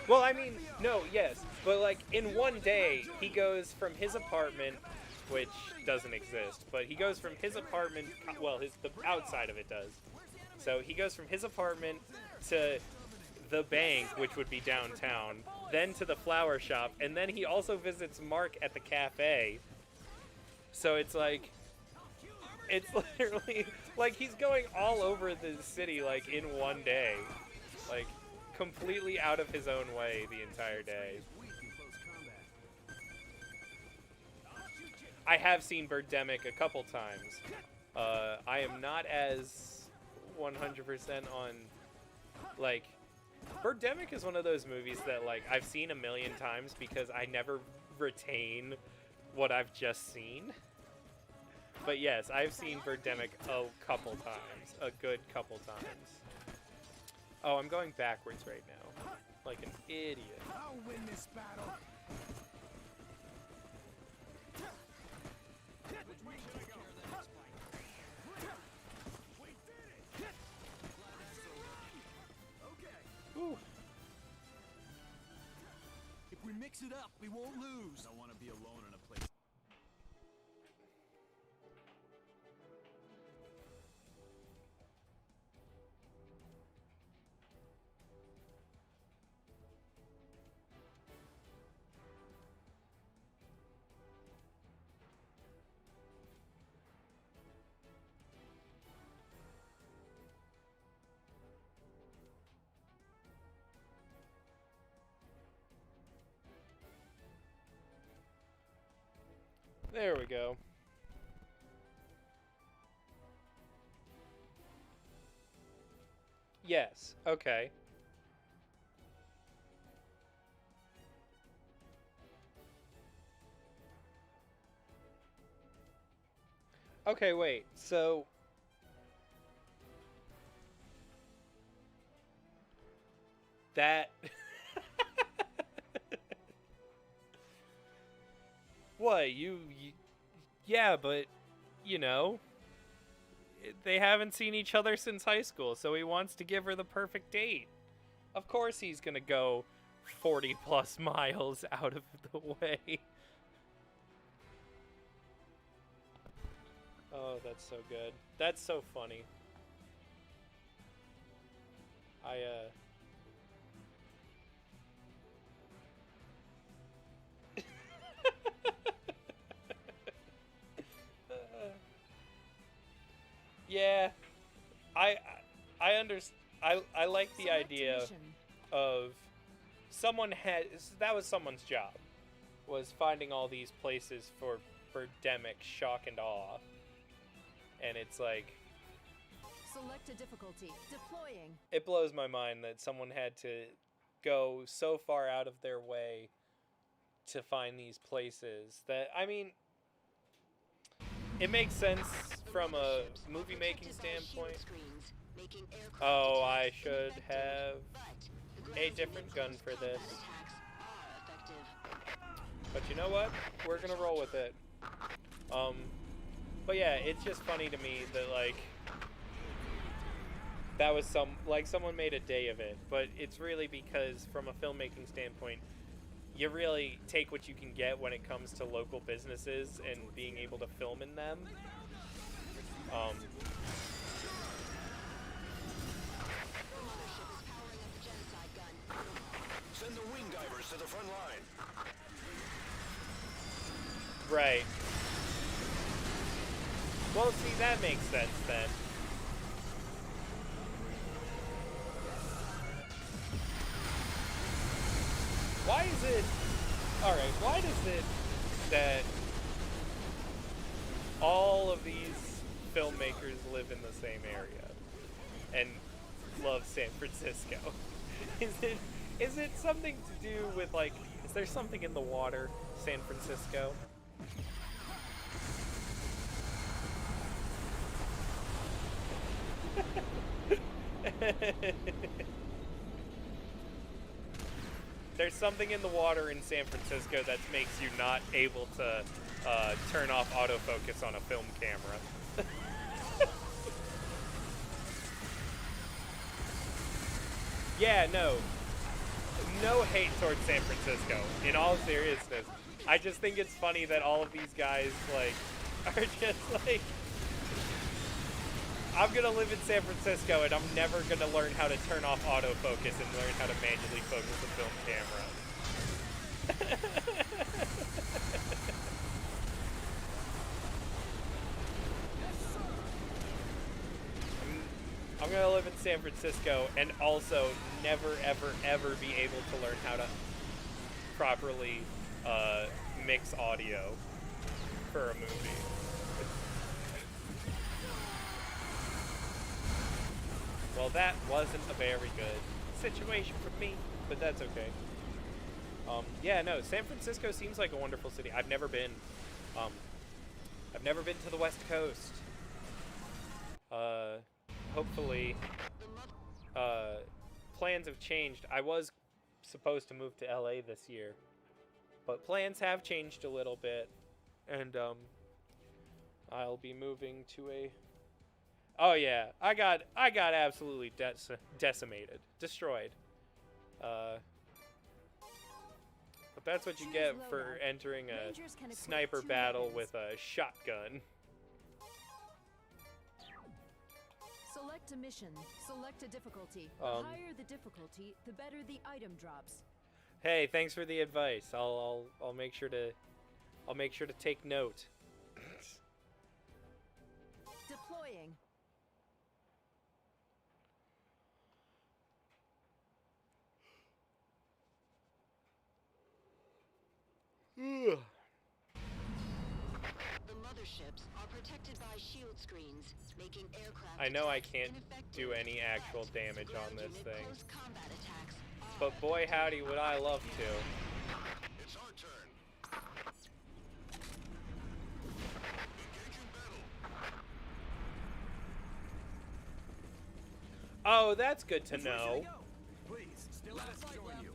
Well, I mean, no, yes. But, like, in one day, he goes from his apartment, which doesn't exist, but he goes from his apartment, well, the outside of it does. So he goes from his apartment to the bank, which would be downtown, then to the flower shop, and then he also visits Mark at the cafe. So it's like, it's literally, like, he's going all over the city, like, in one day. Like, completely out of his own way the entire day. I have seen Birdemic a couple times. I am not as 100% on, like, Birdemic is one of those movies that, like, I've seen a million times because I never retain what I've just seen. But yes, I've seen Birdemic a couple times. A good couple times. Oh, I'm going backwards right now. Like an idiot. I'll win this battle. Ooh. If we mix it up, we won't lose. I want to be alone in a place. There we go. Yes, okay. Okay, wait, so... That... What, you... Yeah, but, you know... They haven't seen each other since high school, so he wants to give her the perfect date. Of course he's gonna go 40 plus miles out of the way. Oh, that's so good. That's so funny. Yeah, I understand. I like the Select idea mission. of that was someone's job, was finding all these places for Birdemic shock and awe, and it's like, Select a difficulty. Deploying. it blows my mind that someone had to go so far out of their way to find these places. That, I mean, it makes sense from a movie making standpoint. Oh, I should have a different gun for this. But you know what? We're gonna roll with it. But yeah, it's just funny to me that, like, that was someone made a day of it, but it's really because from a filmmaking standpoint, you really take what you can get when it comes to local businesses and being able to film in them. Send the wing divers to the front line. Right. Well, see, that makes sense then. Why is it... Alright, why does it that all of these filmmakers live in the same area and love San Francisco? Is it something to do with, like, is there something in the water, San Francisco? There's something in the water in San Francisco that makes you not able to turn off autofocus on a film camera. Yeah, no hate towards San Francisco, in all seriousness. I just think it's funny that all of these guys, like, are just like, I'm gonna live in San Francisco and I'm never gonna learn how to turn off autofocus and learn how to manually focus a film camera. I'm gonna live in San Francisco and also never, ever, ever be able to learn how to properly mix audio for a movie. Well, that wasn't a very good situation for me, but that's okay. Yeah, no, San Francisco seems like a wonderful city. I've never been. I've never been to the West Coast. Hopefully, plans have changed. I was supposed to move to LA this year, but plans have changed a little bit, and I'll be moving to a. Oh yeah, I got absolutely decimated, destroyed. But that's what you get for entering a sniper battle with a shotgun. Select a mission. Select a difficulty. The higher the difficulty, the better the item drops. Hey, thanks for the advice. I'll make sure to take note. Deploying. The motherships are protected by shield screens, making aircraft I know I attacks can't ineffective, do any actual but damage on ground this unit thing. close-combat attacks are But boy howdy would I love to. It's our turn. Engaging battle. Oh, that's good to know. Please, still let us join you.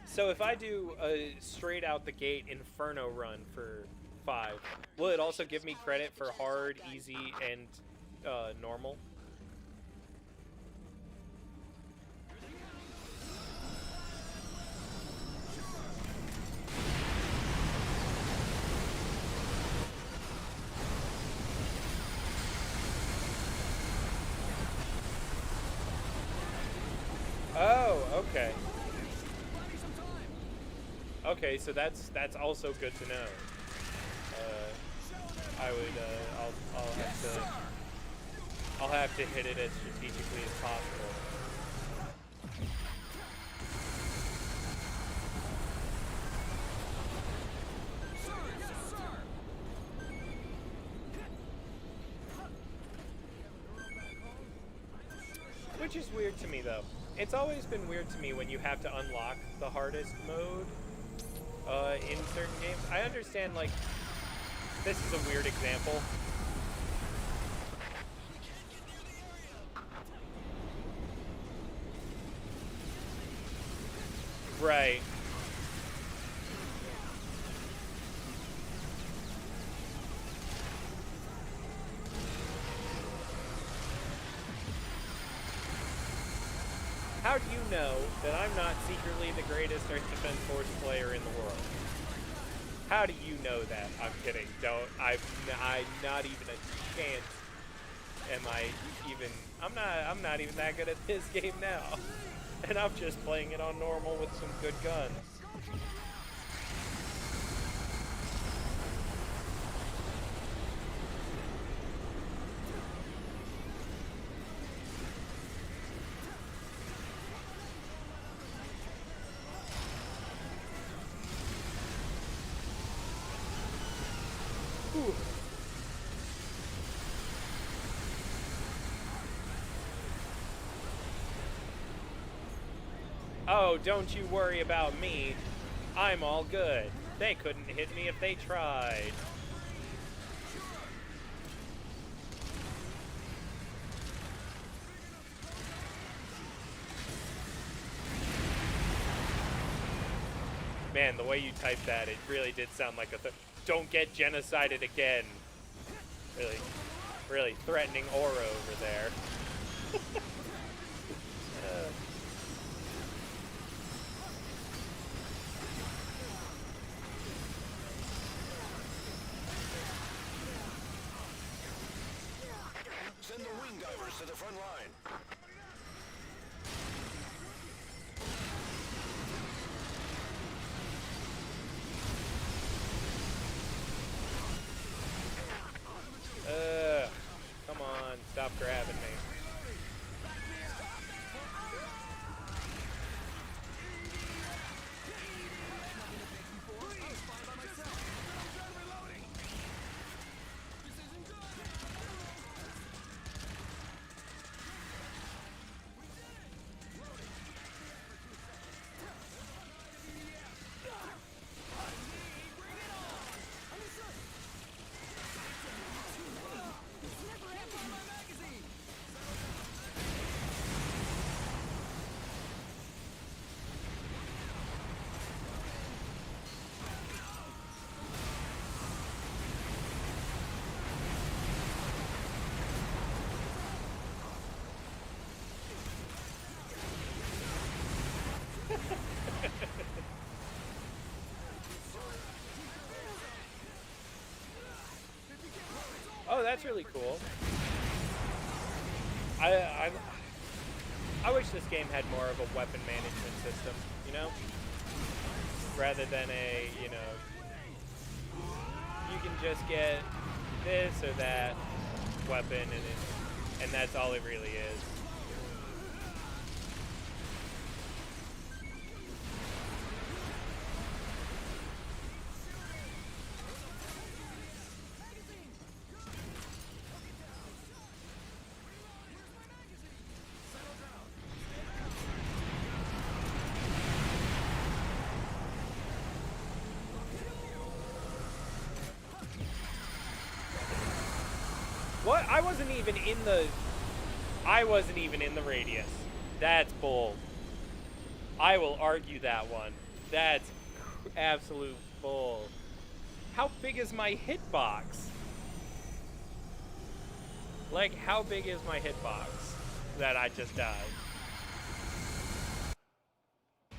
So if I do a straight out the gate Inferno run for 5, will it also give me credit for hard, easy, and normal? Oh, okay. Okay, so that's also good to know. I'll have to hit it as strategically as possible. Which is weird to me though. It's always been weird to me when you have to unlock the hardest mode in certain games. I understand, like, this is a weird example. Right. How do you know that I'm not secretly the greatest Earth Defense Force player in the world? How do you know that? I'm kidding. Don't. I'm not even a chance. Am I even? I'm not even that good at this game now, and I'm just playing it on normal with some good guns. Oh, don't you worry about me. I'm all good. They couldn't hit me if they tried. Man, the way you typed that, it really did sound like a don't get genocided again. Really threatening aura over there. Send the wing divers to the front line. that's really cool. I wish this game had more of a weapon management system, you know? Rather than a, you know, you can just get this or that weapon and that's all it really is. What? I wasn't even in the radius. That's bull. I will argue that one. That's absolute bull. How big is my hitbox? Like, how big is my hitbox that I just died? The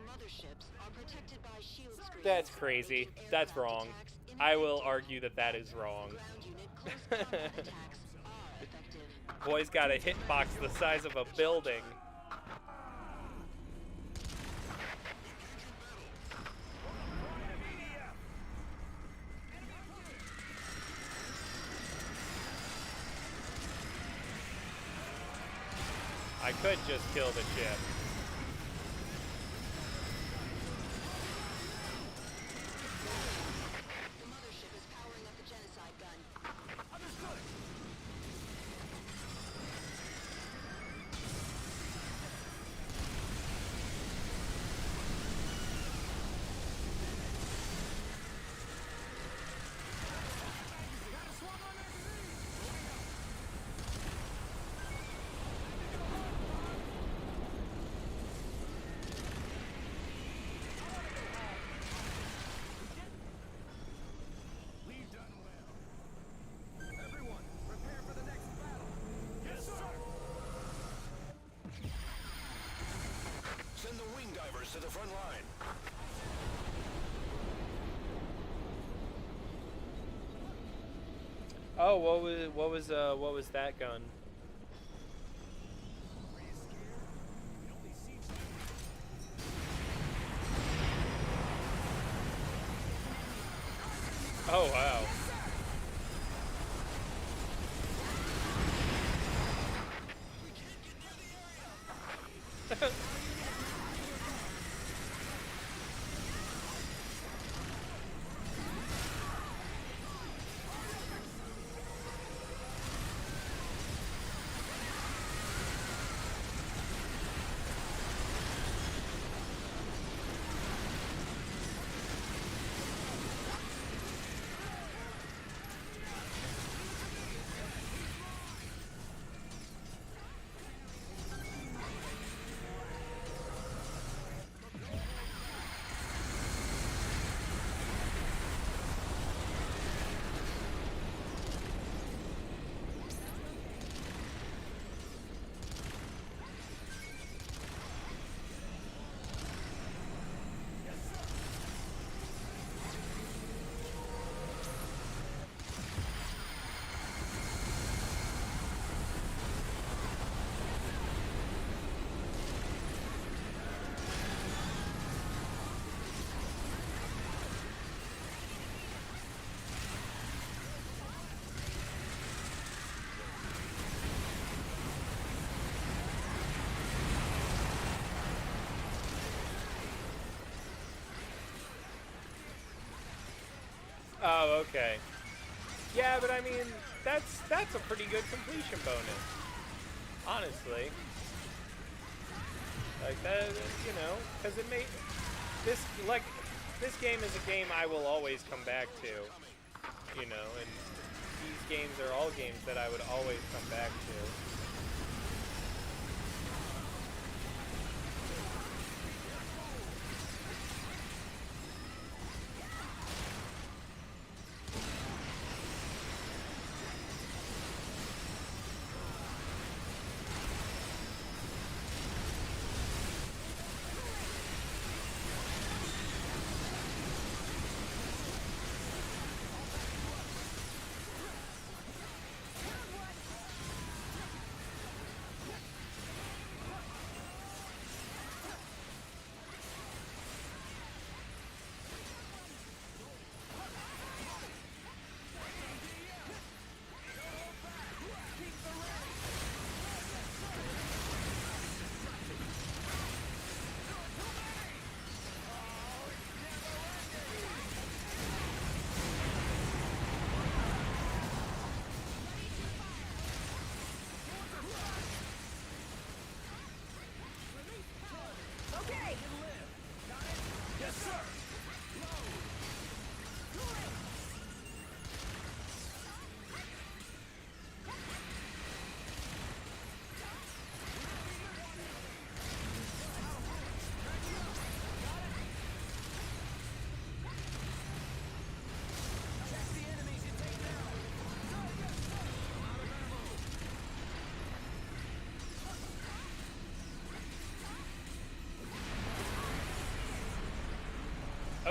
motherships are protected by shield screens. That's crazy. That's wrong. I will argue that that is wrong. Boy's got a hitbox the size of a building. I could just kill the ship. The mothership is powering up the genocide gun. Understood. We've done well. Everyone, prepare for the next battle. Yes, sir. Send the wing divers to the front line. Oh, what was that gun? Are you scared? We only see something. Oh, wow. Oh, okay. Yeah, but I mean, that's a pretty good completion bonus. Honestly. Like that, you know, because it made this game is a game I will always come back to. You know, and these games are all games that I would always come back to.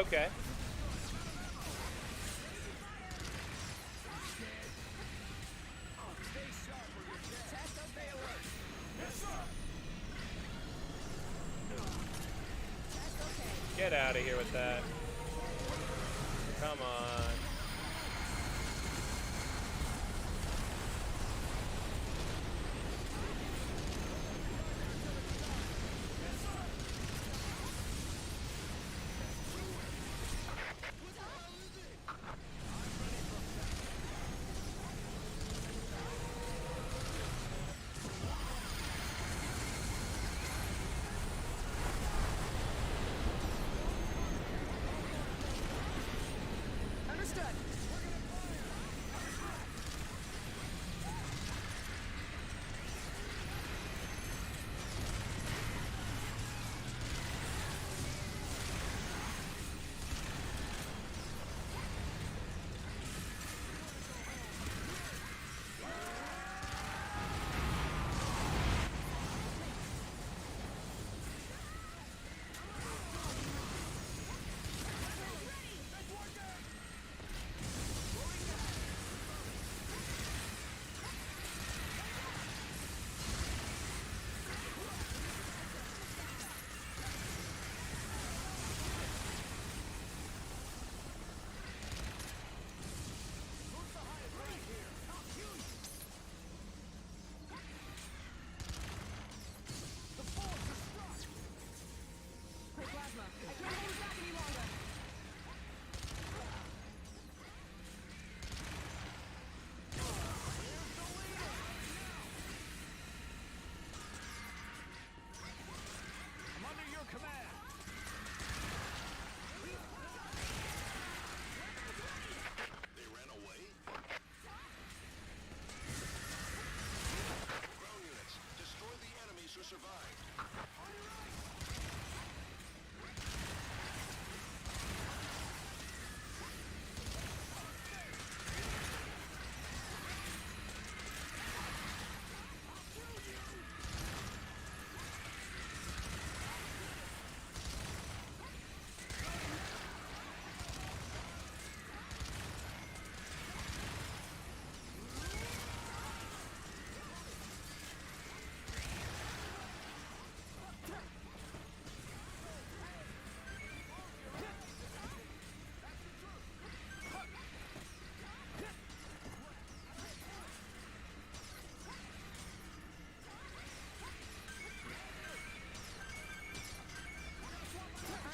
Okay. Get out of here with that. Come on. Understood. Hey, Plasma, I can't hold back any longer. I'm under your command. They ran away? Ground units, destroy the enemies who survived.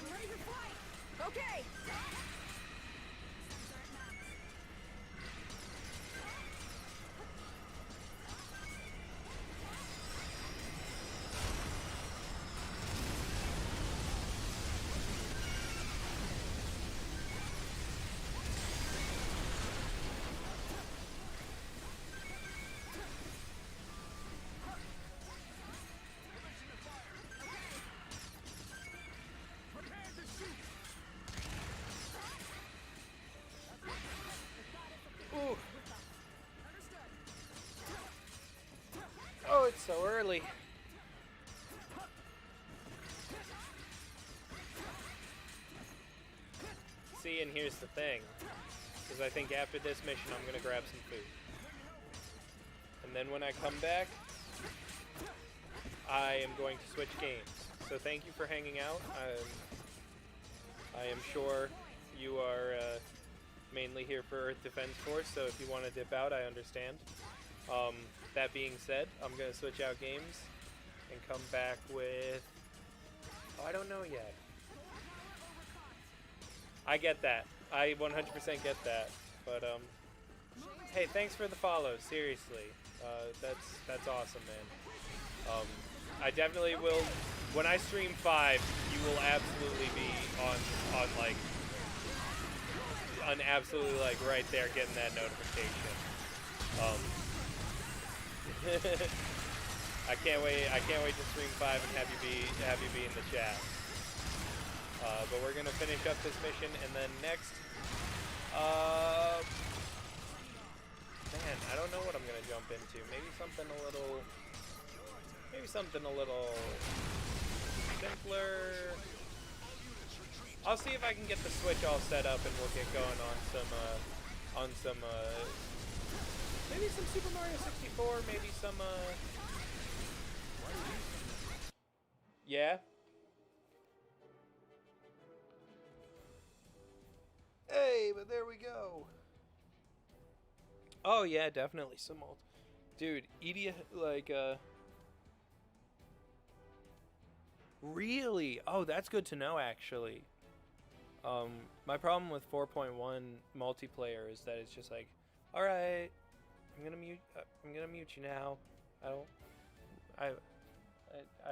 I'm ready to fight. Okay. Prepare to shoot. Ooh. Oh, it's so early. See, and here's the thing. Because I think after this mission, I'm going to grab some food. And then when I come back, I am going to switch games. So thank you for hanging out. I am sure you are mainly here for Earth Defense Force, so if you want to dip out, I understand. That being said, I'm going to switch out games and come back with... Oh, I don't know yet. I get that. I 100% get that. But, hey, thanks for the follow, seriously. That's awesome, man. I definitely will... When I stream 5, you will absolutely be on like... absolutely, like, right there getting that notification. I can't wait to stream 5 and have you be in the chat. But we're gonna finish up this mission, and then next, man, I don't know what I'm gonna jump into. Maybe something a little simpler. I'll see if I can get the Switch all set up and we'll get going on some maybe some Super Mario 64, maybe some yeah. Hey, but there we go. Oh yeah, definitely some old. Dude, Edie, like, really? Oh, that's good to know, actually. My problem with 4.1 multiplayer is that it's just like, all right, I'm gonna mute you now. I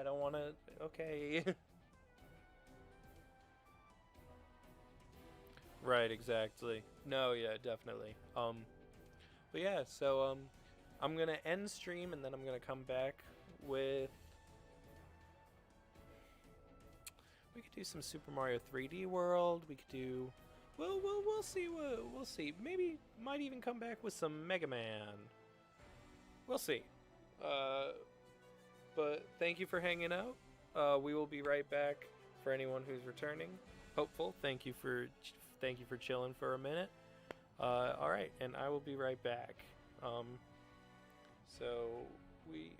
don't want to. Okay. Right, exactly. No, yeah, definitely. But yeah, so I'm gonna end stream and then I'm gonna come back with. We could do some Super Mario 3D World. We could do. We'll see. We'll see. Maybe might even come back with some Mega Man. We'll see. But thank you for hanging out. We will be right back for anyone who's returning. Hopeful. Thank you for chilling for a minute. All right, and I will be right back. So we